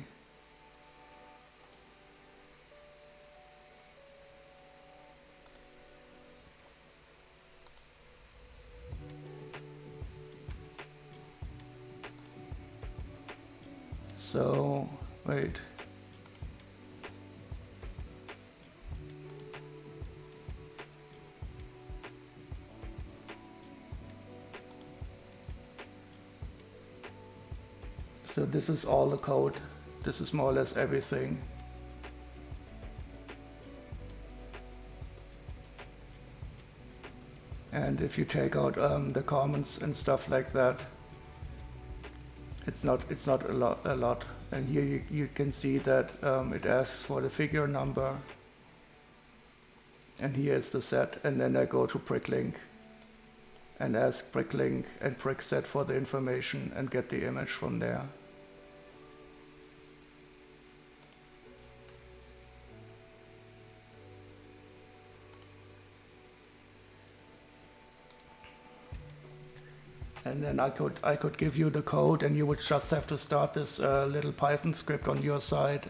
So, wait. So this is all the code. This is more or less everything. And if you take out the comments and stuff like that, it's not a lot. And here you can see that it asks for the figure number, and here is the set. And then I go to pricklink and ask pricklink and prickset for the information and get the image from there. And then I could give you the code, and you would just have to start this little Python script on your side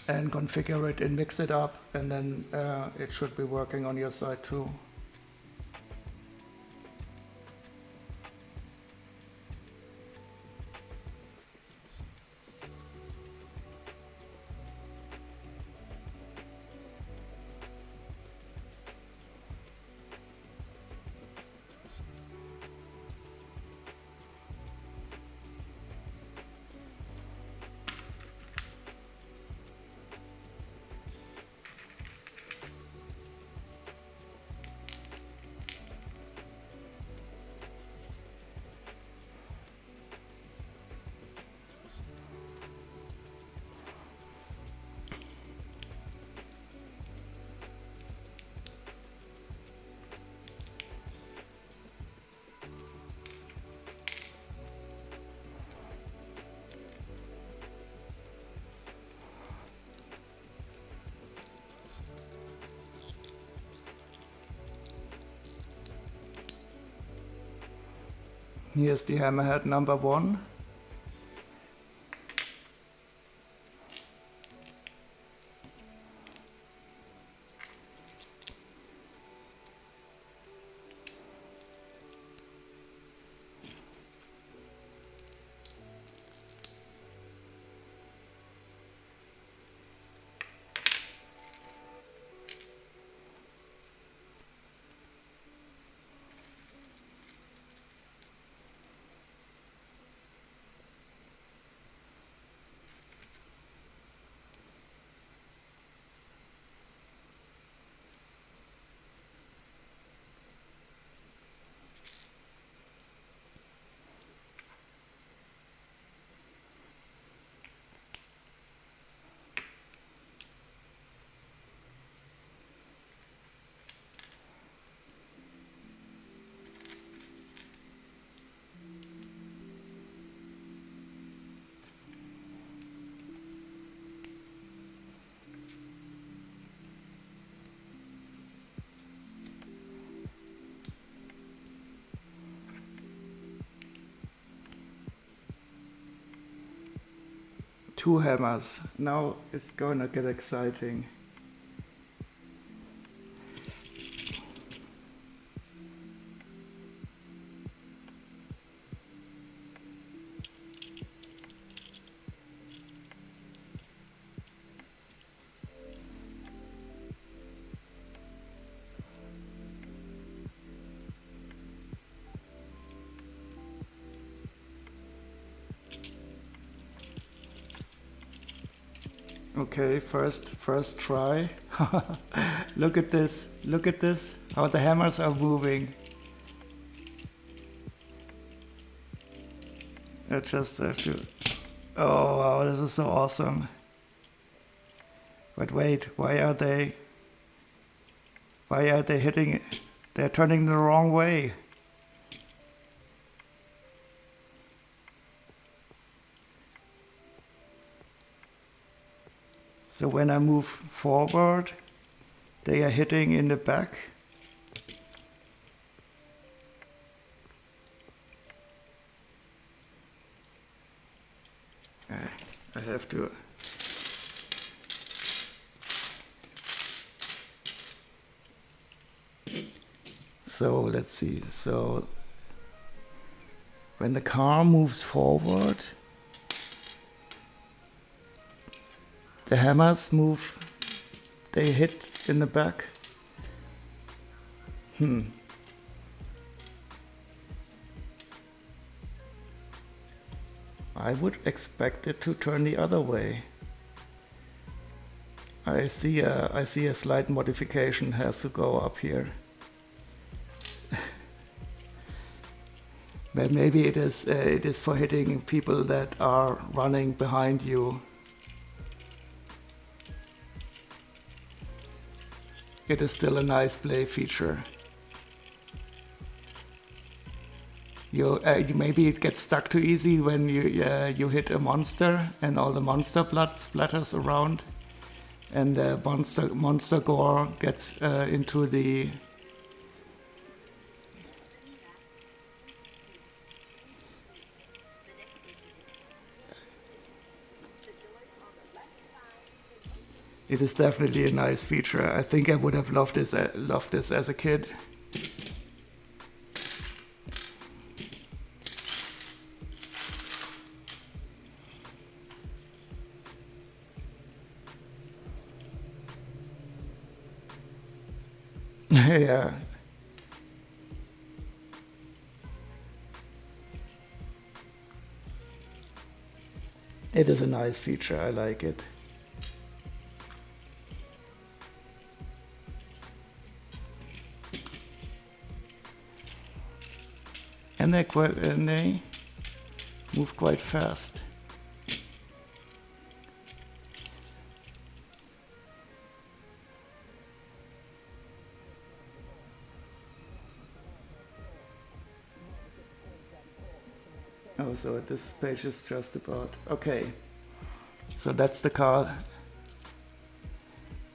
and configure it and mix it up, and then it should be working on your side too. Here's the Hammerhead number 1. Two hammers. Now it's gonna get exciting. Okay, first try. Look at this, how the hammers are moving. I just have to, oh wow, this is so awesome. But wait, why are they hitting it? They're turning the wrong way. So when I move forward, they are hitting in the back. I have to. So let's see. So when the car moves forward, the hammers move, they hit in the back. I would expect it to turn the other way. I see a slight modification has to go up here. But maybe it is for hitting people that are running behind you. It is still a nice play feature. Maybe it gets stuck too easy when you hit a monster and all the monster blood splatters around, and the monster gore gets into the. It is definitely a nice feature. I think I would have loved this as a kid. Yeah. It is a nice feature. I like it. And they move quite fast. Oh, so this page is just about... Okay, so that's the car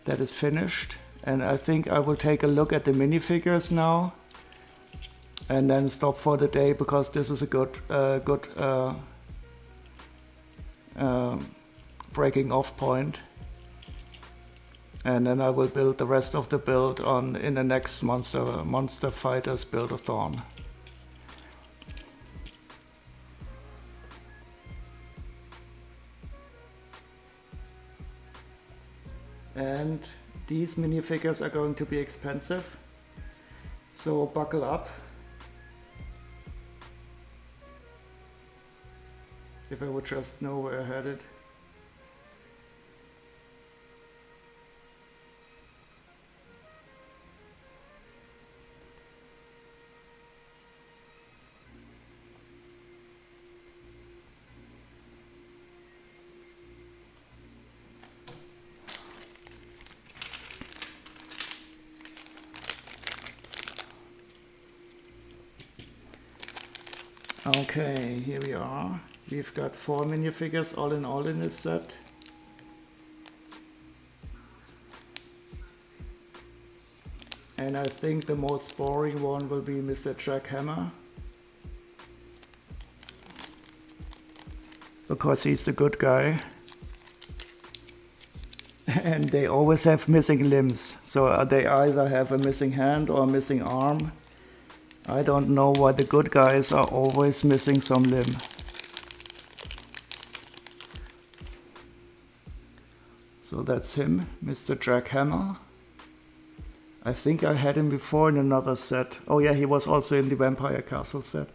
that is finished. And I think I will take a look at the minifigures now and then stop for the day, because this is a good breaking off point. And then I will build the rest of the build in the next Monster Fighters Build-a-thon. And these minifigures are going to be expensive, so buckle up. If I would just know where I had it. Okay, here we are. We've got 4 minifigures all in this set. And I think the most boring one will be Mr. Jack Hammer, because he's the good guy. And they always have missing limbs. So they either have a missing hand or a missing arm. I don't know why the good guys are always missing some limb. So that's him, Mr. Jack Hammer. I think I had him before in another set. Oh yeah, he was also in the Vampire Castle set.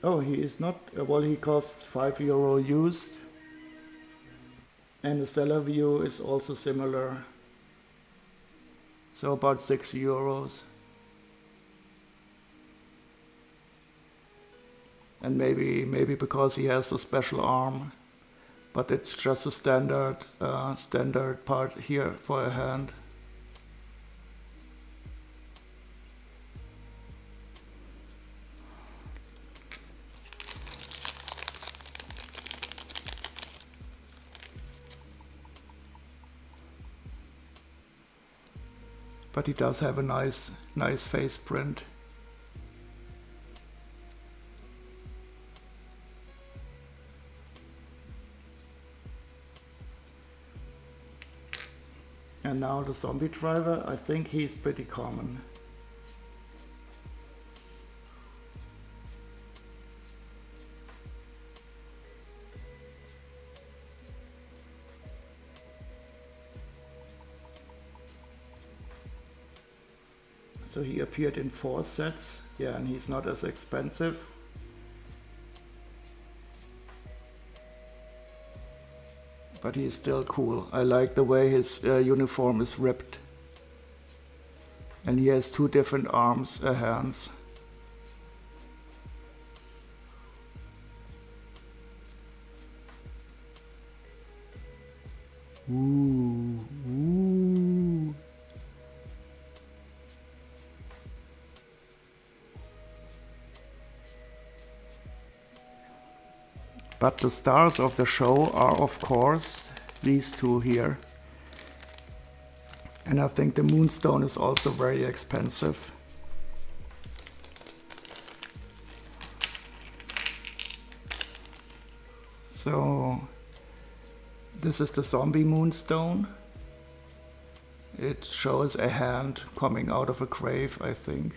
Oh, he is not... well, he costs €5 used. And the seller view is also similar. So about €6. And maybe because he has a special arm, but it's just a standard part here for a hand. But he does have a nice face print. And now the zombie driver, I think he's pretty common. So he appeared in 4 sets, yeah, and he's not as expensive. But he's still cool. I like the way his uniform is ripped. And he has 2 different arms, hands. Ooh, ooh. But the stars of the show are, of course, these 2 here. And I think the Moonstone is also very expensive. So this is the zombie Moonstone. It shows a hand coming out of a grave, I think.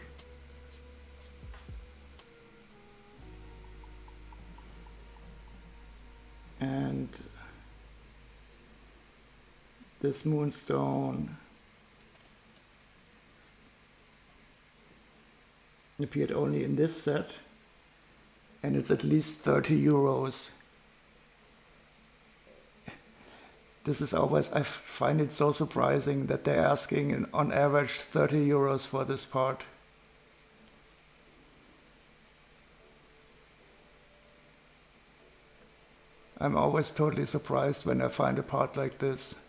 And this Moonstone appeared only in this set, and it's at least 30 euros. This is always, I find it so surprising that they're asking on average 30 euros for this part. I'm always totally surprised when I find a part like this.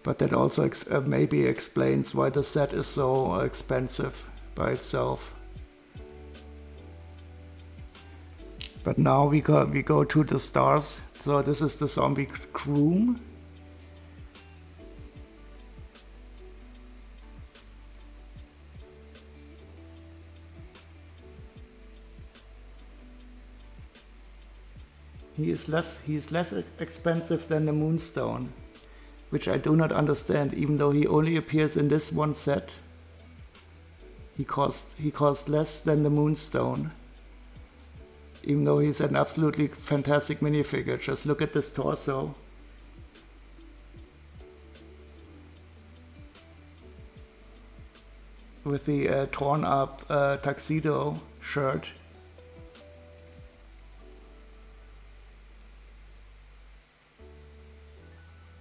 But that also maybe explains why the set is so expensive by itself. But now we go to the stars. So this is the zombie groom. He is less expensive than the Moonstone, which I do not understand. Even though he only appears in this one set, he costs less than the Moonstone. Even though he's an absolutely fantastic minifigure. Just look at this torso. With the torn up tuxedo shirt.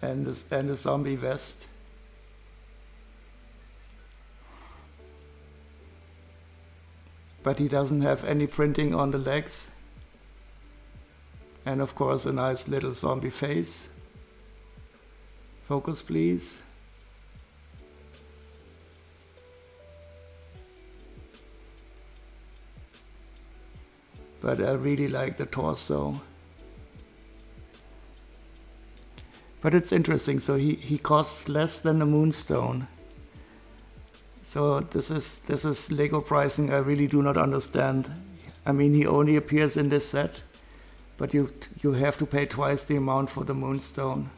And the zombie vest. But he doesn't have any printing on the legs. And of course a nice little zombie face. Focus please. But I really like the torso. But it's interesting, so he costs less than the Moonstone. So this is Lego pricing I really do not understand. I mean, he only appears in this set, but you have to pay twice the amount for the Moonstone.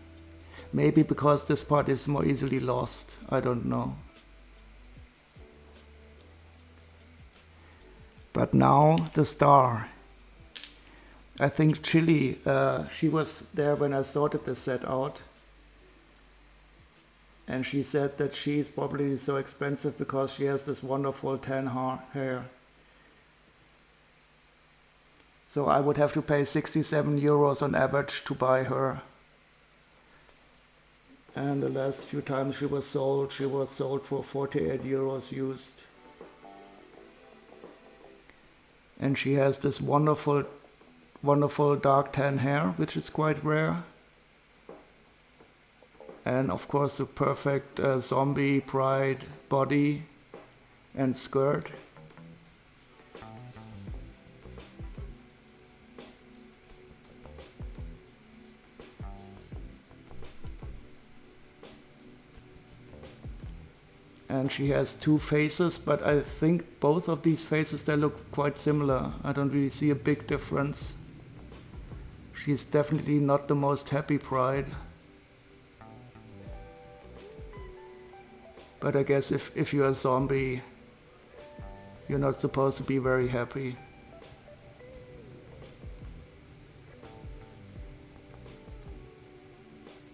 Maybe because this part is more easily lost, I don't know. But now the star. I think Chili, she was there when I sorted the set out. And she said that she is probably so expensive because she has this wonderful tan hair. So I would have to pay 67 euros on average to buy her. And the last few times she was sold for 48 euros used. And she has this wonderful dark tan hair, which is quite rare. And of course the perfect zombie pride body and skirt. And she has 2 faces, but I think both of these faces, they look quite similar. I don't really see a big difference. She's definitely not the most happy bride. But I guess if you're a zombie, you're not supposed to be very happy.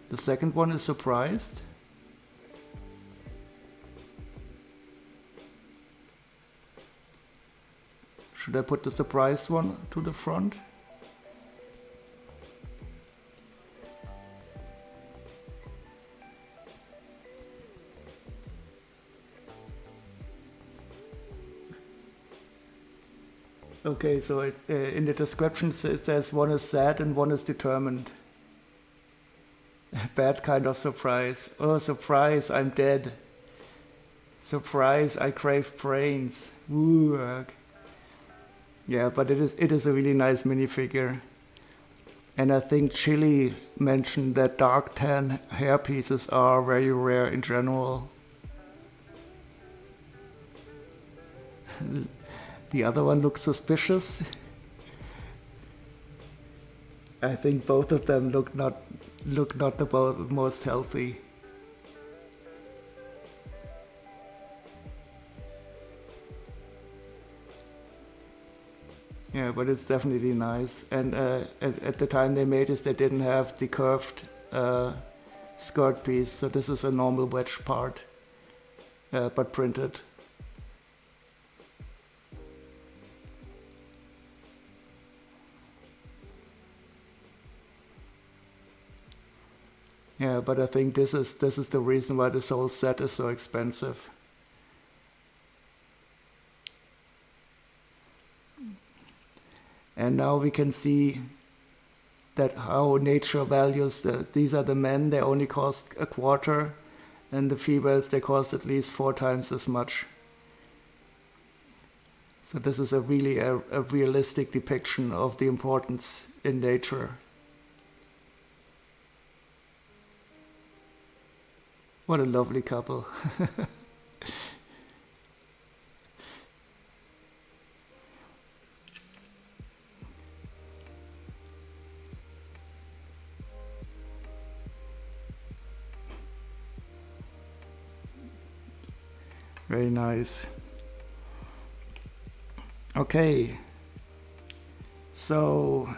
The second one is surprised. Should I put the surprised one to the front? Okay, so in the description it says one is sad and one is determined. Bad kind of surprise. Oh, surprise, I'm dead. Surprise, I crave brains. Woo. Yeah, but it is a really nice minifigure. And I think Chili mentioned that dark tan hair pieces are very rare in general. The other one looks suspicious. I think both of them look not the most healthy. Yeah, but it's definitely nice. And at the time they made this, they didn't have the curved skirt piece, so this is a normal wedge part, but printed. Yeah, but I think this is the reason why this whole set is so expensive. And now we can see that how nature values these are the men, they only cost a quarter, and the females, they cost at least 4 times as much. So this is a really a realistic depiction of the importance in nature. What a lovely couple. Very nice. Okay. So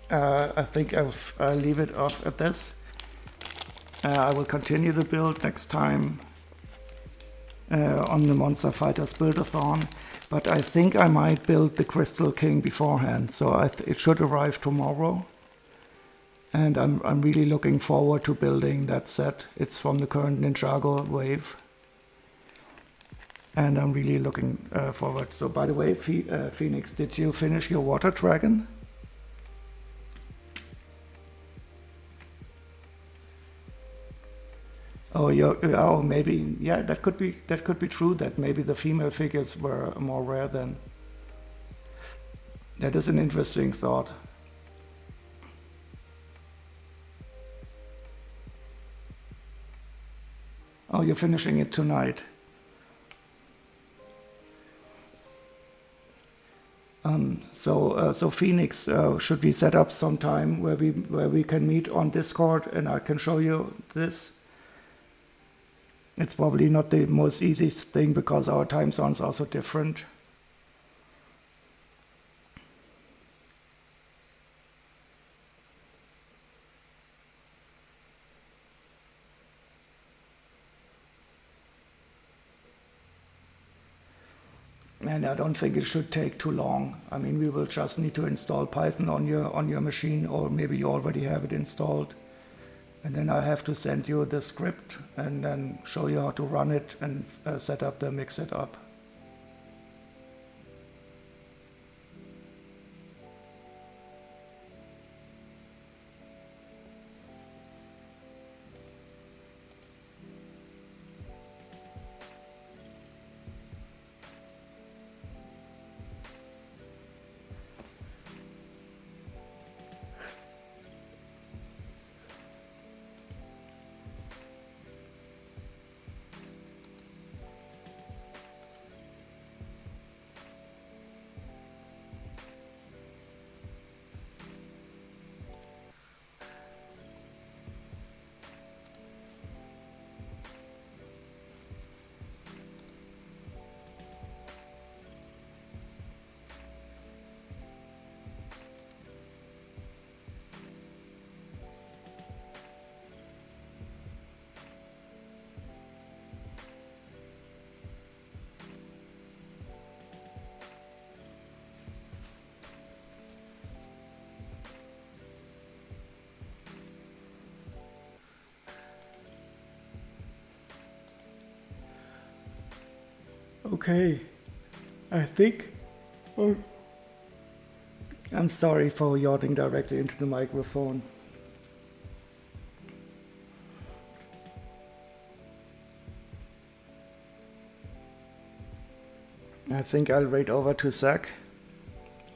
I think I'll leave it off at this. I will continue the build next time on the Monster Fighters Build-a-thon, but I think I might build the Crystal King beforehand, so it should arrive tomorrow. And I'm really looking forward to building that set. It's from the current Ninjago wave. And I'm really looking forward. So by the way, Phoenix, did you finish your water dragon? Oh, maybe, yeah, that could be true, that maybe the female figures were more rare then. That is an interesting thought. Oh, you're finishing it tonight. So Phoenix, should we set up some time where we can meet on Discord and I can show you this? It's probably not the most easiest thing because our time zones are so different. And I don't think it should take too long. I mean, we will just need to install Python on your machine, or maybe you already have it installed. And then I have to send you the script and then show you how to run it and set up the mix it up. Okay, I think. Oh, I'm sorry for yawning directly into the microphone. I think I'll wait over to Zach.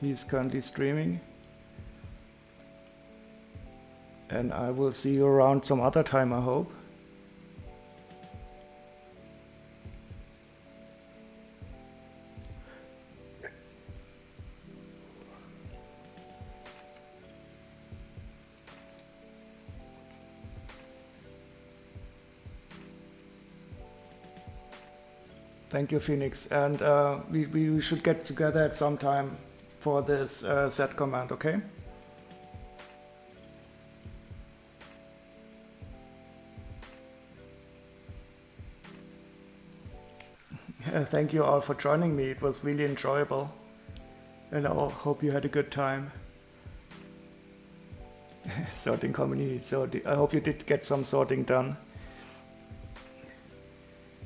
He's currently streaming. And I will see you around some other time, I hope. Thank you, Phoenix. And we should get together at some time for this set command, okay? Thank you all for joining me. It was really enjoyable. And I hope you had a good time. Sorting community. So I hope you did get some sorting done.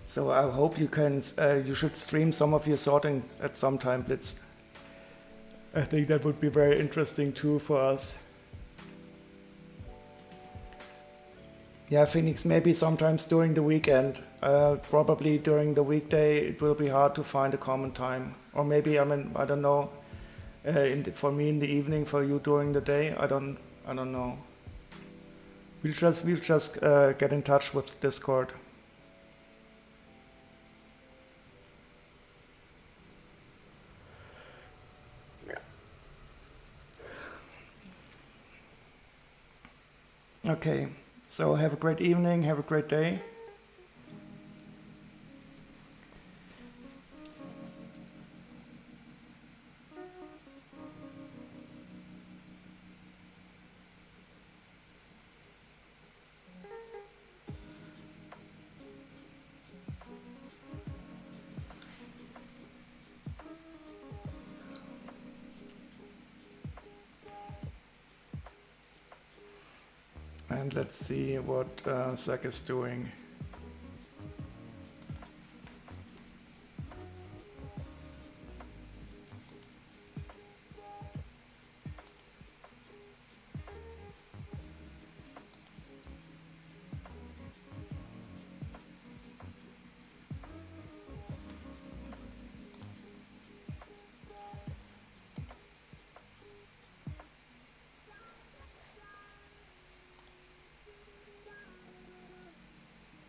So I hope you can, you should stream some of your sorting at some time, Blitz. I think that would be very interesting too for us. Yeah, Phoenix, maybe sometimes during the weekend. Probably during the weekday it will be hard to find a common time. Or maybe, I mean, I don't know, for me in the evening, for you during the day, I don't know. We'll just get in touch with Discord. Okay, so have a great evening, have a great day. And let's see what Zach is doing.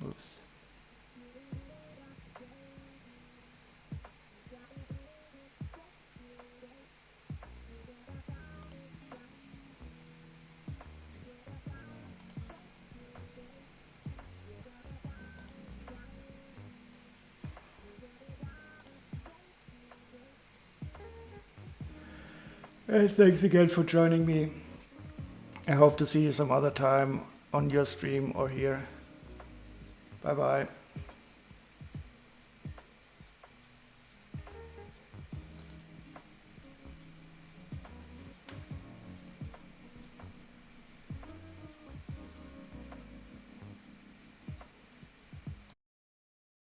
Oops. Thanks again for joining me. I hope to see you some other time on your stream or here. Bye bye.